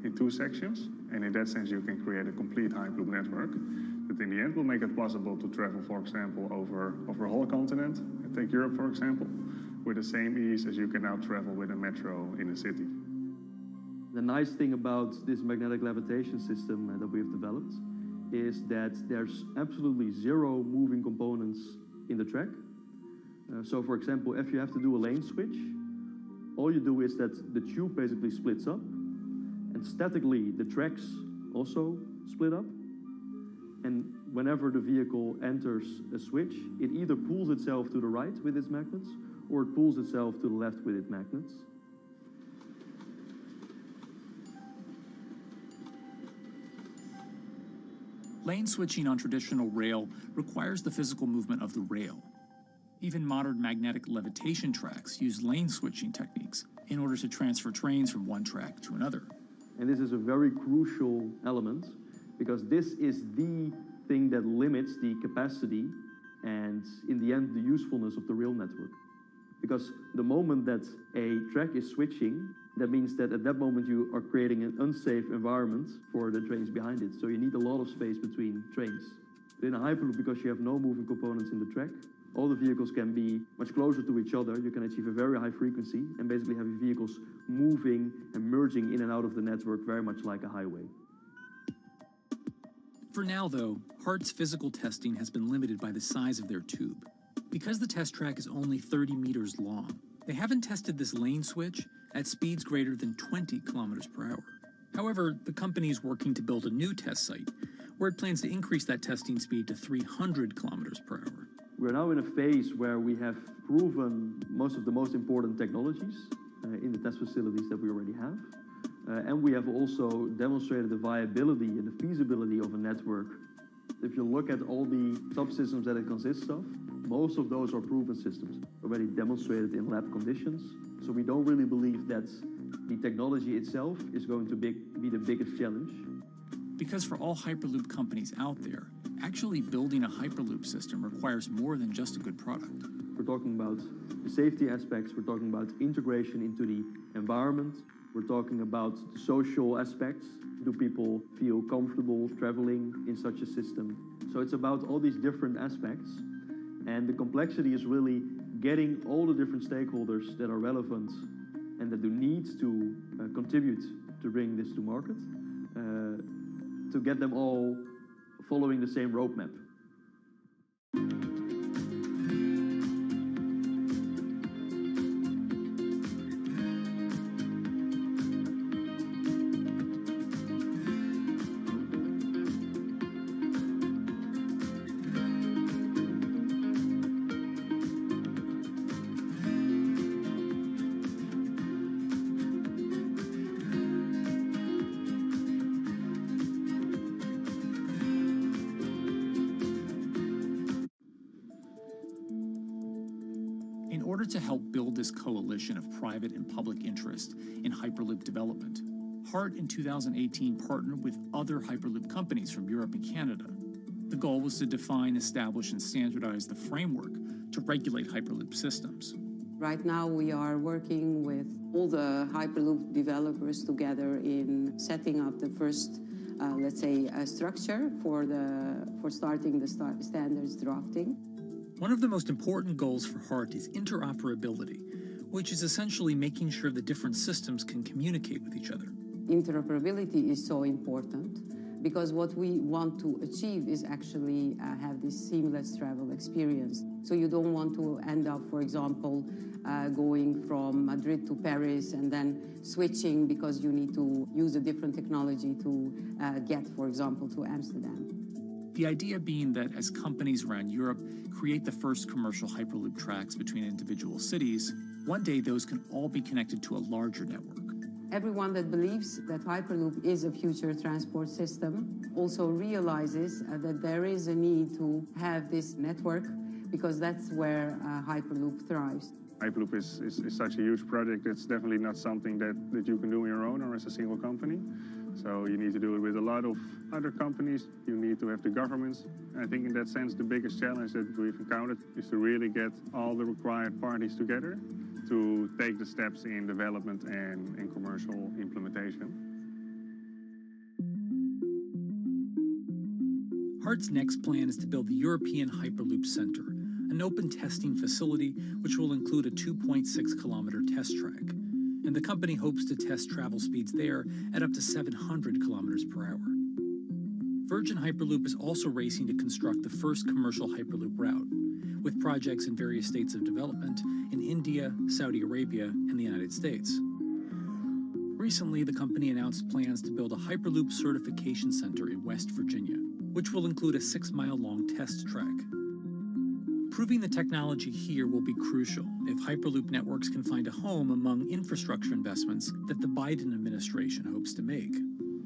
in two sections. And in that sense, you can create a complete Hyperloop network that in the end will make it possible to travel, for example, over a whole continent. And take Europe, for example, with the same ease as you can now travel with a metro in a city. The nice thing about this magnetic levitation system that we've developed is that there's absolutely zero moving components in the track. So for example, if you have to do a lane switch, all you do is that the tube basically splits up, and statically the tracks also split up. And whenever the vehicle enters a switch, it either pulls itself to the right with its magnets, or it pulls itself to the left with its magnets. Lane switching on traditional rail requires the physical movement of the rail. Even modern magnetic levitation tracks use lane switching techniques in order to transfer trains from one track to another. And this is a very crucial element, because this is the thing that limits the capacity and, in the end, the usefulness of the rail network. Because the moment that a track is switching, that means that at that moment you are creating an unsafe environment for the trains behind it. So you need a lot of space between trains. In a Hyperloop, because you have no moving components in the track, all the vehicles can be much closer to each other. You can achieve a very high frequency and basically have your vehicles moving and merging in and out of the network very much like a highway. For now, though, Hart's physical testing has been limited by the size of their tube. Because the test track is only 30 meters long, they haven't tested this lane switch at speeds greater than 20 kilometers per hour. However, the company is working to build a new test site where it plans to increase that testing speed to 300 kilometers per hour. We're now in a phase where we have proven most of the most important technologies in the test facilities that we already have. And we have also demonstrated the viability and the feasibility of a network. If you look at all the subsystems that it consists of, most of those are proven systems, already demonstrated in lab conditions. So we don't really believe that the technology itself is going to be the biggest challenge. Because for all Hyperloop companies out there, Actually building a Hyperloop system requires more than just a good product. We're talking about the safety aspects, we're talking about integration into the environment, we're talking about the social aspects. Do people feel comfortable traveling in such a system? So it's about all these different aspects, and the complexity is really getting all the different stakeholders that are relevant and that do need to contribute to bring this to market, to get them all following the same roadmap. In order to help build this coalition of private and public interest in Hyperloop development, HART in 2018 partnered with other Hyperloop companies from Europe and Canada. The goal was to define, establish, and standardize the framework to regulate Hyperloop systems. Right now we are working with all the Hyperloop developers together in setting up the first, let's say, structure for starting the standards drafting. One of the most important goals for HART is interoperability, which is essentially making sure the different systems can communicate with each other. Interoperability is so important because what we want to achieve is actually have this seamless travel experience. So you don't want to end up, for example, going from Madrid to Paris and then switching because you need to use a different technology to get, for example, to Amsterdam. The idea being that as companies around Europe create the first commercial Hyperloop tracks between individual cities, one day those can all be connected to a larger network. Everyone that believes that Hyperloop is a future transport system also realizes that there is a need to have this network because that's where Hyperloop thrives. Hyperloop is such a huge project. It's definitely not something that you can do on your own or as a single company. So you need to do it with a lot of other companies. You need to have the governments. And I think in that sense, the biggest challenge that we've encountered is to really get all the required parties together to take the steps in development and in commercial implementation. HART's next plan is to build the European Hyperloop Center, an open testing facility which will include a 2.6-kilometer test track. And the company hopes to test travel speeds there at up to 700 kilometers per hour. Virgin Hyperloop is also racing to construct the first commercial Hyperloop route, with projects in various states of development in India, Saudi Arabia, and the United States. Recently, the company announced plans to build a Hyperloop certification center in West Virginia, which will include a 6-mile-long test track. Proving the technology here will be crucial if Hyperloop networks can find a home among infrastructure investments that the Biden administration hopes to make.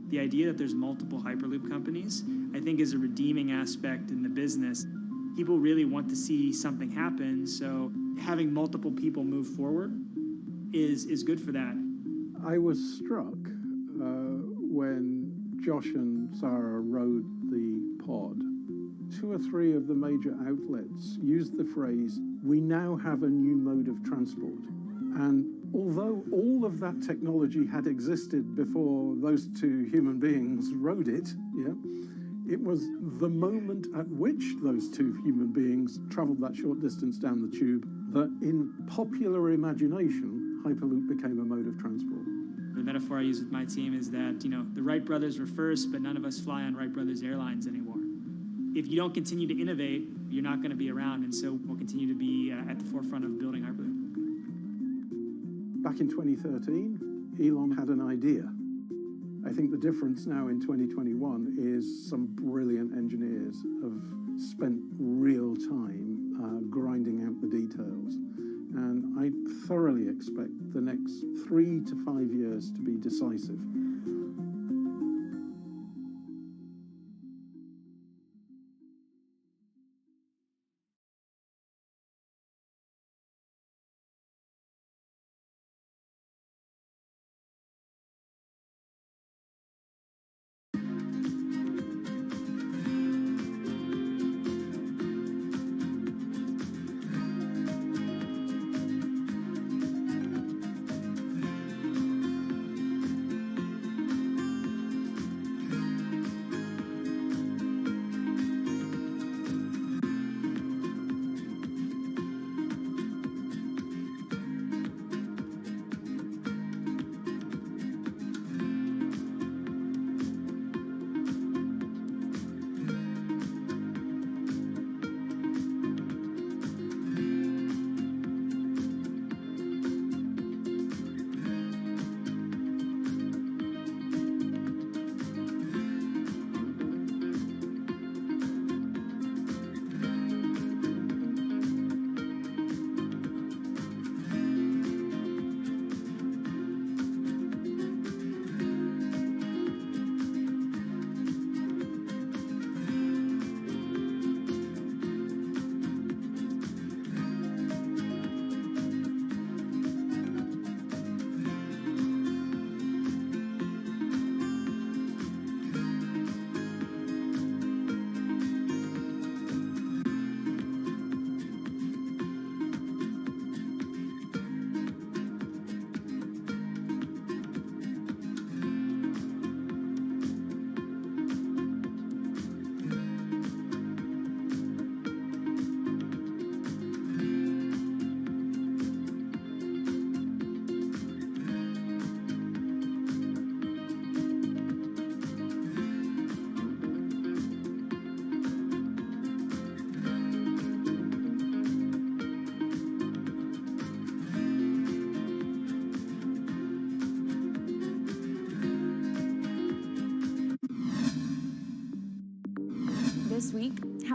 The idea that there's multiple Hyperloop companies, I think, is a redeeming aspect in the business. People really want to see something happen, so having multiple people move forward is good for that. I was struck when Josh and Sarah rode the pod. 2 or 3 of the major outlets used the phrase, "We now have a new mode of transport." And although all of that technology had existed before those 2 human beings rode it, it was the moment at which those 2 human beings traveled that short distance down the tube that in popular imagination, Hyperloop became a mode of transport. The metaphor I use with my team is that, the Wright brothers were first, but none of us fly on Wright brothers airlines anymore. If you don't continue to innovate, you're not going to be around, and so we'll continue to be at the forefront of building Hyperloop. Back in 2013, Elon had an idea. I think the difference now in 2021 is some brilliant engineers have spent real time grinding out the details. And I thoroughly expect the next 3 to 5 years to be decisive.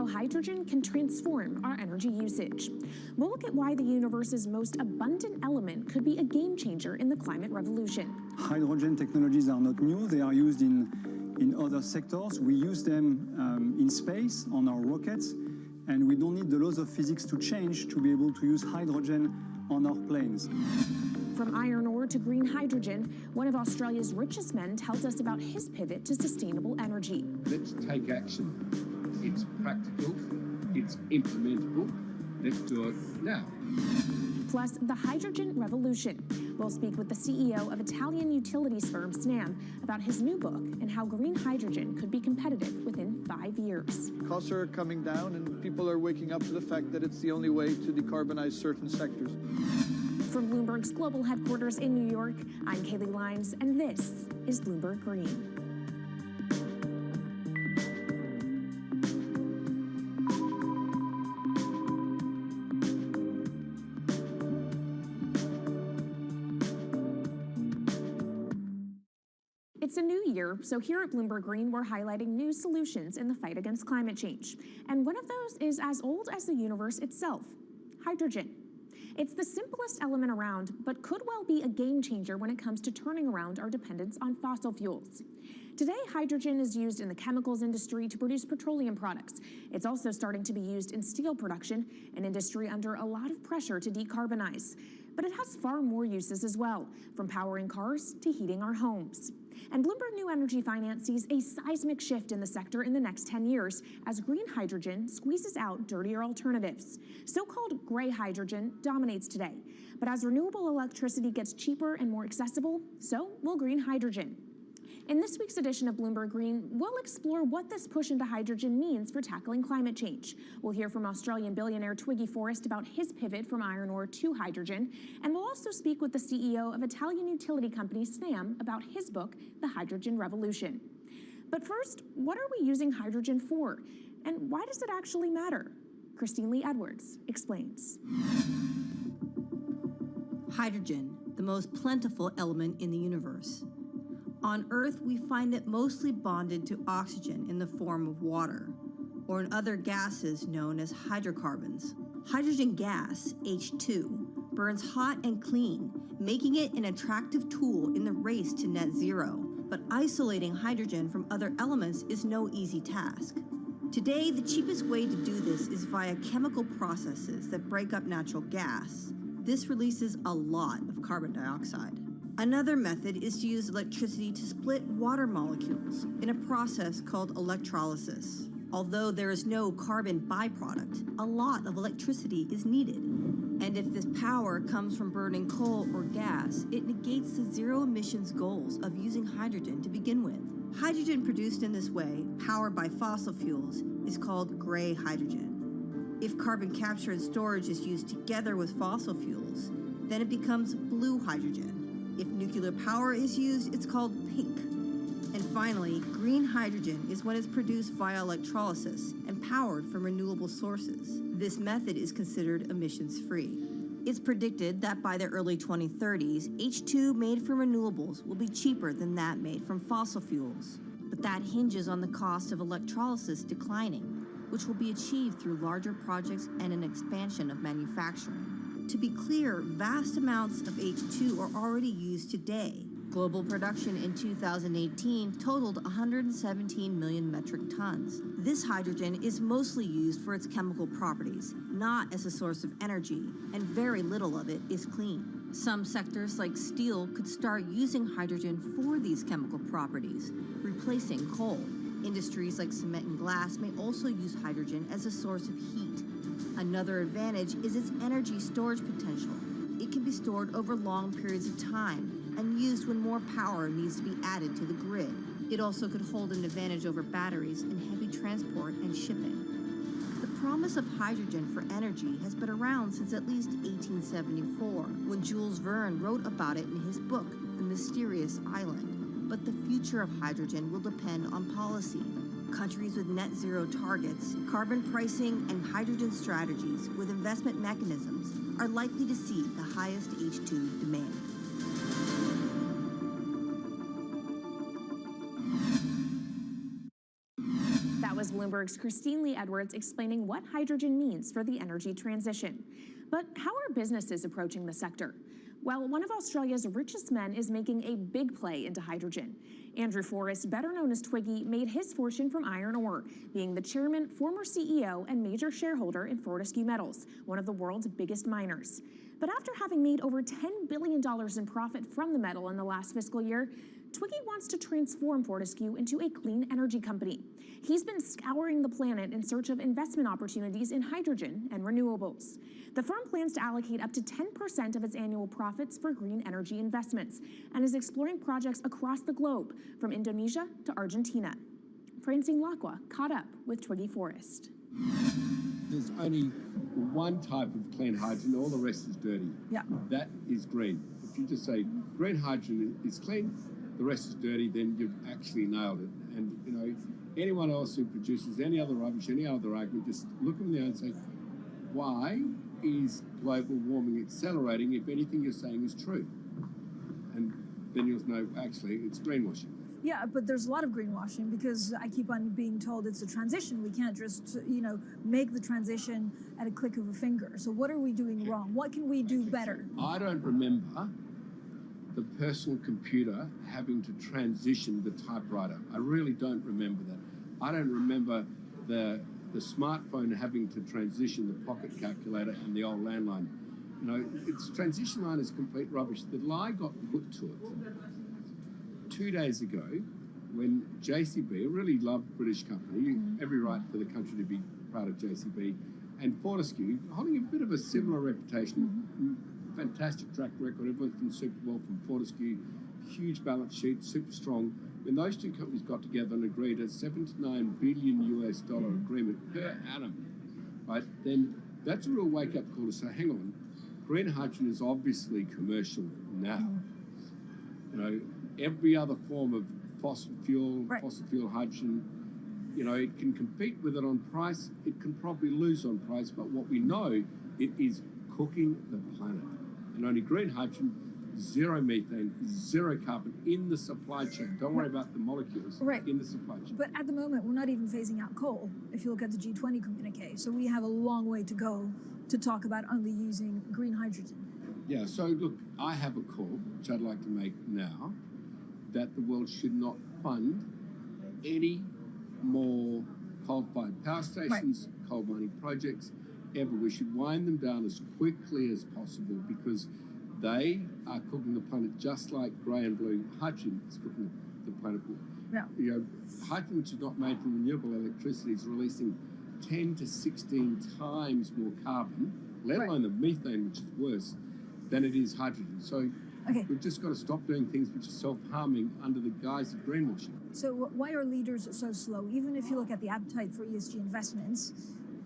hydrogen can transform our energy usage. We'll look at why the universe's most abundant element could be a game changer in the climate revolution. Hydrogen technologies are not new. They are used in other sectors. We use them in space, on our rockets, and we don't need the laws of physics to change to be able to use hydrogen on our planes. From iron ore to green hydrogen, one of Australia's richest men tells us about his pivot to sustainable energy. Let's take action. It's practical, it's implementable. Let's do it now. Plus, the hydrogen revolution. We'll speak with the CEO of Italian utilities firm Snam about his new book and how green hydrogen could be competitive within 5 years. Costs are coming down and people are waking up to the fact that it's the only way to decarbonize certain sectors. From Bloomberg's global headquarters in New York, I'm Kaylee Lyons, and this is Bloomberg Green. It's a new year, so here at Bloomberg Green, we're highlighting new solutions in the fight against climate change. And one of those is as old as the universe itself, hydrogen. It's the simplest element around, but could well be a game changer when it comes to turning around our dependence on fossil fuels. Today, hydrogen is used in the chemicals industry to produce petroleum products. It's also starting to be used in steel production, an industry under a lot of pressure to decarbonize. But it has far more uses as well, from powering cars to heating our homes. And Bloomberg New Energy Finance sees a seismic shift in the sector in the next 10 years as green hydrogen squeezes out dirtier alternatives. So-called gray hydrogen dominates today. But as renewable electricity gets cheaper and more accessible, so will green hydrogen. In this week's edition of Bloomberg Green, we'll explore what this push into hydrogen means for tackling climate change. We'll hear from Australian billionaire Twiggy Forrest about his pivot from iron ore to hydrogen, and we'll also speak with the CEO of Italian utility company Snam about his book, The Hydrogen Revolution. But first, what are we using hydrogen for? And why does it actually matter? Christine Lee Edwards explains. Hydrogen, the most plentiful element in the universe. On Earth, we find it mostly bonded to oxygen in the form of water, or in other gases known as hydrocarbons. Hydrogen gas, H2, burns hot and clean, making it an attractive tool in the race to net zero. But isolating hydrogen from other elements is no easy task. Today, the cheapest way to do this is via chemical processes that break up natural gas. This releases a lot of carbon dioxide. Another method is to use electricity to split water molecules in a process called electrolysis. Although there is no carbon byproduct, a lot of electricity is needed. And if this power comes from burning coal or gas, it negates the zero emissions goals of using hydrogen to begin with. Hydrogen produced in this way, powered by fossil fuels, is called gray hydrogen. If carbon capture and storage is used together with fossil fuels, then it becomes blue hydrogen. If nuclear power is used, it's called pink. And finally, green hydrogen is when it's produced via electrolysis and powered from renewable sources. This method is considered emissions-free. It's predicted that by the early 2030s, H2 made from renewables will be cheaper than that made from fossil fuels. But that hinges on the cost of electrolysis declining, which will be achieved through larger projects and an expansion of manufacturing. To be clear, vast amounts of H2 are already used today. Global production in 2018 totaled 117 million metric tons. This hydrogen is mostly used for its chemical properties, not as a source of energy, and very little of it is clean. Some sectors like steel could start using hydrogen for these chemical properties, replacing coal. Industries like cement and glass may also use hydrogen as a source of heat. Another advantage is its energy storage potential. It can be stored over long periods of time and used when more power needs to be added to the grid. It also could hold an advantage over batteries in heavy transport and shipping. The promise of hydrogen for energy has been around since at least 1874, when Jules Verne wrote about it in his book, The Mysterious Island. But the future of hydrogen will depend on policy. Countries with net zero targets, carbon pricing, and hydrogen strategies with investment mechanisms are likely to see the highest H2 demand. That was Bloomberg's Christine Lee Edwards explaining what hydrogen means for the energy transition. But how are businesses approaching the sector? Well, one of Australia's richest men is making a big play into hydrogen. Andrew Forrest, better known as Twiggy, made his fortune from iron ore, being the chairman, former CEO, and major shareholder in Fortescue Metals, one of the world's biggest miners. But after having made over $10 billion in profit from the metal in the last fiscal year, Twiggy wants to transform Fortescue into a clean energy company. He's been scouring the planet in search of investment opportunities in hydrogen and renewables. The firm plans to allocate up to 10% of its annual profits for green energy investments and is exploring projects across the globe, from Indonesia to Argentina. Francine Lacqua caught up with Twiggy Forrest. There's only one type of clean hydrogen, all the rest is dirty. Yeah. That is green. If you just say green hydrogen is clean, the rest is dirty, then you've actually nailed it. And, you know, anyone else who produces any other rubbish, any other argument, just look them there and say, why is global warming accelerating if anything you're saying is true? And then you'll know, actually, it's greenwashing. Yeah, but there's a lot of greenwashing because I keep on being told it's a transition. We can't just, make the transition at a click of a finger. So what are we doing wrong? What can we do better? I don't remember the personal computer having to transition the typewriter. I really don't remember that. I don't remember the smartphone having to transition the pocket calculator and the old landline. You know, its transition line is complete rubbish. The lie got put to it 2 days ago when JCB, a really loved British company, every right for the country to be proud of JCB, and Fortescue, holding a bit of a similar reputation, fantastic track record, everyone's done super well from Fortescue, huge balance sheet, super strong. When those two companies got together and agreed a $7 to $9 billion US agreement per annum, right, then that's a real wake-up call to say, hang on, green hydrogen is obviously commercial now. You know, every other form of fossil fuel hydrogen, you know, it can compete with it on price, it can probably lose on price, but what we know, it is cooking the planet. And only green hydrogen, zero methane, zero carbon in the supply chain. Don't worry about the molecules in the supply chain. But at the moment, we're not even phasing out coal, if you look at the G20 communique. So we have a long way to go to talk about only using green hydrogen. Yeah, so look, I have a call, which I'd like to make now, that the world should not fund any more coal-fired power stations, coal mining projects, ever. We should wind them down as quickly as possible because they are cooking the planet just like grey and blue hydrogen is cooking the planet. Yeah. You know, hydrogen, which is not made from renewable electricity, is releasing 10 to 16 times more carbon, let alone the methane, which is worse, than it is hydrogen. So we've just got to stop doing things which are self-harming under the guise of greenwashing. So why are leaders so slow? Even if you look at the appetite for ESG investments,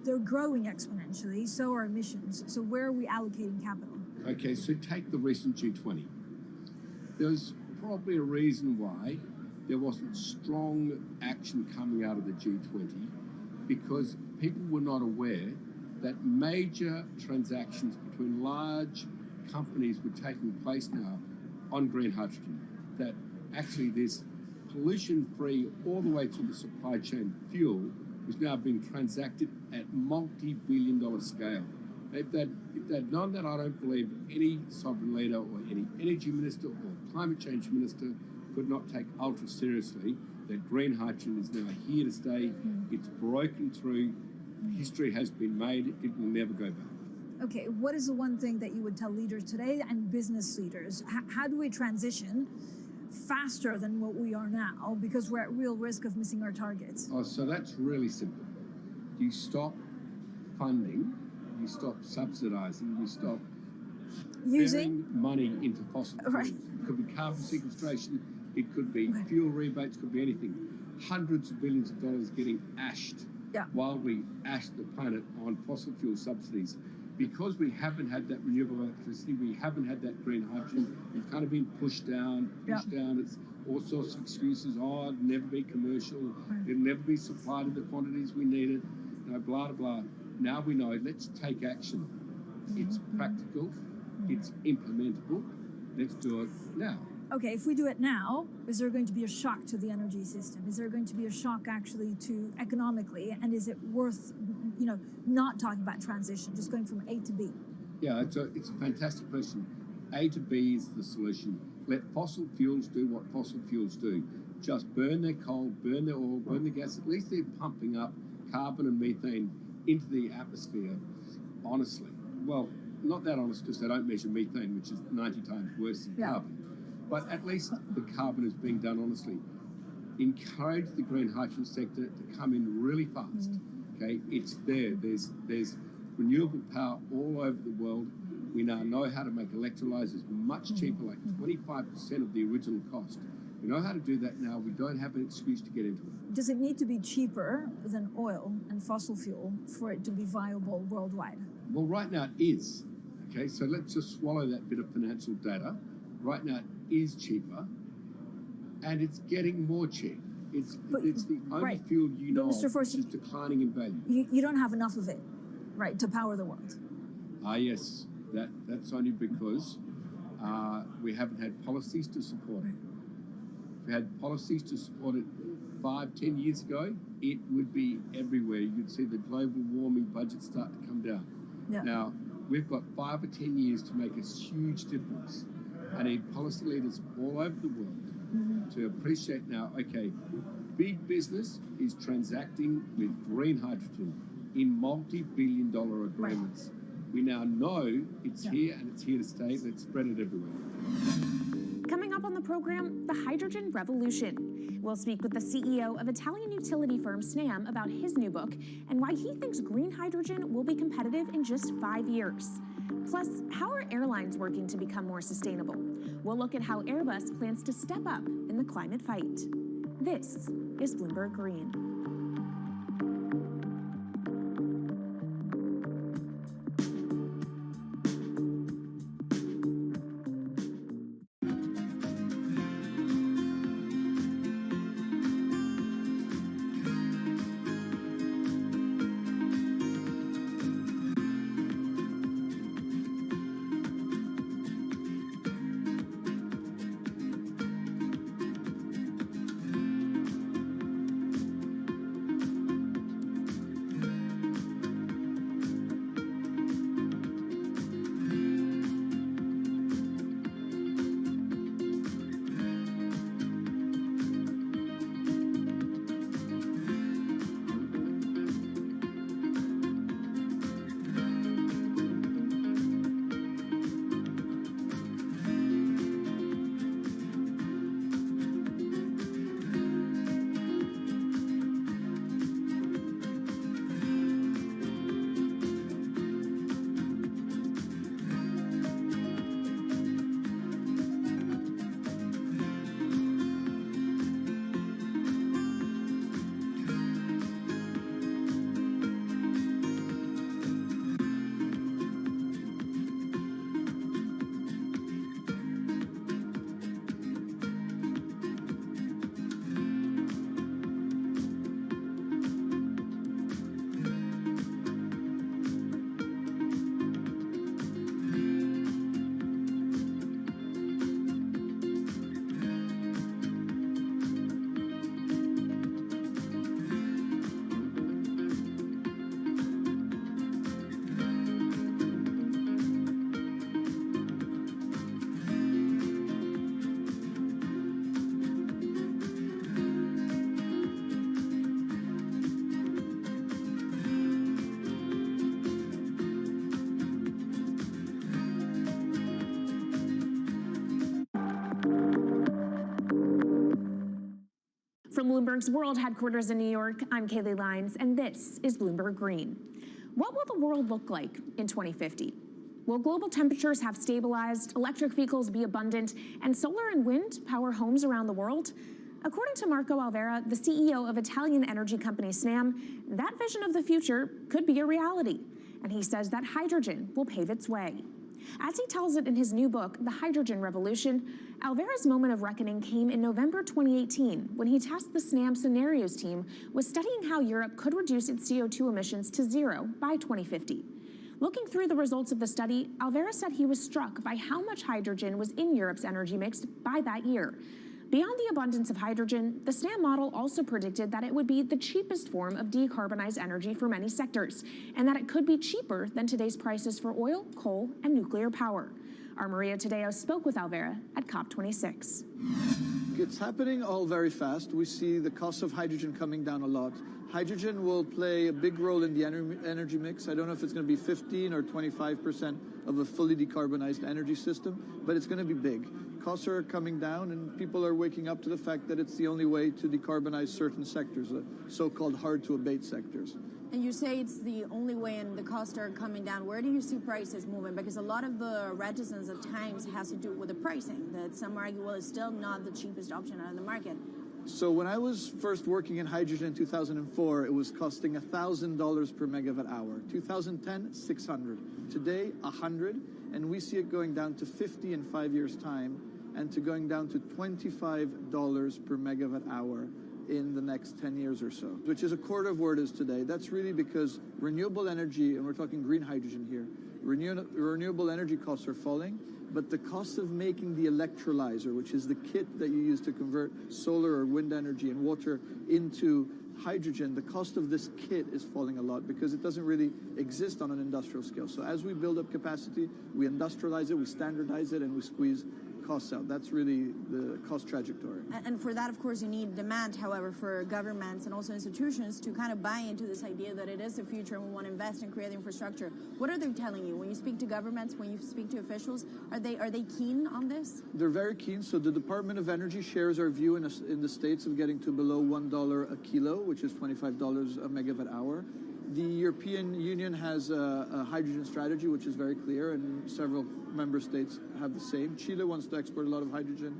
they're growing exponentially, so are emissions. So where are we allocating capital? Okay, so take the recent G20. There's probably a reason why there wasn't strong action coming out of the G20 because people were not aware that major transactions between large companies were taking place now on green hydrogen, that actually this pollution-free all the way through the supply chain fuel was now being transacted at multi-billion-dollar scale. If they'd known that, I don't believe any sovereign leader or any energy minister or climate change minister could not take ultra seriously that green hydrogen is now here to stay. It's broken through. History has been made. It will never go back. Okay, what is the one thing that you would tell leaders today and business leaders? How do we transition faster than what we are now because we're at real risk of missing our targets? Oh, so that's really simple. You stop funding, you stop subsidizing, you stop using money into fossil fuels. It could be carbon sequestration, it could be fuel rebates, it could be anything. Hundreds of billions of dollars getting ashed while we ash the planet on fossil fuel subsidies. Because we haven't had that renewable electricity, we haven't had that green hydrogen, we've kind of been pushed down. It's all sorts of excuses. Oh, it'll never be commercial. It'll never be supplied in the quantities we need it. You know, blah, blah, blah. Now we know, let's take action. It's practical. It's implementable. Let's do it now. okay, if we do it now, is there going to be a shock to the energy system? Is there going to be a shock actually to economically? And is it worth, not talking about transition, just going from A to B? Yeah, it's a fantastic question. A to B is the solution. Let fossil fuels do what fossil fuels do. Just burn their coal, burn their oil, burn their gas. At least they're pumping up carbon and methane into the atmosphere, honestly. Well, not that honest, because they don't measure methane, which is 90 times worse than carbon. But at least the carbon is being done honestly. Encourage the green hydrogen sector to come in really fast. Okay, it's there. There's renewable power all over the world. We now know how to make electrolyzers much cheaper, like 25% of the original cost. We know how to do that now. We don't have an excuse to get into it. Does it need to be cheaper than oil and fossil fuel for it to be viable worldwide? Well, right now it is. Okay, so let's just swallow that bit of financial data. Right now it is cheaper, and it's getting more cheap. It's the only fuel Mr. Forster, which is declining in value. You don't have enough of it, right, to power the world. Yes. That's only because we haven't had policies to support it. If we had policies to support it 5-10 years ago, it would be everywhere. You'd see the global warming budget start to come down. Yeah. Now, we've got 5 or 10 years to make a huge difference. I need policy leaders all over the world to appreciate now, okay, big business is transacting with green hydrogen in multi-billion-dollar agreements. We now know it's here and it's here to stay. Let's spread it everywhere. Coming up on the program, the hydrogen revolution. We'll speak with the CEO of Italian utility firm Snam about his new book and why he thinks green hydrogen will be competitive in just 5 years. Plus, how are airlines working to become more sustainable? We'll look at how Airbus plans to step up in the climate fight. This is Bloomberg Green. From Bloomberg's World Headquarters in New York, I'm Kaylee Lines, and this is Bloomberg Green. What will the world look like in 2050? Will global temperatures have stabilized, electric vehicles be abundant, and solar and wind power homes around the world? According to Marco Alvera, the CEO of Italian energy company Snam, that vision of the future could be a reality. And he says that hydrogen will pave its way. As he tells it in his new book, The Hydrogen Revolution, Alvera's moment of reckoning came in November 2018 when he tasked the Snam Scenarios team with studying how Europe could reduce its CO2 emissions to zero by 2050. Looking through the results of the study, Alvera said he was struck by how much hydrogen was in Europe's energy mix by that year. Beyond the abundance of hydrogen, the SNAM model also predicted that it would be the cheapest form of decarbonized energy for many sectors, and that it could be cheaper than today's prices for oil, coal, and nuclear power. Our Maria Tadeo spoke with Alvera at COP26. It's happening all very fast. We see the cost of hydrogen coming down a lot. Hydrogen will play a big role in the energy mix. I don't know if it's going to be 15 or 25% of a fully decarbonized energy system, but it's going to be big. Costs are coming down, and people are waking up to the fact that it's the only way to decarbonize certain sectors, the so-called hard-to-abate sectors. And you say it's the only way and the costs are coming down. Where do you see prices moving? Because a lot of the reticence at times has to do with the pricing, that some argue, well, it's still not the cheapest option on the market. So when I was first working in hydrogen in 2004, it was costing $1,000 per megawatt hour. 2010, $600. Today, $100, and we see it going down to $50 in 5 years' time, and to going down to $25 per megawatt hour in the next 10 years or so, which is a quarter of where it is today. That's really because renewable energy, and we're talking green hydrogen here, renewable energy costs are falling, but the cost of making the electrolyzer, which is the kit that you use to convert solar or wind energy and water into hydrogen, the cost of this kit is falling a lot because it doesn't really exist on an industrial scale. So as we build up capacity, we industrialize it, we standardize it, and we squeeze costs out. That's really the cost trajectory. And for that, of course, you need demand, however, for governments and also institutions to kind of buy into this idea that it is the future and we want to invest and create infrastructure. What are they telling you? When you speak to governments, when you speak to officials, are they keen on this? They're very keen. So the Department of Energy shares our view in the States of getting to below $1 a kilo, which is $25 a megawatt hour. The European Union has a hydrogen strategy, which is very clear, and several member states have the same. Chile wants to export a lot of hydrogen.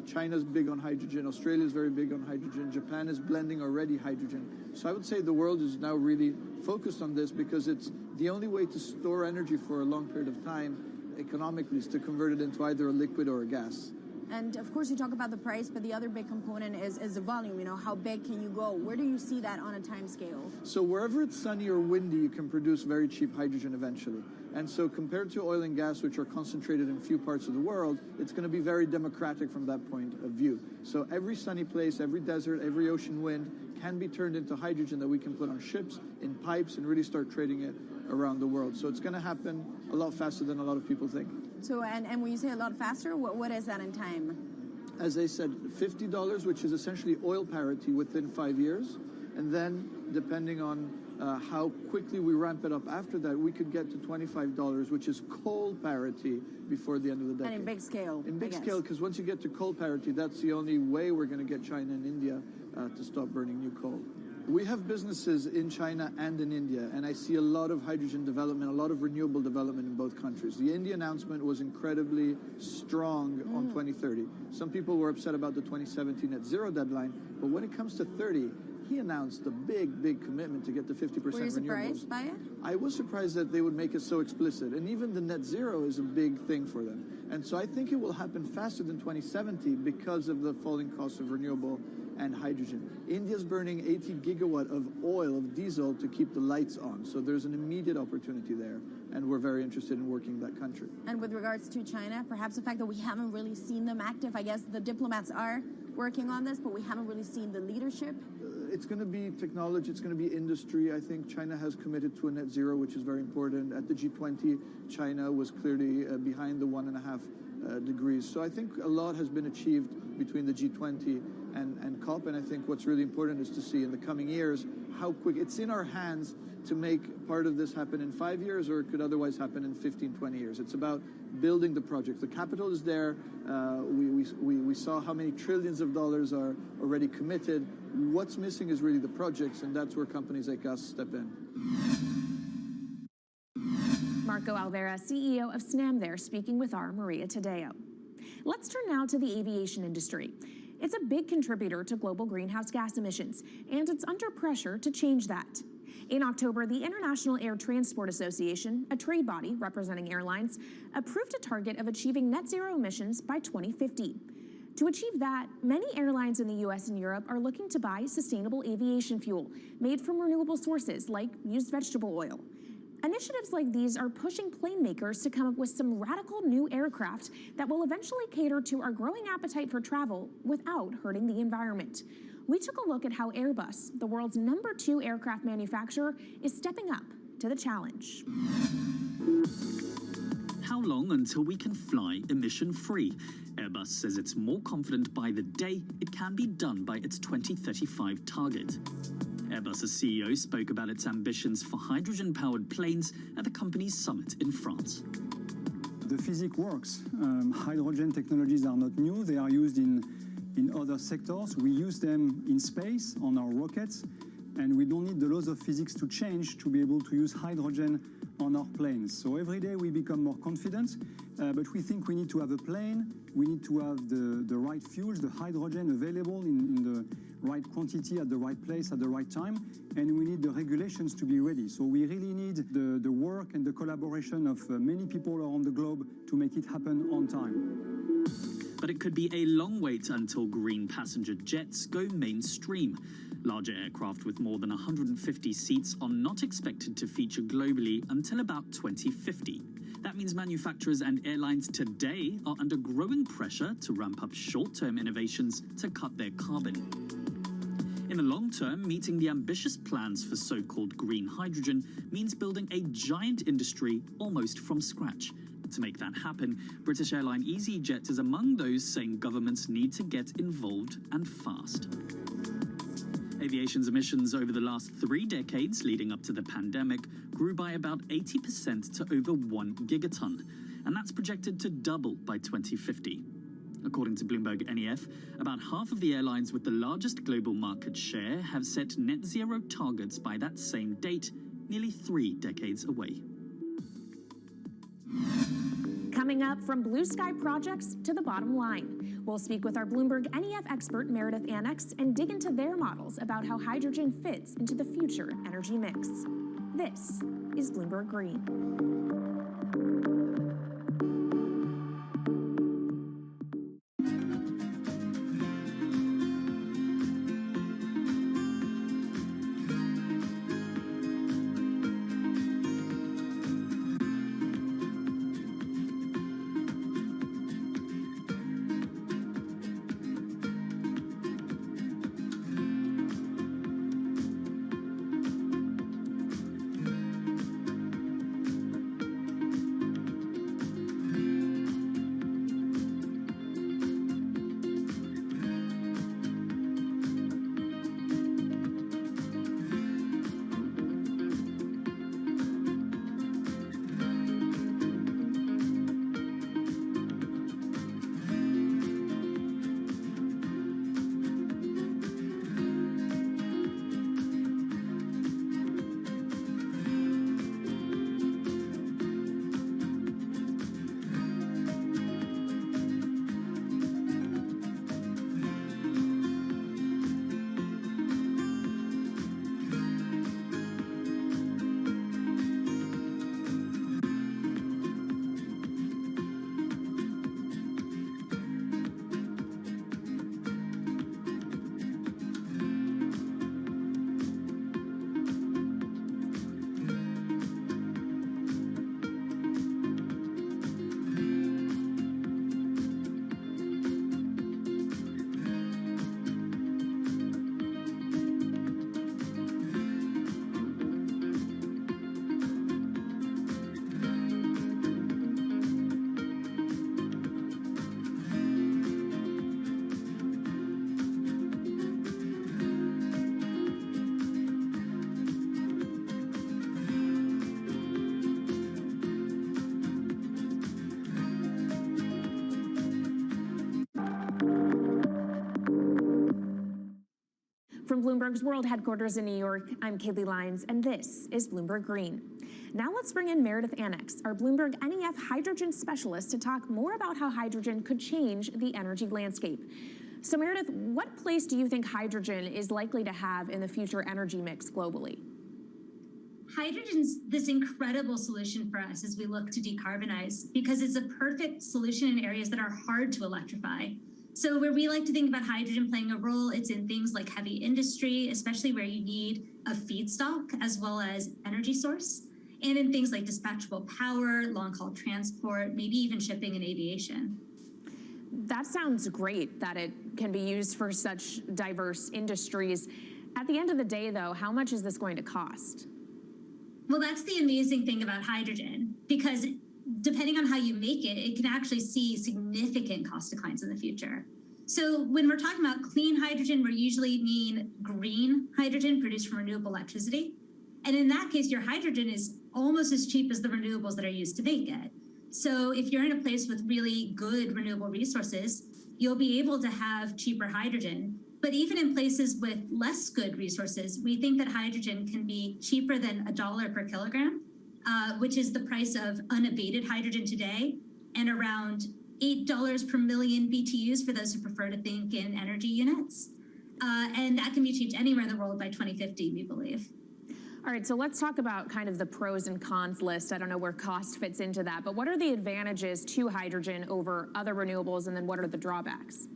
China's big on hydrogen. Australia's very big on hydrogen. Japan is blending already hydrogen. So I would say the world is now really focused on this because it's the only way to store energy for a long period of time economically is to convert it into either a liquid or a gas. And of course, you talk about the price, but the other big component is the volume. You know, how big can you go? Where do you see that on a time scale? So wherever it's sunny or windy, you can produce very cheap hydrogen eventually. And so compared to oil and gas, which are concentrated in few parts of the world, it's going to be very democratic from that point of view. So every sunny place, every desert, every ocean wind can be turned into hydrogen that we can put on ships, in pipes, and really start trading it around the world. So it's going to happen a lot faster than a lot of people think. So, and when you say a lot faster, what is that in time? As I said, $50, which is essentially oil parity within 5 years. And then, depending on how quickly we ramp it up after that, we could get to $25, which is coal parity before the end of the decade. And in big scale. In big scale, because once you get to coal parity, that's the only way we're going to get China and India to stop burning new coal. We have businesses in China and in India, and I see a lot of hydrogen development, a lot of renewable development in both countries. The India announcement was incredibly strong on 2030. Some people were upset about the 2017 net zero deadline, but when it comes to 30, he announced a big, big commitment to get to 50% renewables. Were you surprised by it? I was surprised that they would make it so explicit, and even the net zero is a big thing for them. And so I think it will happen faster than 2070 because of the falling cost of renewable and hydrogen. India's burning 80 gigawatt of oil, of diesel, to keep the lights on. So there's an immediate opportunity there, and we're very interested in working in that country. And with regards to China, perhaps the fact that we haven't really seen them active, I guess the diplomats are working on this, but we haven't really seen the leadership. It's going to be technology, it's going to be industry. I think China has committed to a net zero, which is very important. At the G20, China was clearly behind the 1.5 degrees. So I think a lot has been achieved between the G20 and COP, and I think what's really important is to see in the coming years how quick it's in our hands to make part of this happen in 5 years, or it could otherwise happen in 15, 20 years. It's about building the project. The capital is there. We saw how many trillions of dollars are already committed. What's missing is really the projects, and that's where companies like us step in. Marco Alvera, CEO of SNAM there, speaking with our Maria Tadeo. Let's turn now to the aviation industry. It's a big contributor to global greenhouse gas emissions, and it's under pressure to change that. In October, the International Air Transport Association, a trade body representing airlines, approved a target of achieving net zero emissions by 2050. To achieve that, many airlines in the US and Europe are looking to buy sustainable aviation fuel made from renewable sources like used vegetable oil. Initiatives like these are pushing plane makers to come up with some radical new aircraft that will eventually cater to our growing appetite for travel without hurting the environment. We took a look at how Airbus, the world's #2 aircraft manufacturer, is stepping up to the challenge. How long until we can fly emission-free? Airbus says it's more confident by the day it can be done by its 2035 target. Airbus's CEO spoke about its ambitions for hydrogen-powered planes at the company's summit in France. The physics works. Hydrogen technologies are not new. They are used in other sectors. We use them in space on our rockets, and we don't need the laws of physics to change to be able to use hydrogen on our planes. So every day we become more confident, but we think we need to have a plane, we need to have the right fuels, the hydrogen available in the right quantity at the right place at the right time, and we need the regulations to be ready. So we really need the work and the collaboration of many people around the globe to make it happen on time. But it could be a long wait until green passenger jets go mainstream. Larger aircraft with more than 150 seats are not expected to feature globally until about 2050. That means manufacturers and airlines today are under growing pressure to ramp up short-term innovations to cut their carbon. In the long term, meeting the ambitious plans for so-called green hydrogen means building a giant industry almost from scratch. To make that happen, British airline EasyJet is among those saying governments need to get involved and fast. Aviation's emissions over the last 3 decades leading up to the pandemic grew by about 80% to over 1 gigaton, and that's projected to double by 2050. According to Bloomberg NEF, about half of the airlines with the largest global market share have set net zero targets by that same date, nearly 3 decades away. Coming up, from blue sky projects to the bottom line. We'll speak with our Bloomberg NEF expert Meredith Annex and dig into their models about how hydrogen fits into the future energy mix. This is Bloomberg Green. From Bloomberg's world headquarters in New York, I'm Kaylee Lyons, and this is Bloomberg Green. Now let's bring in Meredith Annex, our Bloomberg NEF hydrogen specialist, to talk more about how hydrogen could change the energy landscape. So Meredith, what place do you think hydrogen is likely to have in the future energy mix globally? Hydrogen's this incredible solution for us as we look to decarbonize because it's a perfect solution in areas that are hard to electrify. So where we like to think about hydrogen playing a role, it's in things like heavy industry, especially where you need a feedstock as well as energy source. and in things like dispatchable power, long-haul transport, maybe even shipping and aviation. That sounds great that it can be used for such diverse industries. At the end of the day, though, how much is this going to cost? Well, that's the amazing thing about hydrogen, because depending on how you make it, it can actually see significant cost declines in the future. So when we're talking about clean hydrogen, we usually mean green hydrogen produced from renewable electricity. And in that case, your hydrogen is almost as cheap as the renewables that are used to make it. So if you're in a place with really good renewable resources, you'll be able to have cheaper hydrogen. But even in places with less good resources, we think that hydrogen can be cheaper than $1 per kilogram, which is the price of unabated hydrogen today, and around $8 per million BTUs for those who prefer to think in energy units. And that can be achieved anywhere in the world by 2050, we believe. All right, so let's talk about kind of the pros and cons list. I don't know where cost fits into that, but what are the advantages to hydrogen over other renewables, and then what are the drawbacks?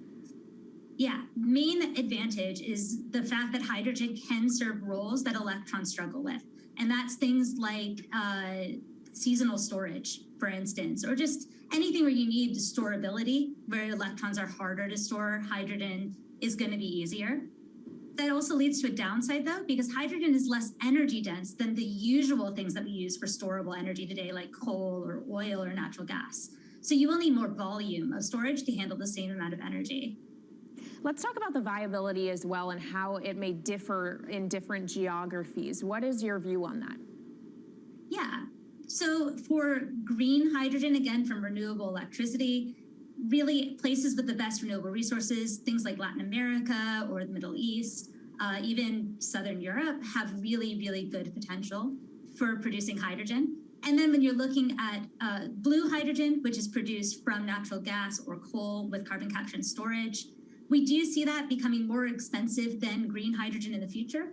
Yeah, main advantage is the fact that hydrogen can serve roles that electrons struggle with. And that's things like seasonal storage, for instance, or just anything where you need storability, where electrons are harder to store, hydrogen is going to be easier. That also leads to a downside, though, because hydrogen is less energy dense than the usual things that we use for storable energy today, like coal or oil or natural gas. So you will need more volume of storage to handle the same amount of energy. Let's talk about the viability as well and how it may differ in different geographies. What is your view on that? Yeah, so for green hydrogen, again, from renewable electricity, really places with the best renewable resources, things like Latin America or the Middle East, even Southern Europe, have really, really good potential for producing hydrogen. And then when you're looking at blue hydrogen, which is produced from natural gas or coal with carbon capture and storage, we do see that becoming more expensive than green hydrogen in the future,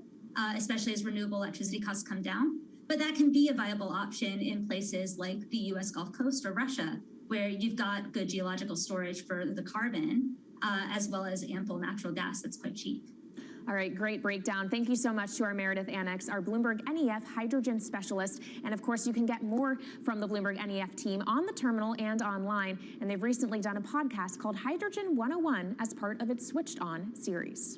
especially as renewable electricity costs come down. But that can be a viable option in places like the US Gulf Coast or Russia, where you've got good geological storage for the carbon, as well as ample natural gas that's quite cheap. All right, great breakdown. Thank you so much to our Meredith Annex, our Bloomberg NEF hydrogen specialist. And of course, you can get more from the Bloomberg NEF team on the terminal and online. And they've recently done a podcast called Hydrogen 101 as part of its Switched On series.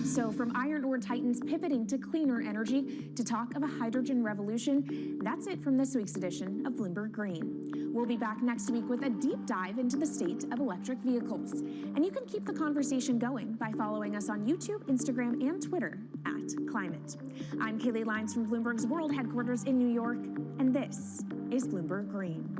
So from iron ore titans pivoting to cleaner energy to talk of a hydrogen revolution, that's it from this week's edition of Bloomberg Green. We'll be back next week with a deep dive into the state of electric vehicles. And you can keep the conversation going by following us on YouTube, Instagram, and Twitter @Climate. I'm Kaylee Lyons from Bloomberg's World Headquarters in New York, and this is Bloomberg Green.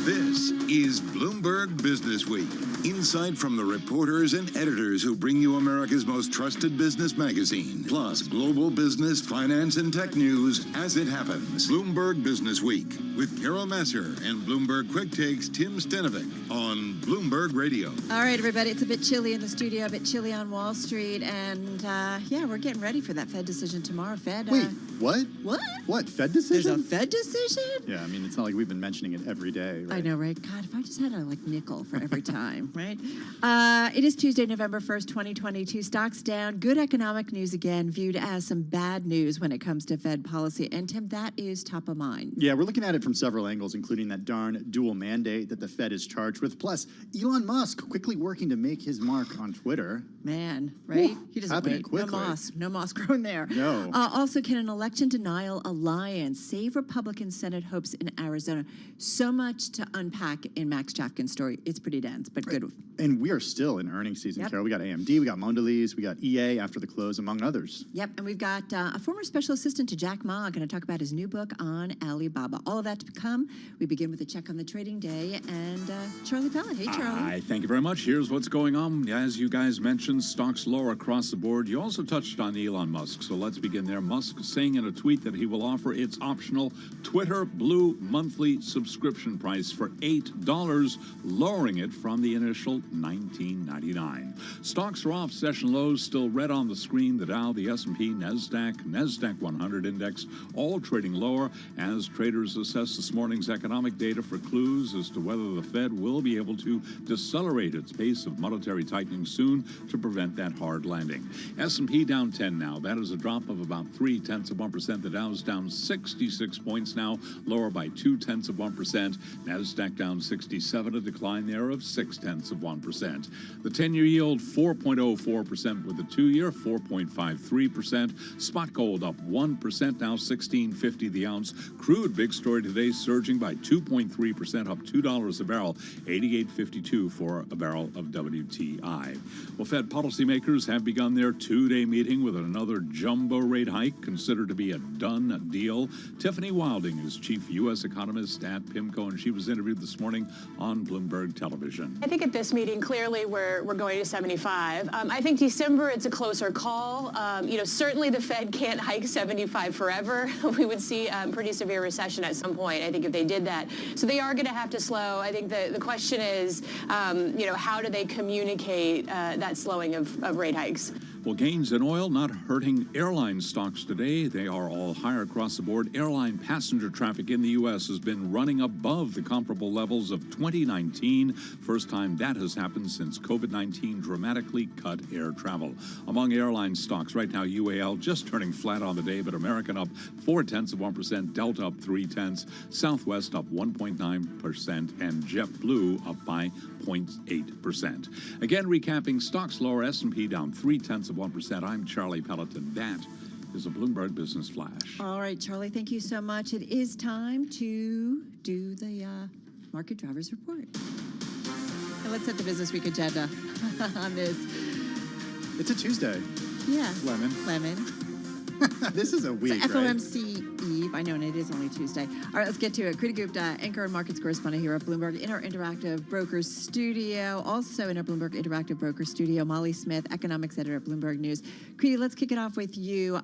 This is Bloomberg Business Week. Insight from the reporters and editors who bring you America's most trusted business magazine. Plus, global business, finance, and tech news as it happens. Bloomberg Business Week with Carol Masser and Bloomberg Quick Takes Tim Stenovic on Bloomberg Radio. All right, everybody, it's a bit chilly in the studio, a bit chilly on Wall Street, and yeah, we're getting ready for that Fed decision tomorrow. Fed. Wait, what? What? What, Fed decision? There's a Fed decision? Yeah, I mean, it's not like we've been mentioning it every day, right? I know, right? God, if I just had a nickel for every time, right? It is Tuesday, November 1st, 2022. Stocks down. Good economic news again, viewed as some bad news when it comes to Fed policy. And Tim, that is top of mind. Yeah, we're looking at it from several angles, including that darn dual mandate that the Fed is charged with. Plus, Elon Musk quickly working to make his mark on Twitter. Man, right? Woo, He doesn't happening wait. quickly. No moss growing there. No. Also, can an election denial alliance save Republican Senate hopes in Arizona? So much to unpack in Max Chafkin's story. It's pretty dense, but good. And we are still in earnings season, Yep. Carol. We got AMD, we got Mondelez, we got EA after the close, among others. Yep, and we've got a former special assistant to Jack Ma going to talk about his new book on Alibaba. All of that to come. We begin with a check on the trading day and Charlie Pellett. Hey, Charlie. Hi, thank you very much. Here's what's going on. As you guys mentioned, stocks lower across the board. You also touched on Elon Musk, so let's begin there. Musk saying in a tweet that he will offer its optional Twitter Blue monthly subscription price for $8, lowering it from the initial $19.99. Stocks are off session lows, still red on the screen. The Dow, the S&P, NASDAQ 100 index, all trading lower as traders assess this morning's economic data for clues as to whether the Fed will be able to decelerate its pace of monetary tightening soon to prevent that hard landing. S&P down 10 now. That is a drop of about 0.3%. The Dow's down 66 points now, lower by 0.2%. NASDAQ down 67, a decline there of 0.6%. The 10-year yield 4.04%, with the 2-year 4.53%. Spot gold up 1%, now $16.50 the ounce. Crude, big story today, surging by 2.3%, up $2 a barrel, $88.52 for a barrel of WTI. Well, Fed policymakers have begun their two-day meeting with another jumbo rate hike, considered to be a done deal. Tiffany Wilding is chief U.S. economist at PIMCO, and she was interviewed this morning on Bloomberg Television. I think at this meeting, clearly we're going to 75. I think December, it's a closer call. Certainly the Fed can't hike 75 forever. We would see pretty severe recession at some point, I think, if they did that. So they are going to have to slow. I think the question is, how do they communicate that slowing of rate hikes? Well, gains in oil not hurting airline stocks today. They are all higher across the board. Airline passenger traffic in the U.S. has been running above the comparable levels of 2019. First time that has happened since COVID-19 dramatically cut air travel. Among airline stocks right now, UAL just turning flat on the day, but American up 0.4%, Delta up 0.3%, Southwest up 1.9%, and JetBlue up by 0.8%. Again, recapping stocks lower, S&P down 0.3%. I'm Charlie Pelleton. That is a Bloomberg Business Flash. All right, Charlie, thank you so much. It is time to do the Market Drivers Report. And let's set the business week agenda on this. It's a Tuesday. Yeah. Lemon. This is a week, so right? FOMC Eve. I know, and it is only Tuesday. All right, let's get to it. Kriti Gupta, anchor and markets correspondent here at Bloomberg in our Interactive Brokers studio. Also in our Bloomberg Interactive Brokers studio, Molly Smith, economics editor at Bloomberg News. Kriti, let's kick it off with you.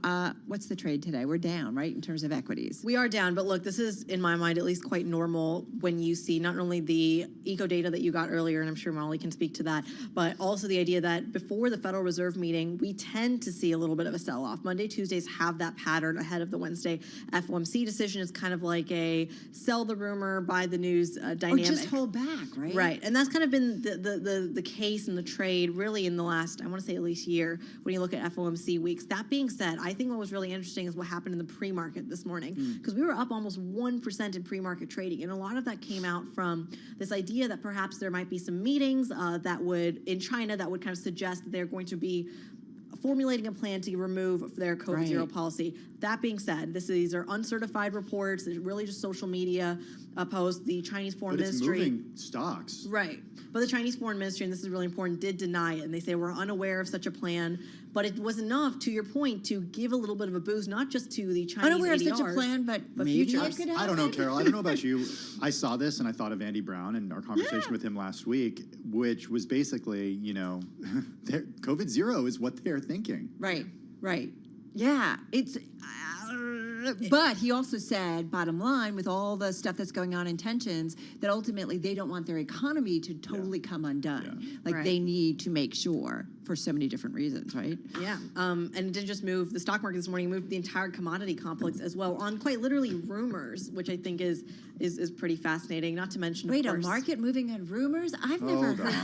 What's the trade today? We're down, right, in terms of equities? We are down, but look, this is, in my mind, at least quite normal when you see not only the eco data that you got earlier, and I'm sure Molly can speak to that, but also the idea that before the Federal Reserve meeting, we tend to see a little bit of a sell-off. Monday, Tuesdays have that pattern ahead of the Wednesday FOMC decision. Is kind of like a sell the rumor, buy the news dynamic. Or just hold back, right? Right, and that's kind of been the case in the trade really in the last, I want to say at least year, when you look at FOMC weeks. That being said, I think what was really interesting is what happened in the pre-market this morning, because we were up almost 1% in pre-market trading, and a lot of that came out from this idea that perhaps there might be some meetings in China that would kind of suggest that they're going to be formulating a plan to remove their COVID zero policy. That being said, these are uncertified reports. It's really just social media posts. The Chinese Foreign Ministry. It's moving stocks. Right. But the Chinese Foreign Ministry, and this is really important, did deny it. And they say we're unaware of such a plan. But it was enough, to your point, to give a little bit of a boost, not just to the Chinese Unaware ADRs, of such a plan, but maybe futures. it could happen. I don't know, Carol. I don't know about you. I saw this and I thought of Andy Brown and our conversation with him last week, which was basically, COVID zero is what they're thinking. Right. Yeah. It's But he also said, bottom line, with all the stuff that's going on in tensions, that ultimately they don't want their economy to totally come undone. Like Right. they need to make sure for so many different reasons, right? Yeah, and it didn't just move the stock market this morning; moved the entire commodity complex as well on quite literally rumors, which I think is pretty fascinating. Not to mention, Wait, of a course, market moving on rumors? I've never heard.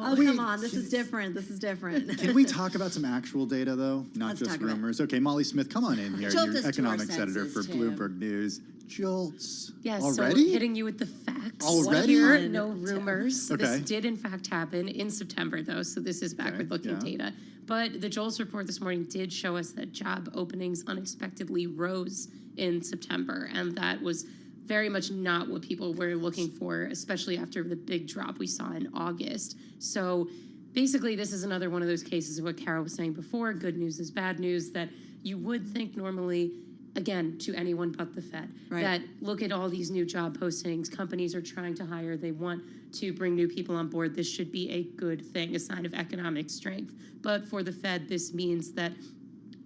Oh, come on, this is different. This is different. Can we talk about some actual data, though? Not Let's just talk about it. rumors. Okay, Molly Smith, come on in here. Jolt You're us to our economics editor for senses, Tim. Bloomberg News. Jolts. Yes, Already? so hitting you with the facts. Already? Here, no rumors. Okay. This did in fact happen in September, though, so this is backward-looking data. But the JOLTS report this morning did show us that job openings unexpectedly rose in September, and that was very much not what people were looking for, especially after the big drop we saw in August. So basically, this is another one of those cases of what Carol was saying before, good news is bad news, that you would think normally, again, to anyone but the Fed, that look at all these new job postings, companies are trying to hire, they want to bring new people on board. This should be a good thing, a sign of economic strength. But for the Fed, this means that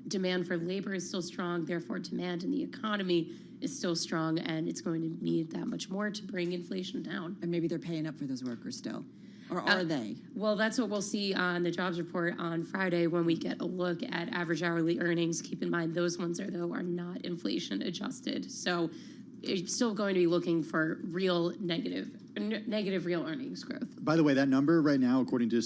demand for labor is still strong, therefore demand in the economy is still strong, and it's going to need that much more to bring inflation down. And maybe they're paying up for those workers still. Or are they? Well, that's what we'll see on the jobs report on Friday when we get a look at average hourly earnings. Keep in mind, those ones are not inflation adjusted. So it's still going to be looking for real negative real earnings growth. By the way, that number right now, according to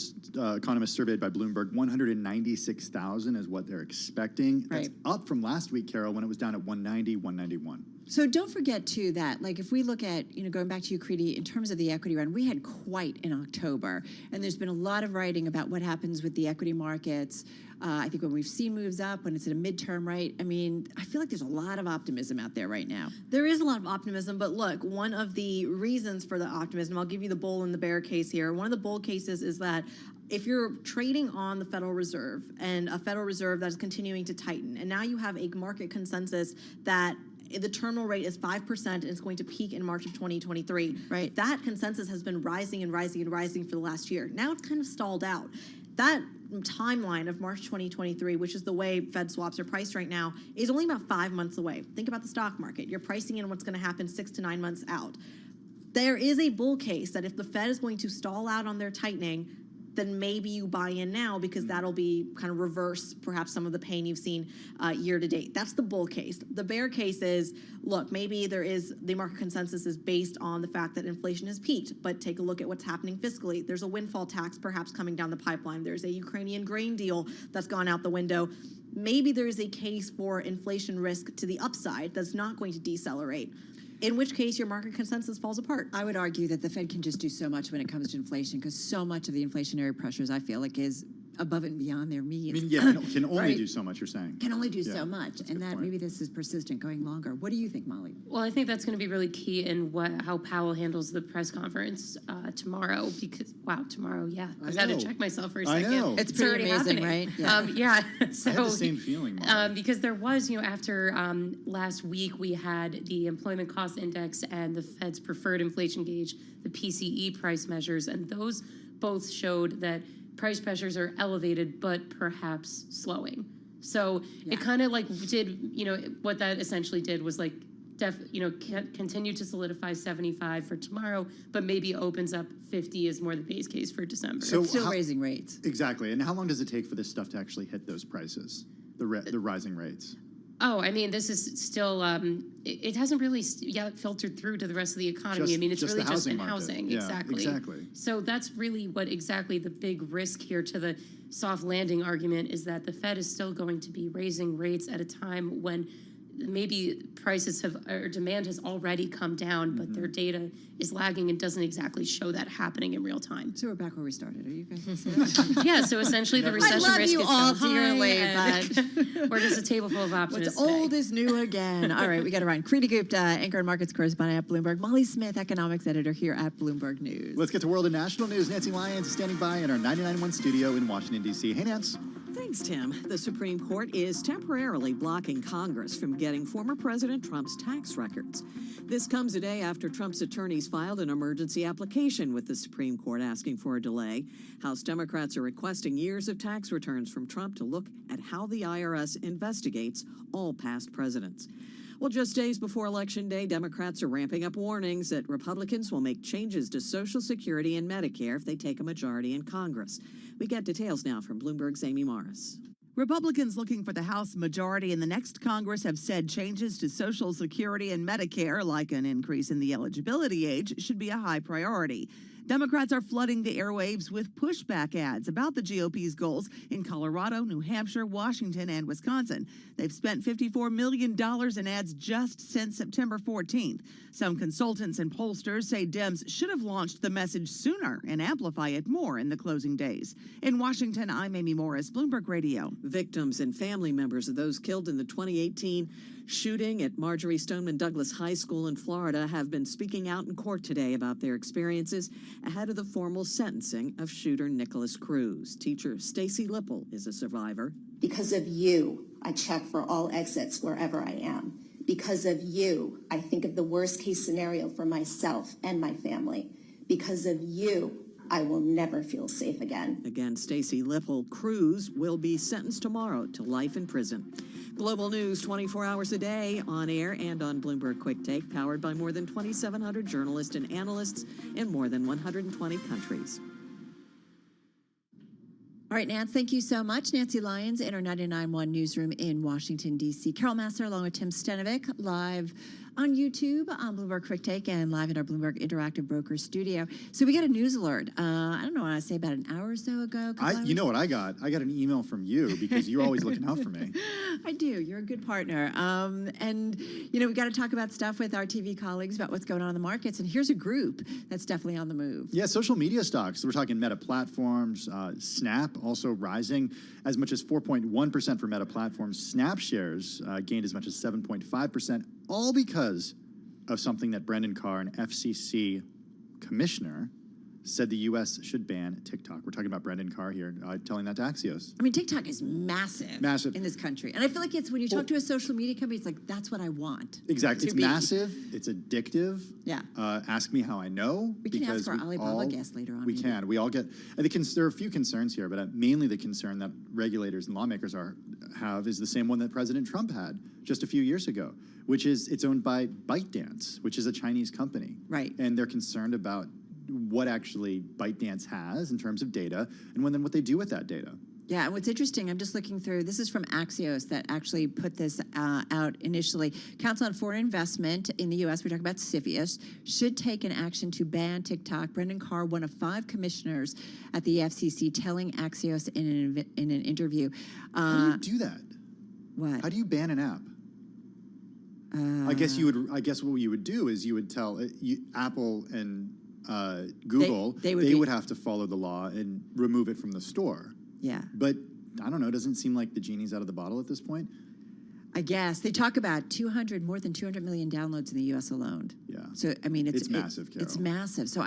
economists surveyed by Bloomberg, 196,000 is what they're expecting. That's up from last week, Carol, when it was down at 190, 191. So don't forget, too, that, like, if we look at, going back to you, Creedy, in terms of the equity run, we had quite in October. And there's been a lot of writing about what happens with the equity markets. I think when we've seen moves up, when it's at a midterm, right? I mean, I feel like there's a lot of optimism out there right now. There is a lot of optimism, but look, one of the reasons for the optimism, I'll give you the bull and the bear case here. One of the bull cases is that if you're trading on the Federal Reserve and a Federal Reserve that is continuing to tighten, and now you have a market consensus that the terminal rate is 5% and it's going to peak in March of 2023. Right. That consensus has been rising and rising and rising for the last year. Now it's kind of stalled out. That timeline of March 2023, which is the way Fed swaps are priced right now, is only about 5 months away. Think about the stock market. You're pricing in what's going to happen 6 to 9 months out. There is a bull case that if the Fed is going to stall out on their tightening, then maybe you buy in now because that'll be kind of reverse perhaps some of the pain you've seen year to date. That's the bull case. The bear case is, look, maybe the market consensus is based on the fact that inflation has peaked, but take a look at what's happening fiscally. There's a windfall tax perhaps coming down the pipeline. There's a Ukrainian grain deal that's gone out the window. Maybe there is a case for inflation risk to the upside that's not going to decelerate, in which case your market consensus falls apart. I would argue that the Fed can just do so much when it comes to inflation, because so much of the inflationary pressures, I feel like, is above and beyond their means. I mean, can only do so much, you're saying. Can only do so much, and that maybe this is persistent going longer. What do you think, Molly? Well, I think that's going to be really key in how Powell handles the press conference tomorrow. Because tomorrow, I had to check myself for a second. I know. It's pretty already amazing, happening. right? Yeah. I So had the same feeling, Molly. because there was, after last week, we had the employment cost index and the Fed's preferred inflation gauge, the PCE price measures, and those both showed that price pressures are elevated, but perhaps slowing. So it kind of did, what that essentially did was continue to solidify 75 for tomorrow, but maybe opens up 50 is more the base case for December. So it's still raising rates. Exactly. And how long does it take for this stuff to actually hit those prices, the rising rates? Oh, I mean, this is still, it hasn't really filtered through to the rest of the economy. It's really just in housing. Yeah, exactly. So that's really what exactly the big risk here to the soft landing argument is that the Fed is still going to be raising rates at a time when maybe demand has already come down, but their data is lagging and doesn't exactly show that happening in real time. So we're back where we started. Are you guys? Yeah, so essentially the recession risk is all still dearly, high, but we're just a table full of optimists. What's old is new again. All right, we got to run. Creedy Gupta, anchor and markets correspondent at Bloomberg. Molly Smith, economics editor here at Bloomberg News. Let's get to world and national news. Nancy Lyons is standing by in our 99.1 studio in Washington, D.C. Hey, Nance. Thank Thanks, Tim. The Supreme Court is temporarily blocking Congress from getting former President Trump's tax records. This comes a day after Trump's attorneys filed an emergency application with the Supreme Court asking for a delay. House Democrats are requesting years of tax returns from Trump to look at how the IRS investigates all past presidents. Well, just days before Election Day, Democrats are ramping up warnings that Republicans will make changes to Social Security and Medicare if they take a majority in Congress. We get details now from Bloomberg's Amy Morris. Republicans looking for the House majority in the next Congress have said changes to Social Security and Medicare, like an increase in the eligibility age, should be a high priority. Democrats are flooding the airwaves with pushback ads about the GOP's goals in Colorado, New Hampshire, Washington, and Wisconsin. They've spent $54 million in ads just since September 14th. Some consultants and pollsters say Dems should have launched the message sooner and amplify it more in the closing days. In Washington, I'm Amy Morris, Bloomberg Radio. Victims and family members of those killed in the 2018 shooting at Marjorie Stoneman Douglas High School in Florida have been speaking out in court today about their experiences ahead of the formal sentencing of shooter Nicholas Cruz. Teacher Stacy Lipple is a survivor. Because of you, I check for all exits wherever I am. Because of you, I think of the worst case scenario for myself and my family. Because of you, I will never feel safe again. Again, Stacy Lipple. Cruz will be sentenced tomorrow to life in prison. Global news 24 hours a day, on air and on Bloomberg Quick Take, powered by more than 2,700 journalists and analysts in more than 120 countries. All right, Nance, thank you so much. Nancy Lyons in our 99.1 newsroom in Washington, D.C. Carol Massar along with Tim Stenovic, live on YouTube, on Bloomberg Quick Take, and live in our Bloomberg Interactive Broker studio. So we got a news alert. I don't know what I say, about an hour or so ago. You know what I got? I got an email from you because you're always looking out for me. I do. You're a good partner. And, we got to talk about stuff with our TV colleagues about what's going on in the markets. And here's a group that's definitely on the move. Yeah, social media stocks. We're talking Meta Platforms, Snap also rising as much as 4.1% for Meta Platforms. Snap shares gained as much as 7.5%, all because of something that Brendan Carr, an FCC commissioner, said the U.S. should ban TikTok. We're talking about Brendan Carr here, telling that to Axios. I mean, TikTok is massive in this country. And I feel like it's when you talk to a social media company, it's like, that's what I want. Exactly. It's massive. It's addictive. Yeah. Ask me how I know. We can ask our Alibaba guest later on. We can. We all get, and there are a few concerns here, but mainly the concern that regulators and lawmakers have is the same one that President Trump had just a few years ago, which is it's owned by ByteDance, which is a Chinese company. Right. And they're concerned about what actually ByteDance has in terms of data and then what they do with that data. Yeah, and what's interesting, I'm just looking through, this is from Axios that actually put this out initially. Council on Foreign Investment in the U.S., we're talking about CFIUS, should take an action to ban TikTok. Brendan Carr, one of 5 commissioners at the FCC, telling Axios in an interview. How do you do that? What? How do you ban an app? I guess what you would do is you would tell Apple and Google, they would have to follow the law and remove it from the store. Yeah. But I don't know, it doesn't seem like the genie's out of the bottle at this point. I guess. They talk about more than 200 million downloads in the U.S. alone. Yeah. So, I mean, it's massive, Carol. It's massive. So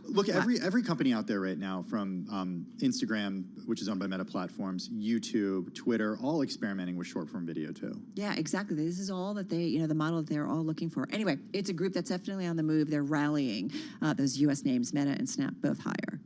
Look, every company out there right now, from Instagram, which is owned by Meta Platforms, YouTube, Twitter, all experimenting with short-form video too. Yeah, exactly. This is all that they, the model that they're all looking for. Anyway, it's a group that's definitely on the move. They're rallying those U.S. names, Meta and Snap, both higher.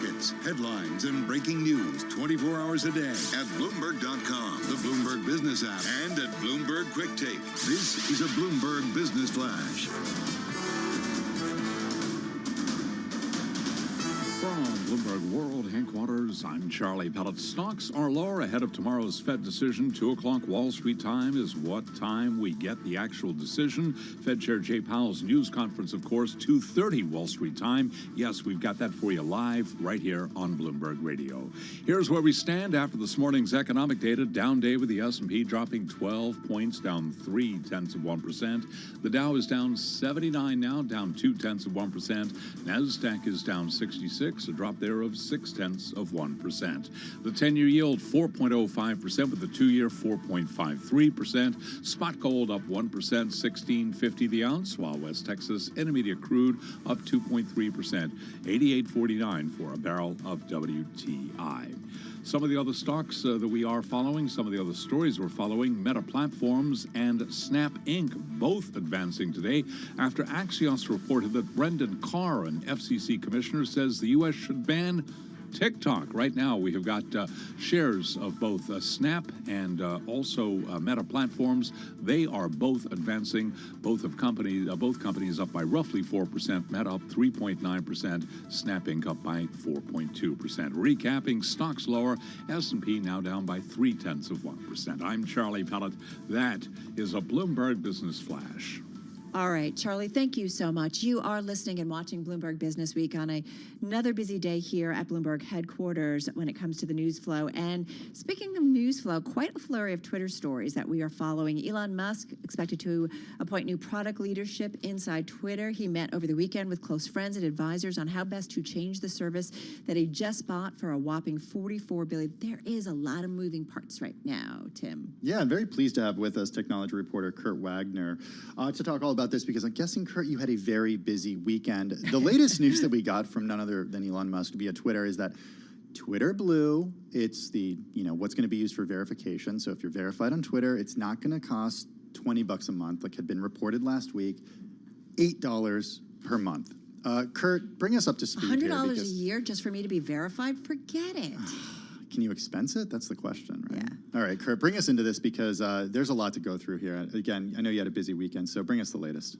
markets, headlines, and breaking news 24 hours a day at Bloomberg.com, the Bloomberg Business app, and at Bloomberg Quick Take. This is a Bloomberg Business Flash. From Bloomberg World Headquarters, I'm Charlie Pellet. Stocks are lower ahead of tomorrow's Fed decision. 2 o'clock Wall Street time is what time we get the actual decision. Fed Chair Jay Powell's news conference, of course, 2:30 Wall Street time. Yes, we've got that for you live right here on Bloomberg Radio. Here's where we stand after this morning's economic data. Down day with the S&P dropping 12 points, down 0.3%. The Dow is down 79 now, down 0.2%. NASDAQ is down 66, a drop there of 0.6%. The 10-year yield 4.05% with the 2-year 4.53%. Spot gold up 1%, $16.50 the ounce, while West Texas Intermediate crude up 2.3%, $88.49 for a barrel of WTI. Some of the other stocks that we are following, some of the other stories we're following, Meta Platforms and Snap Inc., both advancing today after Axios reported that Brendan Carr, an FCC commissioner, says the U.S. should ban TikTok. Right now, we have got shares of both Snap and also Meta Platforms. They are both advancing. Both companies up by roughly 4%. Meta up 3.9%. Snap Inc. up by 4.2%. Recapping, stocks lower. S&P now down by 0.3%. I'm Charlie Pellet. That is a Bloomberg Business Flash. All right, Charlie, thank you so much. You are listening and watching Bloomberg Business Week on another busy day here at Bloomberg headquarters when it comes to the news flow. And speaking of news flow, quite a flurry of Twitter stories that we are following. Elon Musk expected to appoint new product leadership inside Twitter. He met over the weekend with close friends and advisors on how best to change the service that he just bought for a whopping $44 billion. There is a lot of moving parts right now, Tim. Yeah, I'm very pleased to have with us technology reporter Kurt Wagner to talk all about this, because I'm guessing, Kurt, you had a very busy weekend. The latest news that we got from none other than Elon Musk via Twitter is that Twitter Blue, it's the, what's going to be used for verification. So if you're verified on Twitter, it's not going to cost $20 a month, like had been reported last week, $8 per month. Kurt, bring us up to speed here. $100 a year just for me to be verified? Forget it. Can you expense it? That's the question, right? Yeah. All right, Kurt, bring us into this because there's a lot to go through here. Again, I know you had a busy weekend, so bring us the latest.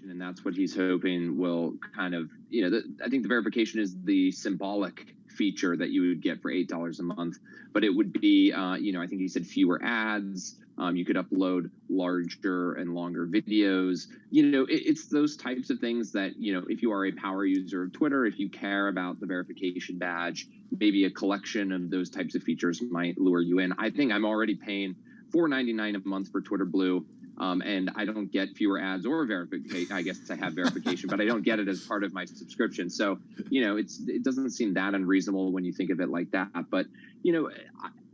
And that's what he's hoping will kind of, I think the verification is the symbolic feature that you would get for $8 a month. But it would be, I think he said fewer ads. You could upload larger and longer videos. It's those types of things that, if you are a power user of Twitter, if you care about the verification badge, maybe a collection of those types of features might lure you in. I think I'm already paying $4.99 a month for Twitter Blue. And I don't get fewer ads or verification. I guess I have verification, but I don't get it as part of my subscription. So, it doesn't seem that unreasonable when you think of it like that. But,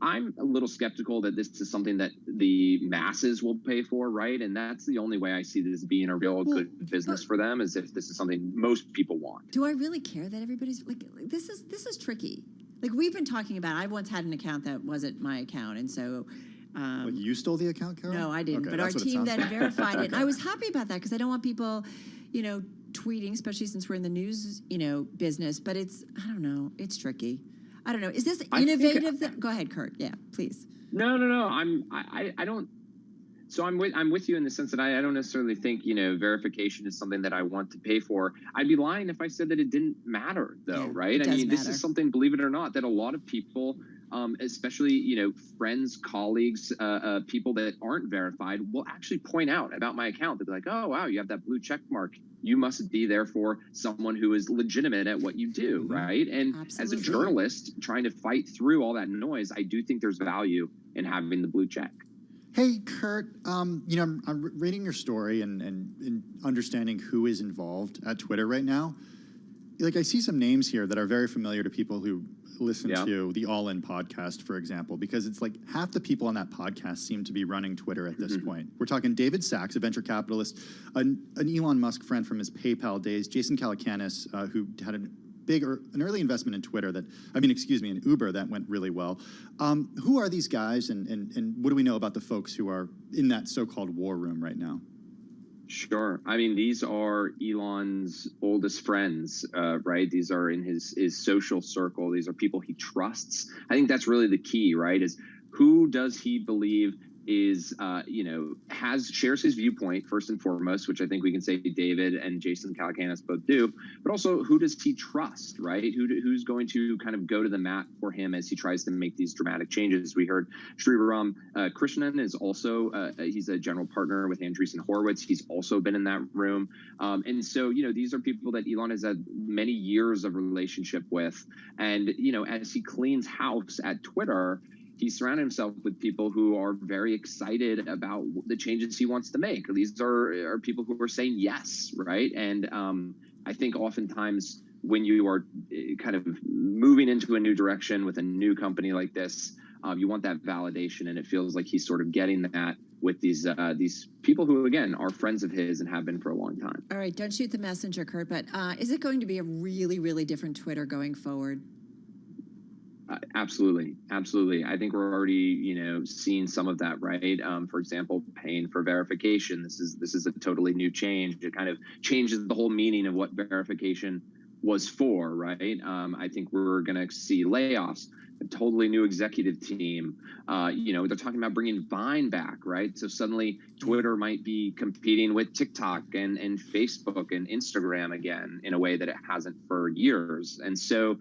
I'm a little skeptical that this is something that the masses will pay for, right? And that's the only way I see this being a real good business for them, is if this is something most people want. Do I really care that everybody's like this is tricky. Like we've been talking about, I once had an account that wasn't my account, and so you stole the account, Carol? No, I didn't. Okay, but our team then verified it. Okay. And I was happy about that because I don't want people, tweeting, especially since we're in the news, business. But I don't know. It's tricky. I don't know. Is this innovative? Go ahead, Kurt. Yeah, please. No. I don't. So I'm with you in the sense that I don't necessarily think, verification is something that I want to pay for. I'd be lying if I said that it didn't matter, though, right? I mean, this is something, believe it or not, that a lot of people, especially, friends, colleagues, people that aren't verified will actually point out about my account. They'll be like, oh, wow, you have that blue check mark. You must be therefore someone who is legitimate at what you do, right? And as a journalist trying to fight through all that noise, I do think there's value in having the blue check. Hey, Kurt, I'm reading your story and understanding who is involved at Twitter right now. Like, I see some names here that are very familiar to people who listen to the All In podcast, for example, because it's like half the people on that podcast seem to be running Twitter at this point. We're talking David Sachs, a venture capitalist, an Elon Musk friend from his PayPal days, Jason Calacanis, who had an early investment in in Uber that went really well. Who are these guys, and what do we know about the folks who are in that so-called war room right now? Sure. I mean, these are Elon's oldest friends, right? These are in his social circle. These are people he trusts. I think that's really the key, right? Is who does he believe is, shares his viewpoint first and foremost, which I think we can say David and Jason Calacanis both do, but also who does he trust, right? Who's going to kind of go to the mat for him as he tries to make these dramatic changes? We heard Sriram Krishnan is also, he's a general partner with Andreessen Horowitz. He's also been in that room. And so, these are people that Elon has had many years of relationship with. And, as he cleans house at Twitter, he's surrounded himself with people who are very excited about the changes he wants to make. These are people who are saying yes, right? And I think oftentimes when you are kind of moving into a new direction with a new company like this, you want that validation, and it feels like he's sort of getting that with these people who, again, are friends of his and have been for a long time. All right, don't shoot the messenger, Kurt, but is it going to be a really, really different Twitter going forward? Absolutely. I think we're already, seeing some of that, right? For example, paying for verification. This is a totally new change. It kind of changes the whole meaning of what verification was for, right? I think we're going to see layoffs, a totally new executive team. They're talking about bringing Vine back, right? So suddenly Twitter might be competing with TikTok and Facebook and Instagram again in a way that it hasn't for years. And so,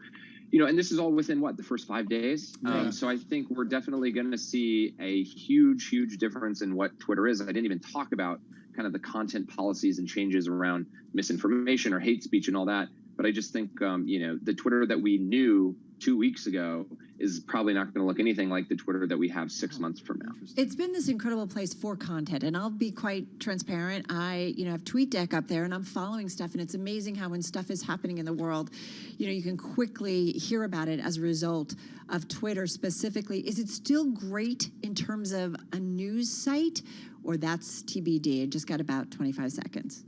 and this is all within the first 5 days. So I think we're definitely going to see a huge, huge difference in what Twitter is. I didn't even talk about kind of the content policies and changes around misinformation or hate speech and all that. But I just think, the Twitter that we knew 2 weeks ago is probably not going to look anything like the Twitter that we have 6 months from now. It's been this incredible place for content, and I'll be quite transparent. I, have TweetDeck up there, and I'm following stuff, and it's amazing how when stuff is happening in the world, you can quickly hear about it as a result of Twitter specifically. Is it still great in terms of a news site, or that's TBD? It just got about 25 seconds.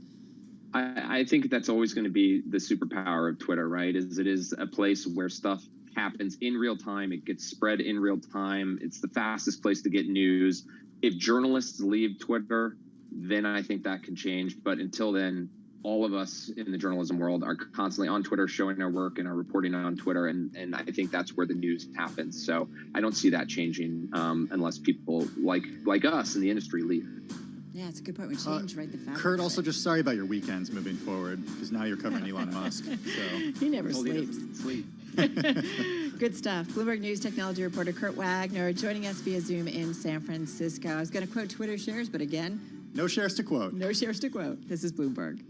I think that's always going to be the superpower of Twitter, right? It is a place where stuff happens in real time. It gets spread in real time. It's the fastest place to get news. If journalists leave Twitter, then I think that can change. But until then, all of us in the journalism world are constantly on Twitter, showing our work and our reporting on Twitter. And I think that's where the news happens. So I don't see that changing unless people like us in the industry leave. Yeah, it's a good point. We change, right? The fabric. Kurt, also just sorry about your weekends moving forward, because now you're covering Elon Musk. So he never sleeps. Sleep. Good stuff. Bloomberg News technology reporter Kurt Wagner joining us via Zoom in San Francisco. I was going to quote Twitter shares, but again, no shares to quote. No shares to quote. This is Bloomberg.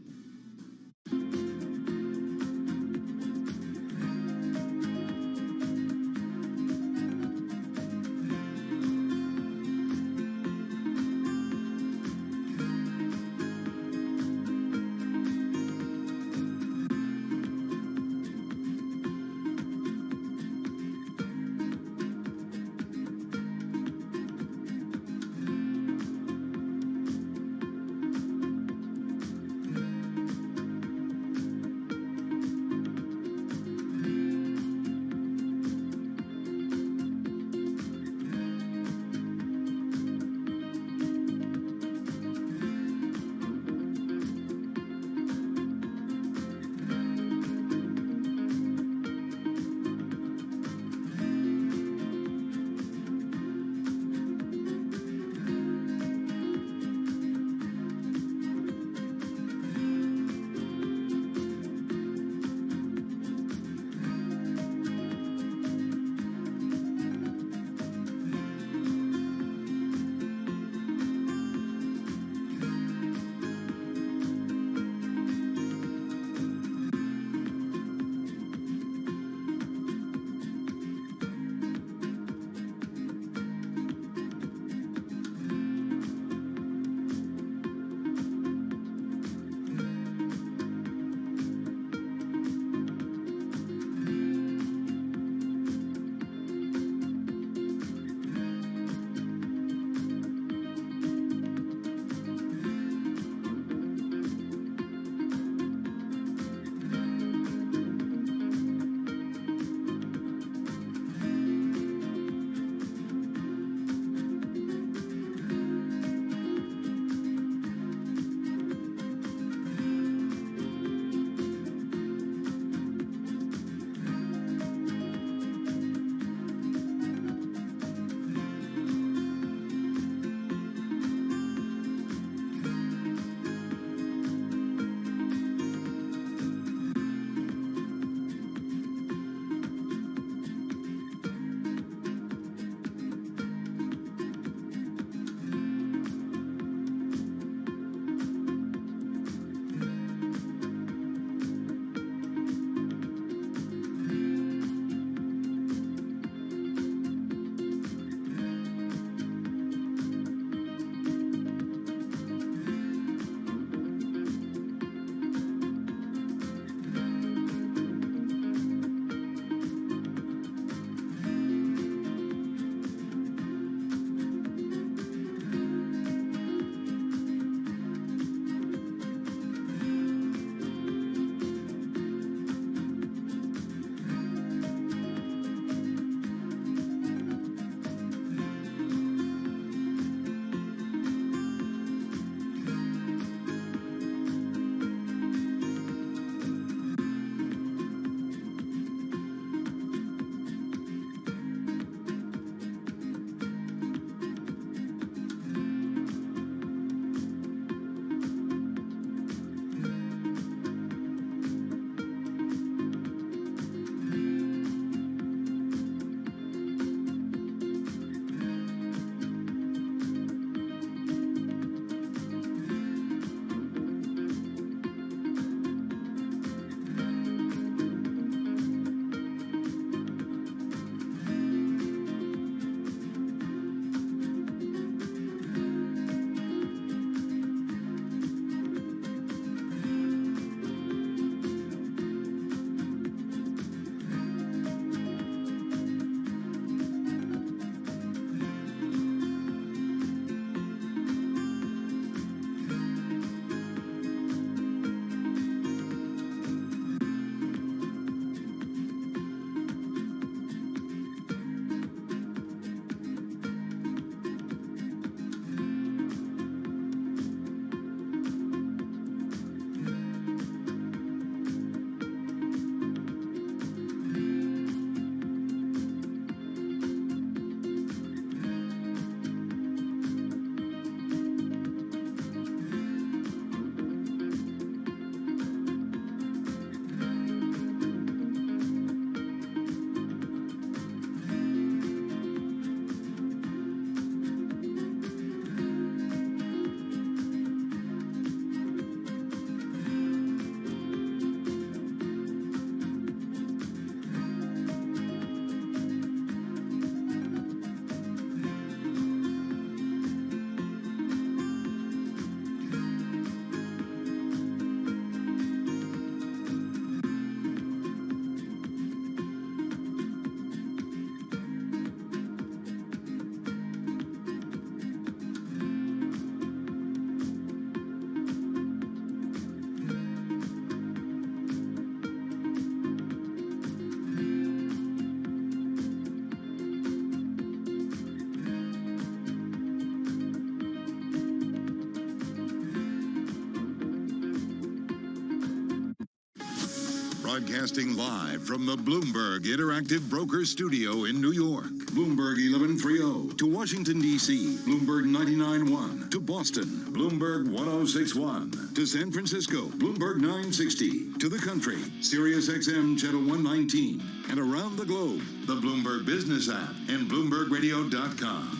Broadcasting live from the Bloomberg Interactive Broker Studio in New York. Bloomberg 1130 to Washington, D.C. Bloomberg 99.1 to Boston. Bloomberg 106.1 to San Francisco. Bloomberg 960 to the country. Sirius XM Channel 119. And around the globe, the Bloomberg Business app and BloombergRadio.com.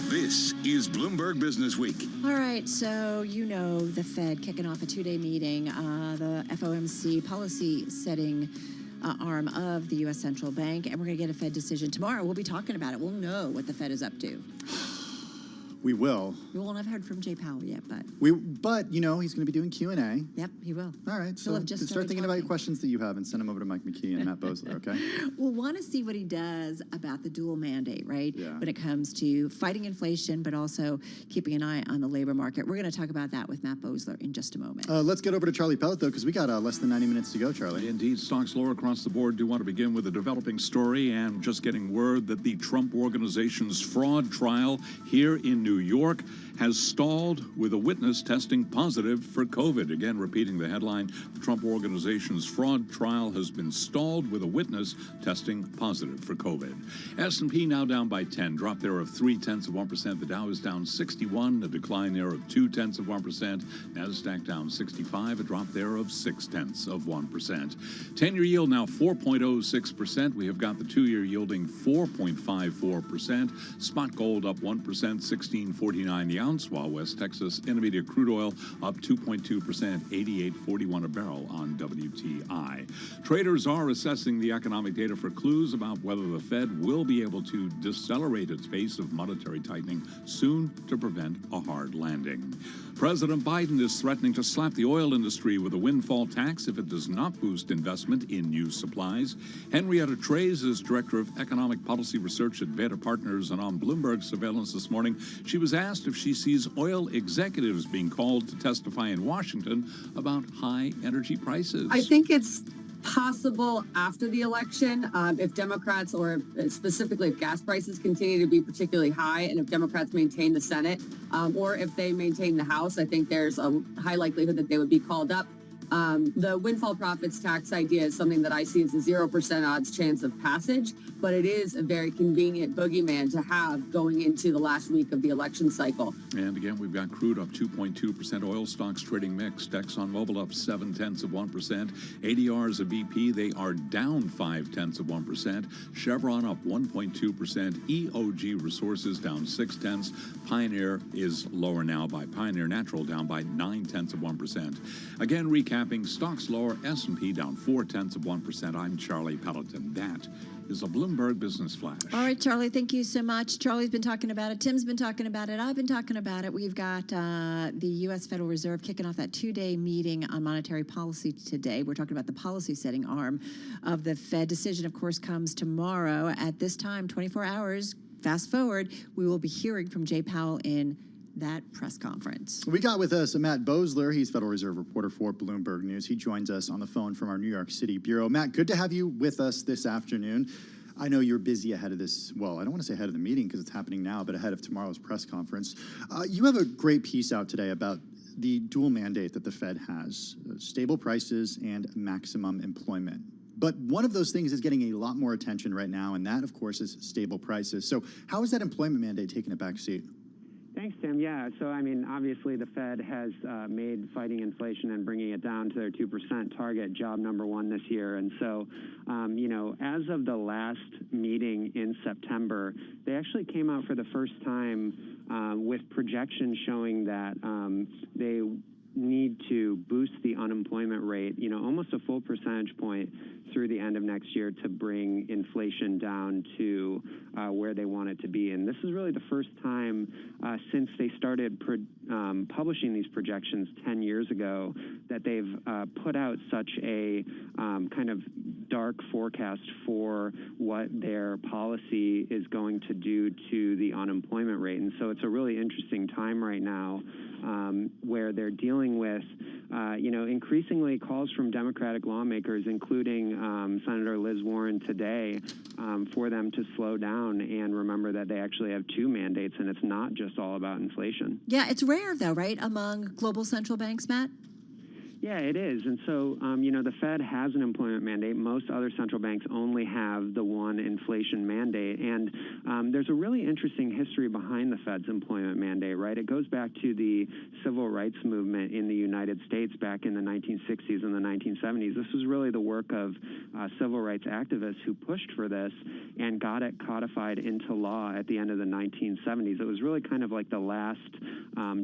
This is Bloomberg Business Week. All right, so you know the Fed kicking off a two-day meeting, the FOMC policy-setting arm of the U.S. Central Bank, and we're going to get a Fed decision tomorrow. We'll be talking about it. We'll know what the Fed is up to. We will. We won't have heard from Jay Powell yet, but... But, you know, he's going to be doing Q&A. Yep, he will. All right, so start thinking about your questions that you have and send them over to Mike McKee and Matt Bosler, okay? We'll want to see what he does about the dual mandate, right? Yeah. When it comes to fighting inflation, but also keeping an eye on the labor market. We're going to talk about that with Matt Bosler in just a moment. Let's get over to Charlie Pellet, though, because we got less than 90 minutes to go, Charlie. Indeed, stocks lower across the board. Do want to begin with a developing story and just getting word that the Trump Organization's fraud trial here in New York has stalled with a witness testing positive for COVID. Again, repeating the headline, the Trump Organization's fraud trial has been stalled with a witness testing positive for COVID. S&P now down by 10, drop there of 0.3%. The Dow is down 61, a decline there of 0.2%. NASDAQ down 65, a drop there of 0.6%. 10-year yield now 4.06%. We have got the 2-year yielding 4.54%. Spot gold up 1%, 16.49 the ounce, while West Texas Intermediate crude oil up 2.2%, 88.41 a barrel on WTI. Traders are assessing the economic data for clues about whether the Fed will be able to decelerate its pace of monetary tightening soon to prevent a hard landing. President Biden is threatening to slap the oil industry with a windfall tax if it does not boost investment in new supplies. Henrietta Trey's is Director of Economic Policy Research at Beta Partners, and on Bloomberg Surveillance this morning, she was asked if she sees oil executives being called to testify in Washington about high energy prices. I think it's possible after the election, if Democrats, or specifically if gas prices continue to be particularly high, and if Democrats maintain the Senate, or if they maintain the House, I think there's a high likelihood that they would be called up. The windfall profits tax idea is something that I see as a 0% odds chance of passage, but it is a very convenient boogeyman to have going into the last week of the election cycle. And again, we've got crude up 2.2%, oil stocks trading mixed, ExxonMobil up 0.7%, ADRs of BP, they are down 0.5%, Chevron up 1.2%, EOG Resources down 0.6%, Pioneer is lower now by Pioneer Natural down by 0.9%. Again, recapping, stocks lower, S&P down 0.4%. I'm Charlie Pelleton. That is a Bloomberg Business Flash. All right, Charlie, thank you so much. Charlie's been talking about it. Tim's been talking about it. I've been talking about it. We've got the U.S. Federal Reserve kicking off that 2-day meeting on monetary policy today. We're talking about the policy-setting arm of the Fed. Decision, of course, comes tomorrow. At this time, 24 hours, fast forward, we will be hearing from Jay Powell in that press conference. We got with us Matt Bosler. He's Federal Reserve reporter for Bloomberg News. He joins us on the phone from our New York City bureau. Matt, good to have you with us this afternoon. I know you're busy ahead of this, well, I don't want to say ahead of the meeting because it's happening now, but ahead of tomorrow's press conference. You have a great piece out today about the dual mandate that the Fed has, stable prices and maximum employment. But one of those things is getting a lot more attention right now, and that, of course, is stable prices. So how is that employment mandate taking a back seat? Thanks, Tim. Yeah, so I mean, obviously the Fed has made fighting inflation and bringing it down to their 2% target job number one this year. And so, you know, as of the last meeting in September, they actually came out for the first time with projections showing that they need to boost the unemployment rate, you know, almost a full percentage point through the end of next year to bring inflation down to where they want it to be. And this is really the first time since they started publishing these projections 10 years ago that they've put out such a kind of dark forecast for what their policy is going to do to the unemployment rate. And so it's a really interesting time right now where they're dealing with, you know, increasingly calls from Democratic lawmakers, including Senator Liz Warren today, for them to slow down and remember that they actually have two mandates and it's not just all about inflation. Yeah, it's rare though, right, among global central banks, Matt? Yeah, it is. And so, the Fed has an employment mandate. Most other central banks only have the one inflation mandate. And there's a really interesting history behind the Fed's employment mandate, right? It goes back to the civil rights movement in the United States back in the 1960s and the 1970s. This was really the work of civil rights activists who pushed for this and got it codified into law at the end of the 1970s. It was really kind of like the last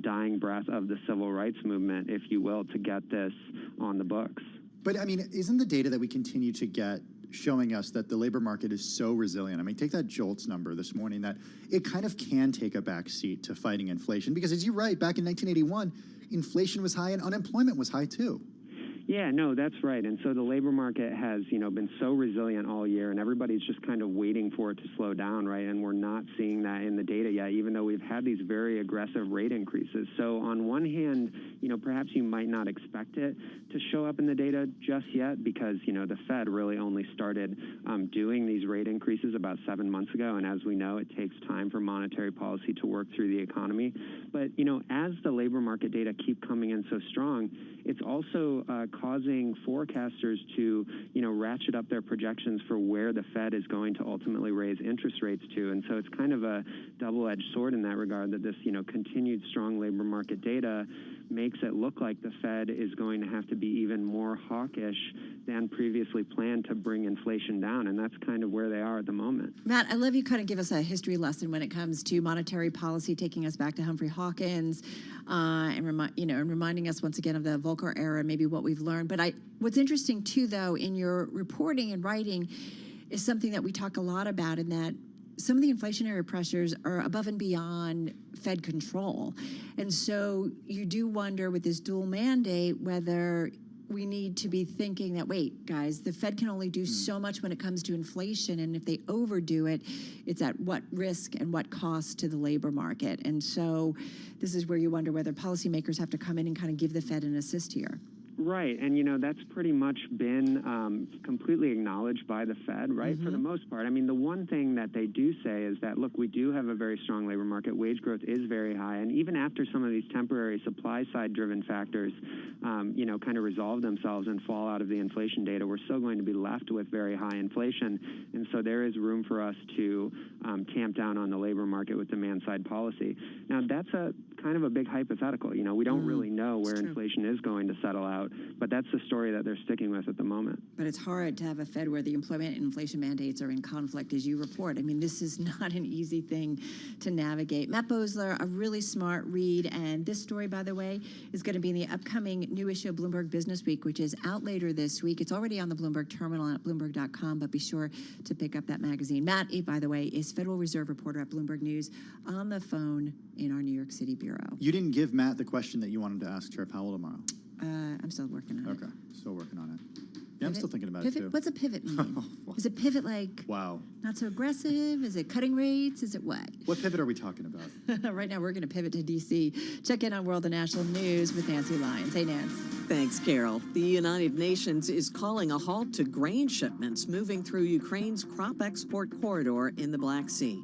dying breath of the civil rights movement, if you will, to get this on the books. But I mean, isn't the data that we continue to get showing us that the labor market is so resilient? I mean, take that JOLTS number this morning, that it kind of can take a back seat to fighting inflation, because as you write, back in 1981, inflation was high and unemployment was high too. Yeah, no, that's right. And so the labor market has, been so resilient all year, and everybody's just kind of waiting for it to slow down, right? And we're not seeing that in the data yet, even though we've had these very aggressive rate increases. So on one hand, perhaps you might not expect it to show up in the data just yet, because, the Fed really only started doing these rate increases about 7 months ago. And as we know, it takes time for monetary policy to work through the economy. But, as the labor market data keep coming in so strong, it's also causing forecasters to, ratchet up their projections for where the Fed is going to ultimately raise interest rates to. And so it's kind of a double-edged sword in that regard, that this, continued strong labor market data makes it look like the Fed is going to have to be even more hawkish than previously planned to bring inflation down. And that's kind of where they are at the moment. Matt, I love you kind of give us a history lesson when it comes to monetary policy, taking us back to Humphrey Hawkins, and reminding us once again of the Volcker era, maybe what we've learned. But what's interesting too, though, in your reporting and writing is something that we talk a lot about, in that some of the inflationary pressures are above and beyond Fed control. And so you do wonder with this dual mandate whether we need to be thinking that, wait, guys, the Fed can only do so much when it comes to inflation, and if they overdo it, it's at what risk and what cost to the labor market. And so this is where you wonder whether policymakers have to come in and kind of give the Fed an assist here. Right, and that's pretty much been completely acknowledged by the Fed, right, for the most part. I mean, the one thing that they do say is that, look, we do have a very strong labor market. Wage growth is very high, and even after some of these temporary supply-side-driven factors, kind of resolve themselves and fall out of the inflation data, we're still going to be left with very high inflation, and so there is room for us to tamp down on the labor market with demand-side policy. Now, that's a kind of a big hypothetical. We don't really know where inflation is going to settle out, but that's the story that they're sticking with at the moment. But it's hard to have a Fed where the employment and inflation mandates are in conflict, as you report. I mean, this is not an easy thing to navigate. Matt Boesler, a really smart read, and this story, by the way, is going to be in the upcoming new issue of Bloomberg Business Week, which is out later this week. It's already on the Bloomberg terminal at Bloomberg.com, but be sure to pick up that magazine. Matt, by the way, is Federal Reserve reporter at Bloomberg News, on the phone in our New York City bureau. You didn't give Matt the question that you wanted to ask Chair Powell tomorrow. I'm still working on it. Okay, still working on it. Yeah, I'm still thinking about pivot? it too. What's a pivot mean? Is it pivot like not so aggressive? Is it cutting rates? Is it what? What pivot are we talking about? Right now, we're going to pivot to D.C. Check in on World and National News with Nancy Lyons. Hey, Nance. Thanks, Carol. The United Nations is calling a halt to grain shipments moving through Ukraine's crop export corridor in the Black Sea.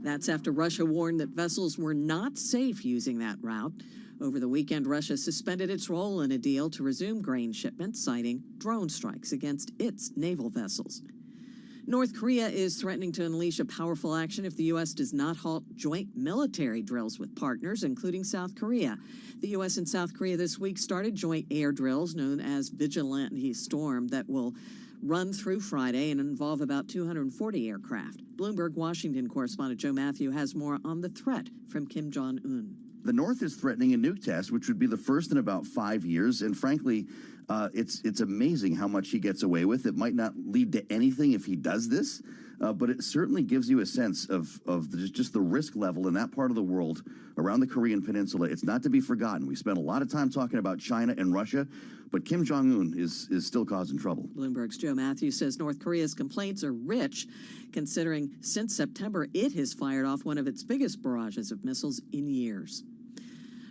That's after Russia warned that vessels were not safe using that route. Over the weekend, Russia suspended its role in a deal to resume grain shipments, citing drone strikes against its naval vessels. North Korea is threatening to unleash a powerful action if the U.S. does not halt joint military drills with partners, including South Korea. The U.S. and South Korea this week started joint air drills known as Vigilante Storm that will run through Friday and involve about 240 aircraft. Bloomberg Washington correspondent Joe Matthew has more on the threat from Kim Jong-un. The North is threatening a nuke test, which would be the first in about 5 years. And frankly, it's amazing how much he gets away with. It might not lead to anything if he does this, but it certainly gives you a sense of just the risk level in that part of the world around the Korean Peninsula. It's not to be forgotten. We spent a lot of time talking about China and Russia, but Kim Jong-un is still causing trouble. Bloomberg's Joe Matthews says North Korea's complaints are rich, considering since September it has fired off one of its biggest barrages of missiles in years.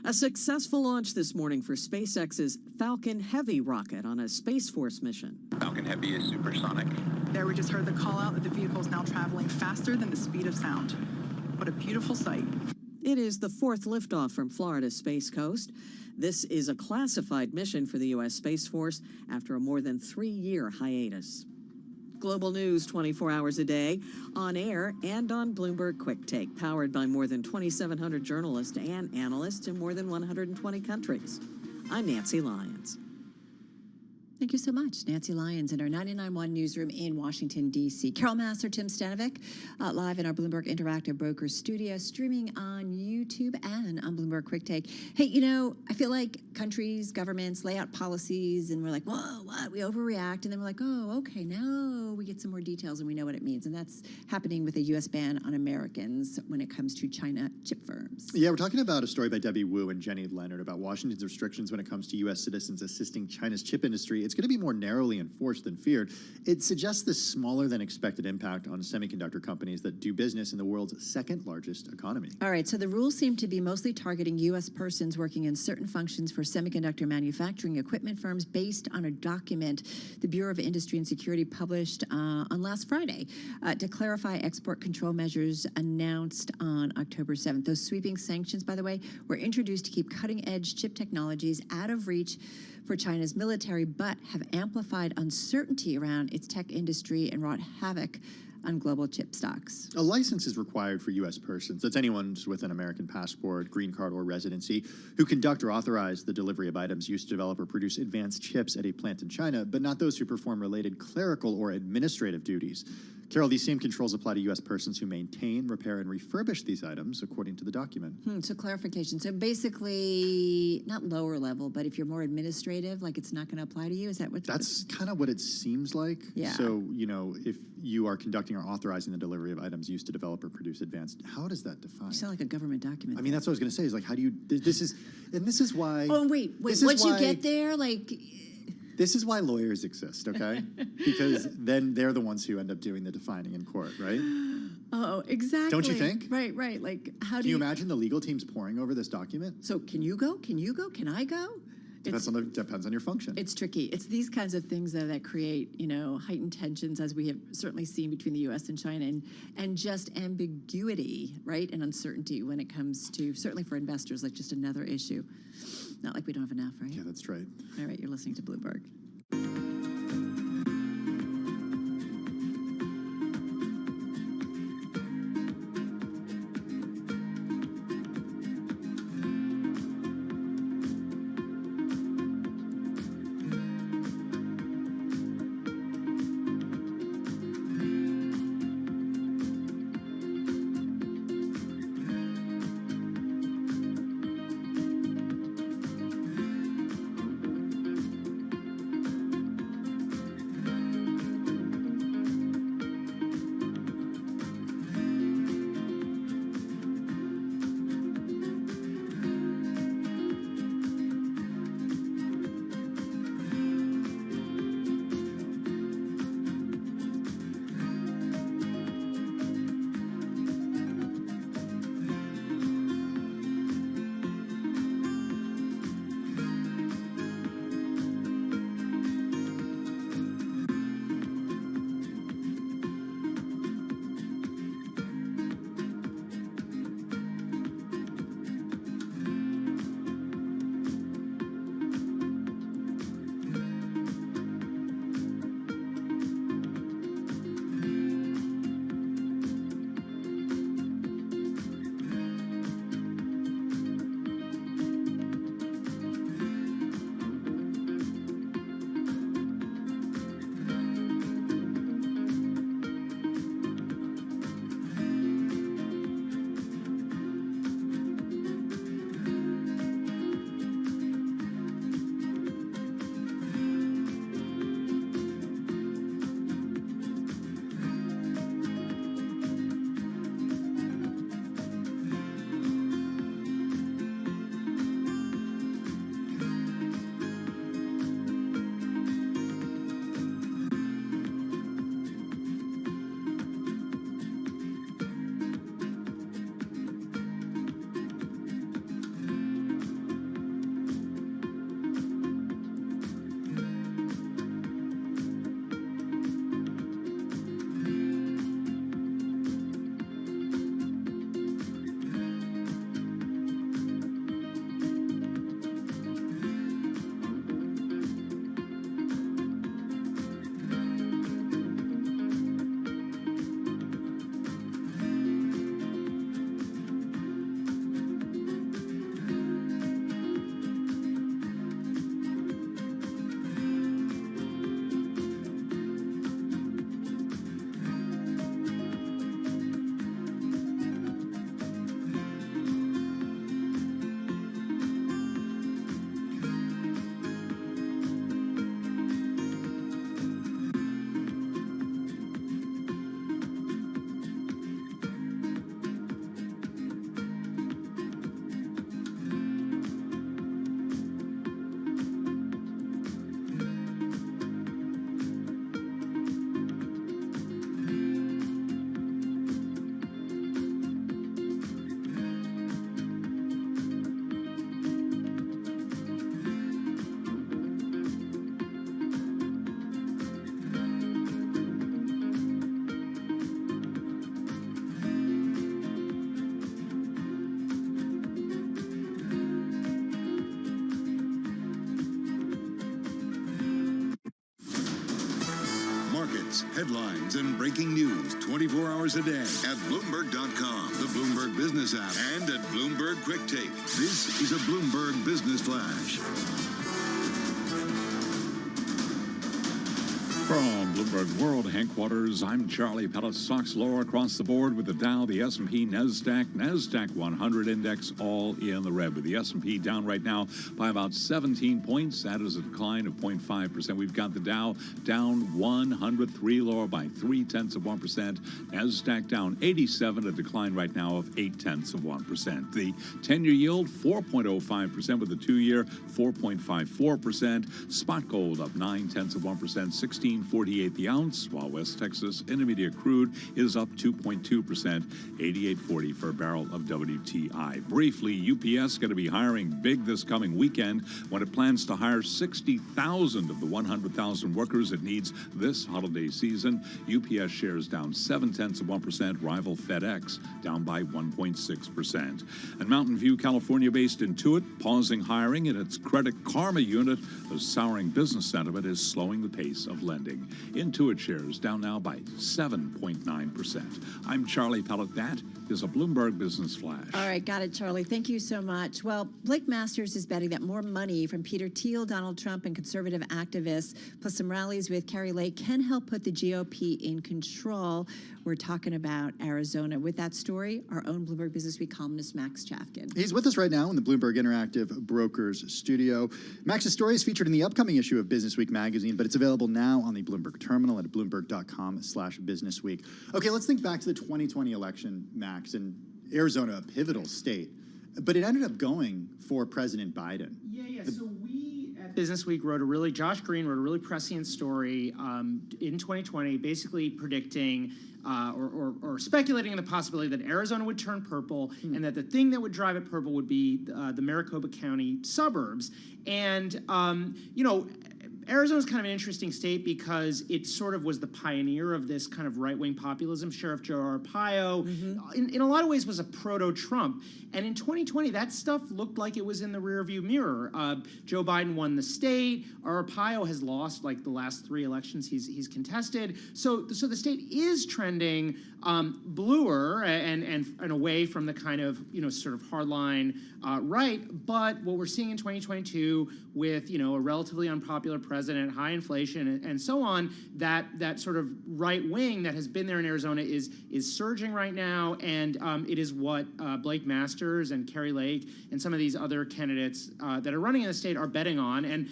A successful launch this morning for SpaceX's Falcon Heavy rocket on a Space Force mission. Falcon Heavy is supersonic. There we just heard the call out that the vehicle is now traveling faster than the speed of sound. What a beautiful sight. It is the fourth liftoff from Florida's Space Coast. This is a classified mission for the U.S. Space Force after a more than 3-year hiatus. Global news 24 hours a day, on air and on Bloomberg Quick Take, powered by more than 2,700 journalists and analysts in more than 120 countries. I'm Nancy Lyons. Thank you so much, Nancy Lyons in our 99.1 newsroom in Washington, D.C. Carol Massar, Tim Stanovic, live in our Bloomberg Interactive Brokers studio, streaming on YouTube and on Bloomberg Quick Take. Hey, you know, I feel like countries, governments lay out policies, and we're like, whoa, what? We overreact, and then we're like, oh, okay, now we get some more details, and we know what it means. And that's happening with a U.S. ban on Americans when it comes to China chip firms. Yeah, we're talking about a story by Debbie Wu and Jenny Leonard about Washington's restrictions when it comes to U.S. citizens assisting China's chip industry. It's going to be more narrowly enforced than feared. It suggests the smaller than expected impact on semiconductor companies that do business in the world's second largest economy. All right, so the rules seem to be mostly targeting U.S. persons working in certain functions for semiconductor manufacturing equipment firms based on a document the Bureau of Industry and Security published on last Friday to clarify export control measures announced on October 7th. Those sweeping sanctions, by the way, were introduced to keep cutting-edge chip technologies out of reach for China's military, but have amplified uncertainty around its tech industry and wrought havoc on global chip stocks. A license is required for U.S. persons, that's anyone with an American passport, green card, or residency, who conduct or authorize the delivery of items used to develop or produce advanced chips at a plant in China, but not those who perform related clerical or administrative duties. Carol, these same controls apply to U.S. persons who maintain, repair, and refurbish these items, according to the document. So clarification. So basically, not lower level, but if you're more administrative, like it's not going to apply to you? Is that what? That's kind of what it seems like. Yeah. So, you know, if you are conducting or authorizing the delivery of items used to develop or produce advanced, how does that define? You sound like a government document. I mean, that's what I was going to say, is like, how do you, this is why. Oh, wait, once you get there, like. This is why lawyers exist, okay? Because then they're the ones who end up doing the defining in court, right? Oh, exactly. Don't you think? Right. Like, how do you imagine the legal teams poring over this document? So can you go? Can you go? Can I go? Depends on your function. It's tricky. It's these kinds of things that create, heightened tensions, as we have certainly seen between the U.S. and China, and just ambiguity, right, and uncertainty when it comes to, certainly for investors, like just another issue. Not like we don't have enough, right? Yeah, that's right. All right, you're listening to Bloomberg. events, headlines, and breaking news 24 hours a day at Bloomberg.com, the Bloomberg Business app, and at Bloomberg Quick Take. This is a Bloomberg Business Flash. From Bloomberg World Headquarters, I'm Charlie Pellet. Stocks lower across the board with the Dow, the S&P, NASDAQ 100 index all in the red, with the S&P down right now by about 17 points. That is a decline of 0.5%. We've got the Dow down 103, lower by 0.3%. NASDAQ down 87, a decline right now of 0.8%. The 10-year yield 4.05%, with the 2-year 4.54%. Spot gold up 0.9%, 16.48 the ounce, while West Texas Intermediate crude is up 2.2%, 88.40 for a barrel of WTI. Briefly, UPS going to be hiring big this coming weekend when it plans to hire 60,000 of the 100,000 workers it needs this holiday season. UPS shares down 0.7%, rival FedEx down by 1.6%. And Mountain View, California-based Intuit pausing hiring in its Credit Karma unit. The souring business sentiment is slowing the pace of lending. Intuit shares down now by 7.9%. I'm Charlie Pellet. That is a Bloomberg Business Flash. All right, got it, Charlie. Thank you so much. Well, Blake Masters is betting that more money from Peter Thiel, Donald Trump, and conservative activists, plus some rallies with Carrie Lake, can help put the GOP in control. We're talking about Arizona. With that story, our own Bloomberg Business Week columnist, Max Chafkin. He's with us right now in the Bloomberg Interactive Brokers studio. Max's story is featured in the upcoming issue of Business Week magazine, but it's available now on the Bloomberg terminal at bloomberg.com/businessweek. Okay, let's think back to the 2020 election, Max, and Arizona, a pivotal state. But it ended up going for President Biden. Yeah. So we at Business Week Josh Green wrote a really prescient story in 2020, basically predicting or speculating on the possibility that Arizona would turn purple and that the thing that would drive it purple would be the Maricopa County suburbs. And, Arizona's kind of an interesting state because it sort of was the pioneer of this kind of right-wing populism. Sheriff Joe Arpaio, in a lot of ways, was a proto-Trump. And in 2020, that stuff looked like it was in the rearview mirror. Joe Biden won the state. Arpaio has lost like the last 3 elections he's contested. So the state is trending bluer and away from the kind of sort of hardline right. But what we're seeing in 2022 with a relatively unpopular president, high inflation, and so on, that sort of right wing that has been there in Arizona is surging right now, and it is what Blake Masters and Carrie Lake and some of these other candidates that are running in the state are betting on, and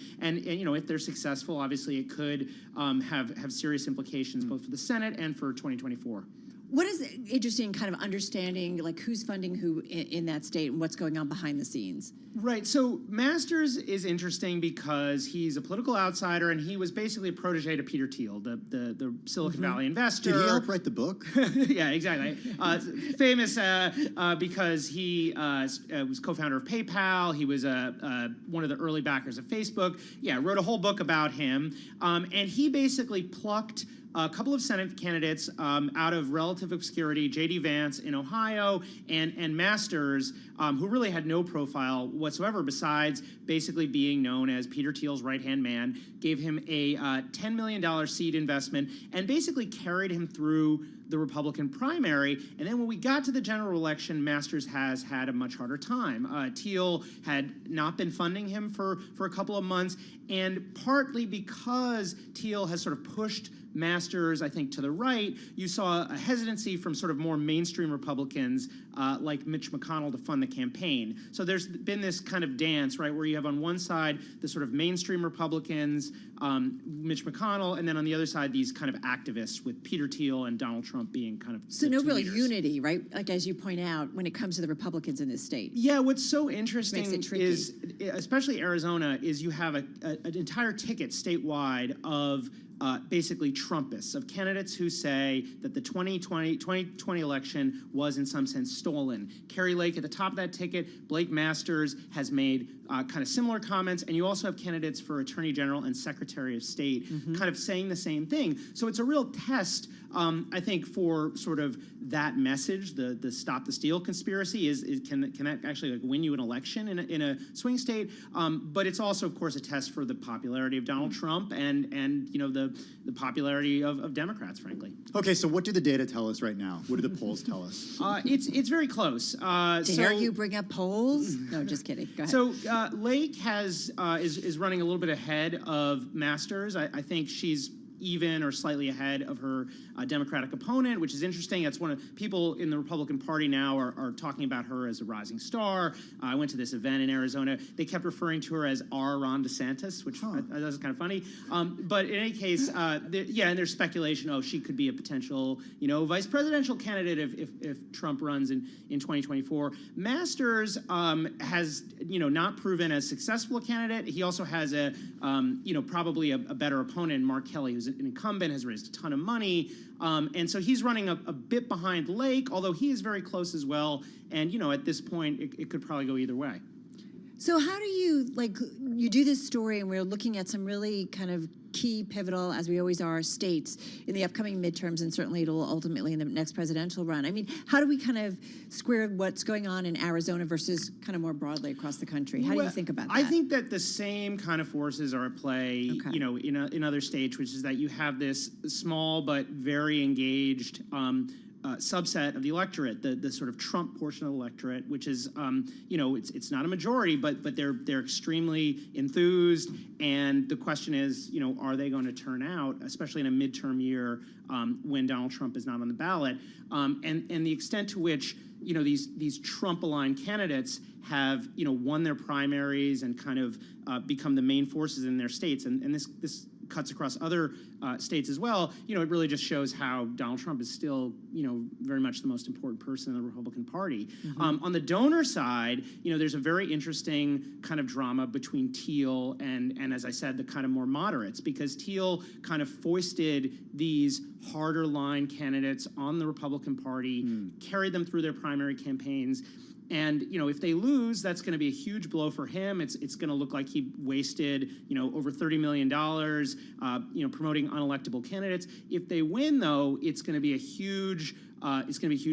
if they're successful, obviously it could have serious implications both for the Senate and for 2024. What is interesting kind of understanding, like who's funding who in that state and what's going on behind the scenes? Right. So Masters is interesting because he's a political outsider, and he was basically a protege to Peter Thiel, the Silicon Valley investor. Did he help write the book? Yeah, exactly. Famous because he was co-founder of PayPal. He was one of the early backers of Facebook. Yeah, wrote a whole book about him. And he basically plucked a couple of Senate candidates out of relative obscurity, J.D. Vance in Ohio and Masters, who really had no profile whatsoever besides basically being known as Peter Thiel's right-hand man, gave him a $10 million seed investment, and basically carried him through the Republican primary. And then when we got to the general election, Masters has had a much harder time. Thiel had not been funding him for a couple of months, and partly because Thiel has sort of pushed Masters, I think, to the right, you saw a hesitancy from sort of more mainstream Republicans like Mitch McConnell to fund the campaign. So there's been this kind of dance, right, where you have on one side the sort of mainstream Republicans, Mitch McConnell, and then on the other side these kind of activists with Peter Thiel and Donald Trump being kind of so no real unity, right? Like as you point out, when it comes to the Republicans in this state. Yeah, what's so interesting is, especially Arizona, is you have an entire ticket statewide of basically Trumpists, of candidates who say that the 2020 election was in some sense stolen. Carrie Lake at the top of that ticket, Blake Masters has made kind of similar comments, and you also have candidates for Attorney General and Secretary of State kind of saying the same thing. So it's a real test, I think, for sort of that message, the Stop the Steal conspiracy, can that actually like win you an election in a swing state? But it's also, of course, a test for the popularity of Donald Trump and the popularity of Democrats, frankly. Okay, so what do the data tell us right now? What do the polls tell us? It's very close. Dare you bring up polls? No, just kidding. Go ahead. So Lake is running a little bit ahead of Masters. I think she's even or slightly ahead of her Democratic opponent, which is interesting. That's one of people in the Republican Party now are talking about her as a rising star. I went to this event in Arizona. They kept referring to her as R. Ron DeSantis, which that's kind of funny. But in any case, and there's speculation. Oh, she could be a potential, vice presidential candidate if Trump runs in 2024. Masters has, not proven as successful a candidate. He also has a, probably a better opponent, Mark Kelly, who's an incumbent, has raised a ton of money. And so he's running a bit behind Lake, although he is very close as well. And, at this point, it could probably go either way. So how do you, you do this story, and we're looking at some really kind of key, pivotal, as we always are, states in the upcoming midterms, and certainly it'll ultimately in the next presidential run. I mean, how do we kind of square what's going on in Arizona versus kind of more broadly across the country? How do you think about that? I think that the same kind of forces are at play, in other states, which is that you have this small but very engaged subset of the electorate, the sort of Trump portion of the electorate, which is, it's not a majority, but they're extremely enthused. And the question is, are they going to turn out, especially in a midterm year when Donald Trump is not on the ballot? And the extent to which, these Trump-aligned candidates have, won their primaries and kind of become the main forces in their states. And this cuts across other states as well. It really just shows how Donald Trump is still, very much the most important person in the Republican Party. Mm-hmm. On the donor side, there's a very interesting kind of drama between Thiel and, as I said, the kind of more moderates, because Thiel kind of foisted these harder line candidates on the Republican Party, carried them through their primary campaigns. And, if they lose, that's going to be a huge blow for him. It's going to look like he wasted, over $30 million, promoting unelectable candidates. If they win, though, it's going to be a huge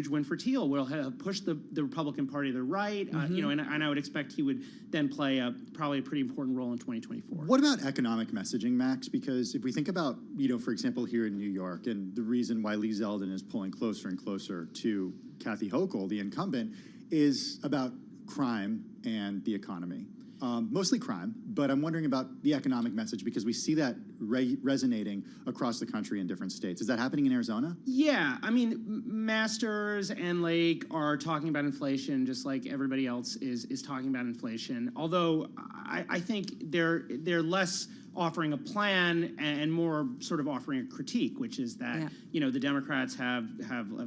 win for Thiel. We'll have pushed the Republican Party to the right, and I would expect he would then play probably a pretty important role in 2024. What about economic messaging, Max? Because if we think about, for example, here in New York, and the reason why Lee Zeldin is pulling closer and closer to Kathy Hochul, the incumbent, is about crime and the economy. Mostly crime, but I'm wondering about the economic message, because we see that resonating across the country in different states. Is that happening in Arizona? Yeah, I mean, Masters and Lake are talking about inflation just like everybody else is talking about inflation. Although I think they're less offering a plan and more sort of offering a critique, which is that the Democrats have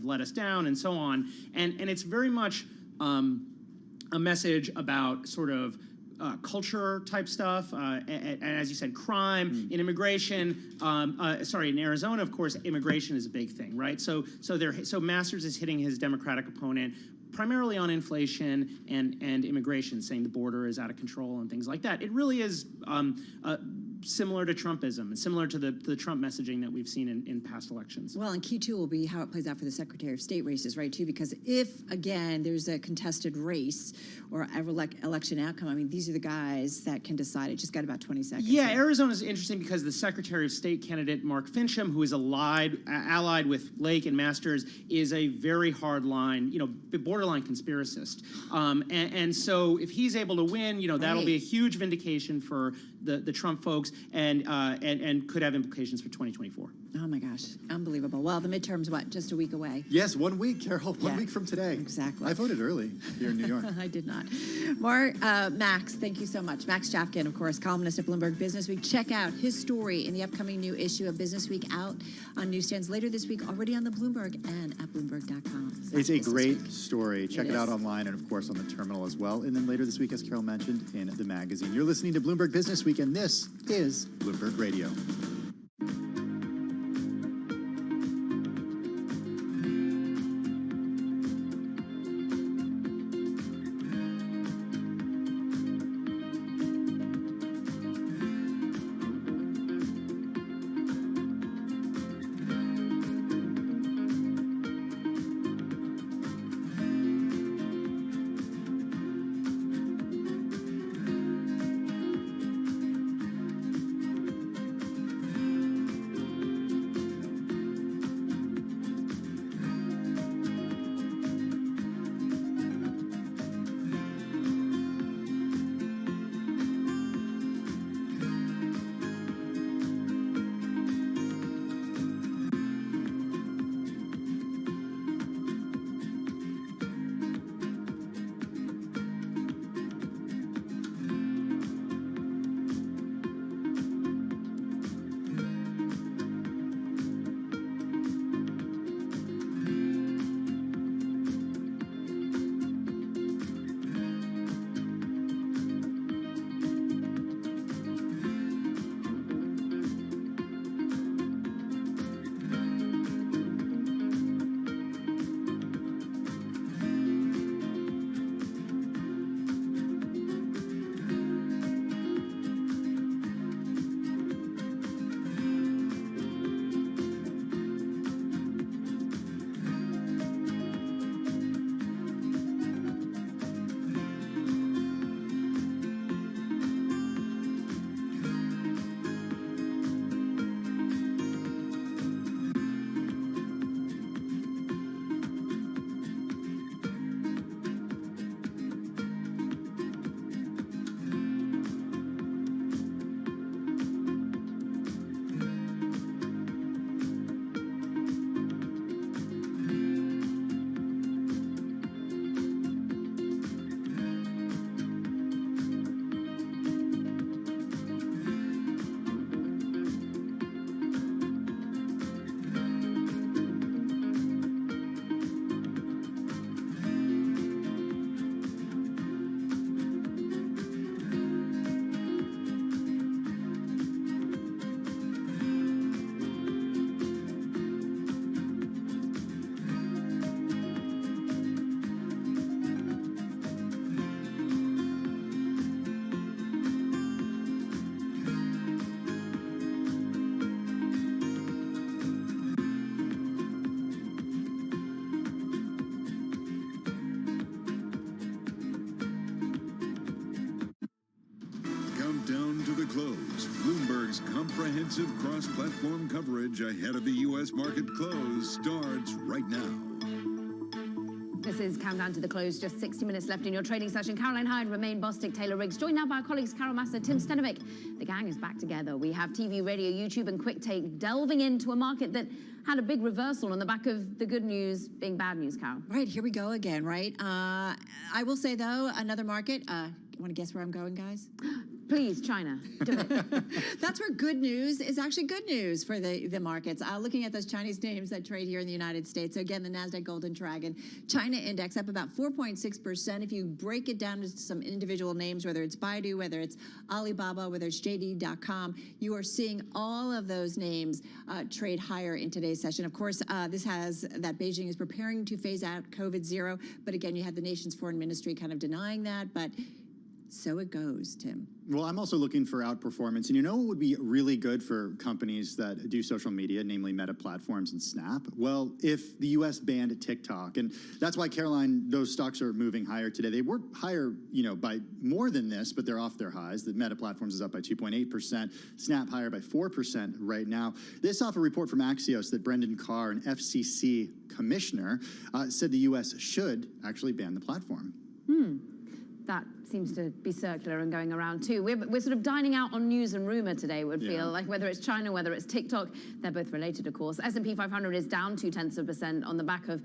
let us down and so on, and it's very much a message about sort of culture type stuff, and as you said, crime, in immigration. In Arizona, of course, immigration is a big thing, right? So Masters is hitting his Democratic opponent primarily on inflation and immigration, saying the border is out of control and things like that. It really is similar to Trumpism and similar to the Trump messaging that we've seen in past elections. Well, and key too will be how it plays out for the Secretary of State races, right, too, because if, again, there's a contested race or election outcome, I mean, these are the guys that can decide. It just got about 20 seconds. Yeah, Arizona's interesting because the Secretary of State candidate, Mark Fincham, who is allied with Lake and Masters, is a very hard line, borderline conspiracist. And so if he's able to win, that'll be a huge vindication for the Trump folks and could have implications for 2024. Oh my gosh, unbelievable. Well, the midterm's just a week away. Yes, 1 week, Carol, 1 week from today. Exactly. I voted early here in New York. I did not. Max, thank you so much. Max Jafkin, of course, columnist at Bloomberg Business Week. Check out his story in the upcoming new issue of Business Week, out on newsstands later this week, already on the Bloomberg and at Bloomberg.com. It's a great story. Check it out online and, of course, on the terminal as well. And then later this week, as Carol mentioned, in the magazine. You're listening to Bloomberg Business Week, and this is Bloomberg Radio. Bloomberg's comprehensive cross-platform coverage ahead of the U.S. market close starts right now. This is Countdown to the Close. Just 60 minutes left in your trading session. Caroline Hyde, Romain Bostic, Taylor Riggs. Joined now by our colleagues Carol Massa, Tim Stenovic. The gang is back together. We have TV, radio, YouTube, and Quick Take delving into a market that had a big reversal on the back of the good news being bad news, Carol. Right, here we go again, right? I will say, though, another market. You want to guess where I'm going, guys? Please, China. Do it. That's where good news is actually good news for the markets. Looking at those Chinese names that trade here in the United States. So again, the NASDAQ Golden Dragon China Index up about 4.6%. If you break it down to some individual names, whether it's Baidu, whether it's Alibaba, whether it's JD.com, you are seeing all of those names trade higher in today's session. Of course, this has that Beijing is preparing to phase out COVID-0. But again, you had the nation's foreign ministry kind of denying that. But so it goes, Tim. Well, I'm also looking for outperformance. And you know what would be really good for companies that do social media, namely Meta Platforms and Snap? Well, if the U.S. banned TikTok. And that's why, Caroline, those stocks are moving higher today. They were higher, by more than this, but they're off their highs. The Meta Platforms is up by 2.8%. Snap higher by 4% right now. This off a report from Axios that Brendan Carr, an FCC commissioner, said the U.S. should actually ban the platform. That seems to be circular and going around too. We're sort of dining out on news and rumor today, it would feel like, whether it's China, whether it's TikTok. They're both related, of course. S&P 500 is down 0.2% on the back of,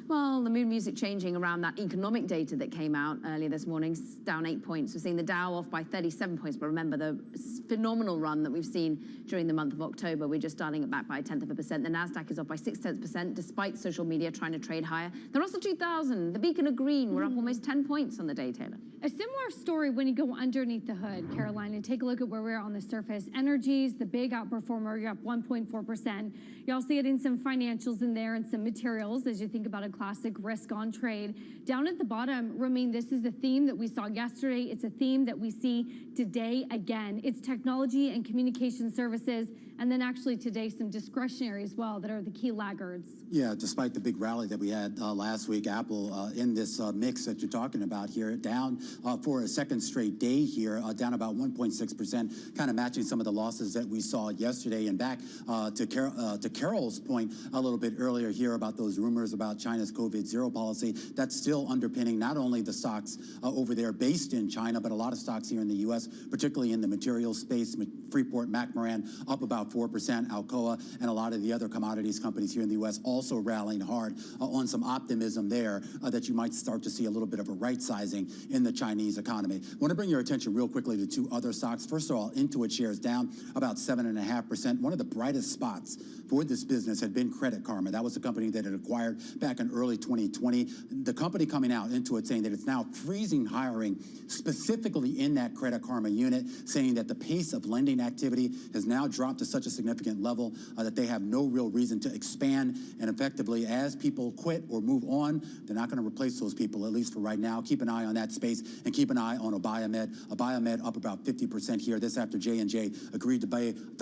well, the mood music changing around that economic data that came out earlier this morning, down 8 points. We're seeing the Dow off by 37 points, but remember the phenomenal run that we've seen during the month of October. We're just dialing it back by 0.1%. The NASDAQ is off by 0.6%, despite social media trying to trade higher. The Russell 2000, the beacon of green, we're up almost 10 points on the day, Taylor. A similar story when you go underneath the hood, Caroline, and take a look at where we're on the surface. Energies, the big outperformer, you're up 1.4%. You're also getting some financials in there and some materials as you think about a classic risk on trade. Down at the bottom, Romain, this is a theme that we saw yesterday. It's a theme that we see today again. It's technology and communication services. And then actually today, some discretionary as well that are the key laggards. Yeah, despite the big rally that we had last week, Apple in this mix that you're talking about here, down for a second straight day here, down about 1.6%, kind of matching some of the losses that we saw yesterday. And back to Carol's point a little bit earlier here about those rumors about China's COVID-0 policy, that's still underpinning not only the stocks over there based in China, but a lot of stocks here in the U.S., particularly in the materials space. Freeport McMoran up about 4%, Alcoa, and a lot of the other commodities companies here in the U.S. also rallying hard on some optimism there that you might start to see a little bit of a right-sizing in the Chinese economy. I want to bring your attention real quickly to two other stocks. First of all, Intuit shares down about 7.5%. One of the brightest spots for this business had been Credit Karma. That was the company that it acquired back in early 2020. The company coming out, Intuit, saying that it's now freezing hiring specifically in that Credit Karma unit, saying that the pace of lending activity has now dropped to such a significant level that they have no real reason to expand. And effectively, as people quit or move on, they're not going to replace those people, at least for right now. Keep an eye on that space and keep an eye on Abiomed. Abiomed up about 50% here. This after J&J agreed to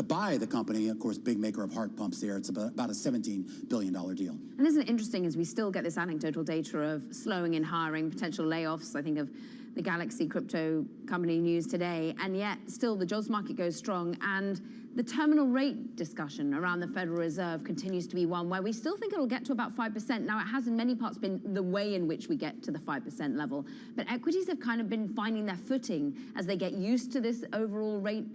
buy the company, of course, big maker of heart pumps there. It's about a $17 billion deal. And isn't it interesting as we still get this anecdotal data of slowing in hiring, potential layoffs? I think of the Galaxy crypto company news today, and yet still the jobs market goes strong, and the terminal rate discussion around the Federal Reserve continues to be one where we still think it'll get to about 5%. Now, it has in many parts been the way in which we get to the 5% level, but equities have kind of been finding their footing as they get used to this overall rate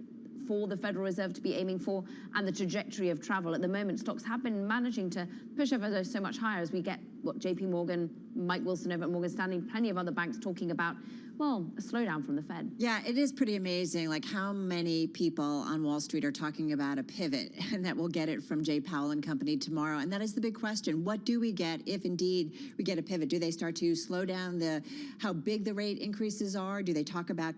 for the Federal Reserve to be aiming for, and the trajectory of travel. At the moment, stocks have been managing to push over those so much higher as we get what JP Morgan, Mike Wilson over at Morgan Stanley, plenty of other banks talking about, well, a slowdown from the Fed. Yeah, it is pretty amazing, like how many people on Wall Street are talking about a pivot, and that we'll get it from Jay Powell and company tomorrow. And that is the big question. What do we get if indeed we get a pivot? Do they start to slow down how big the rate increases are? Do they talk about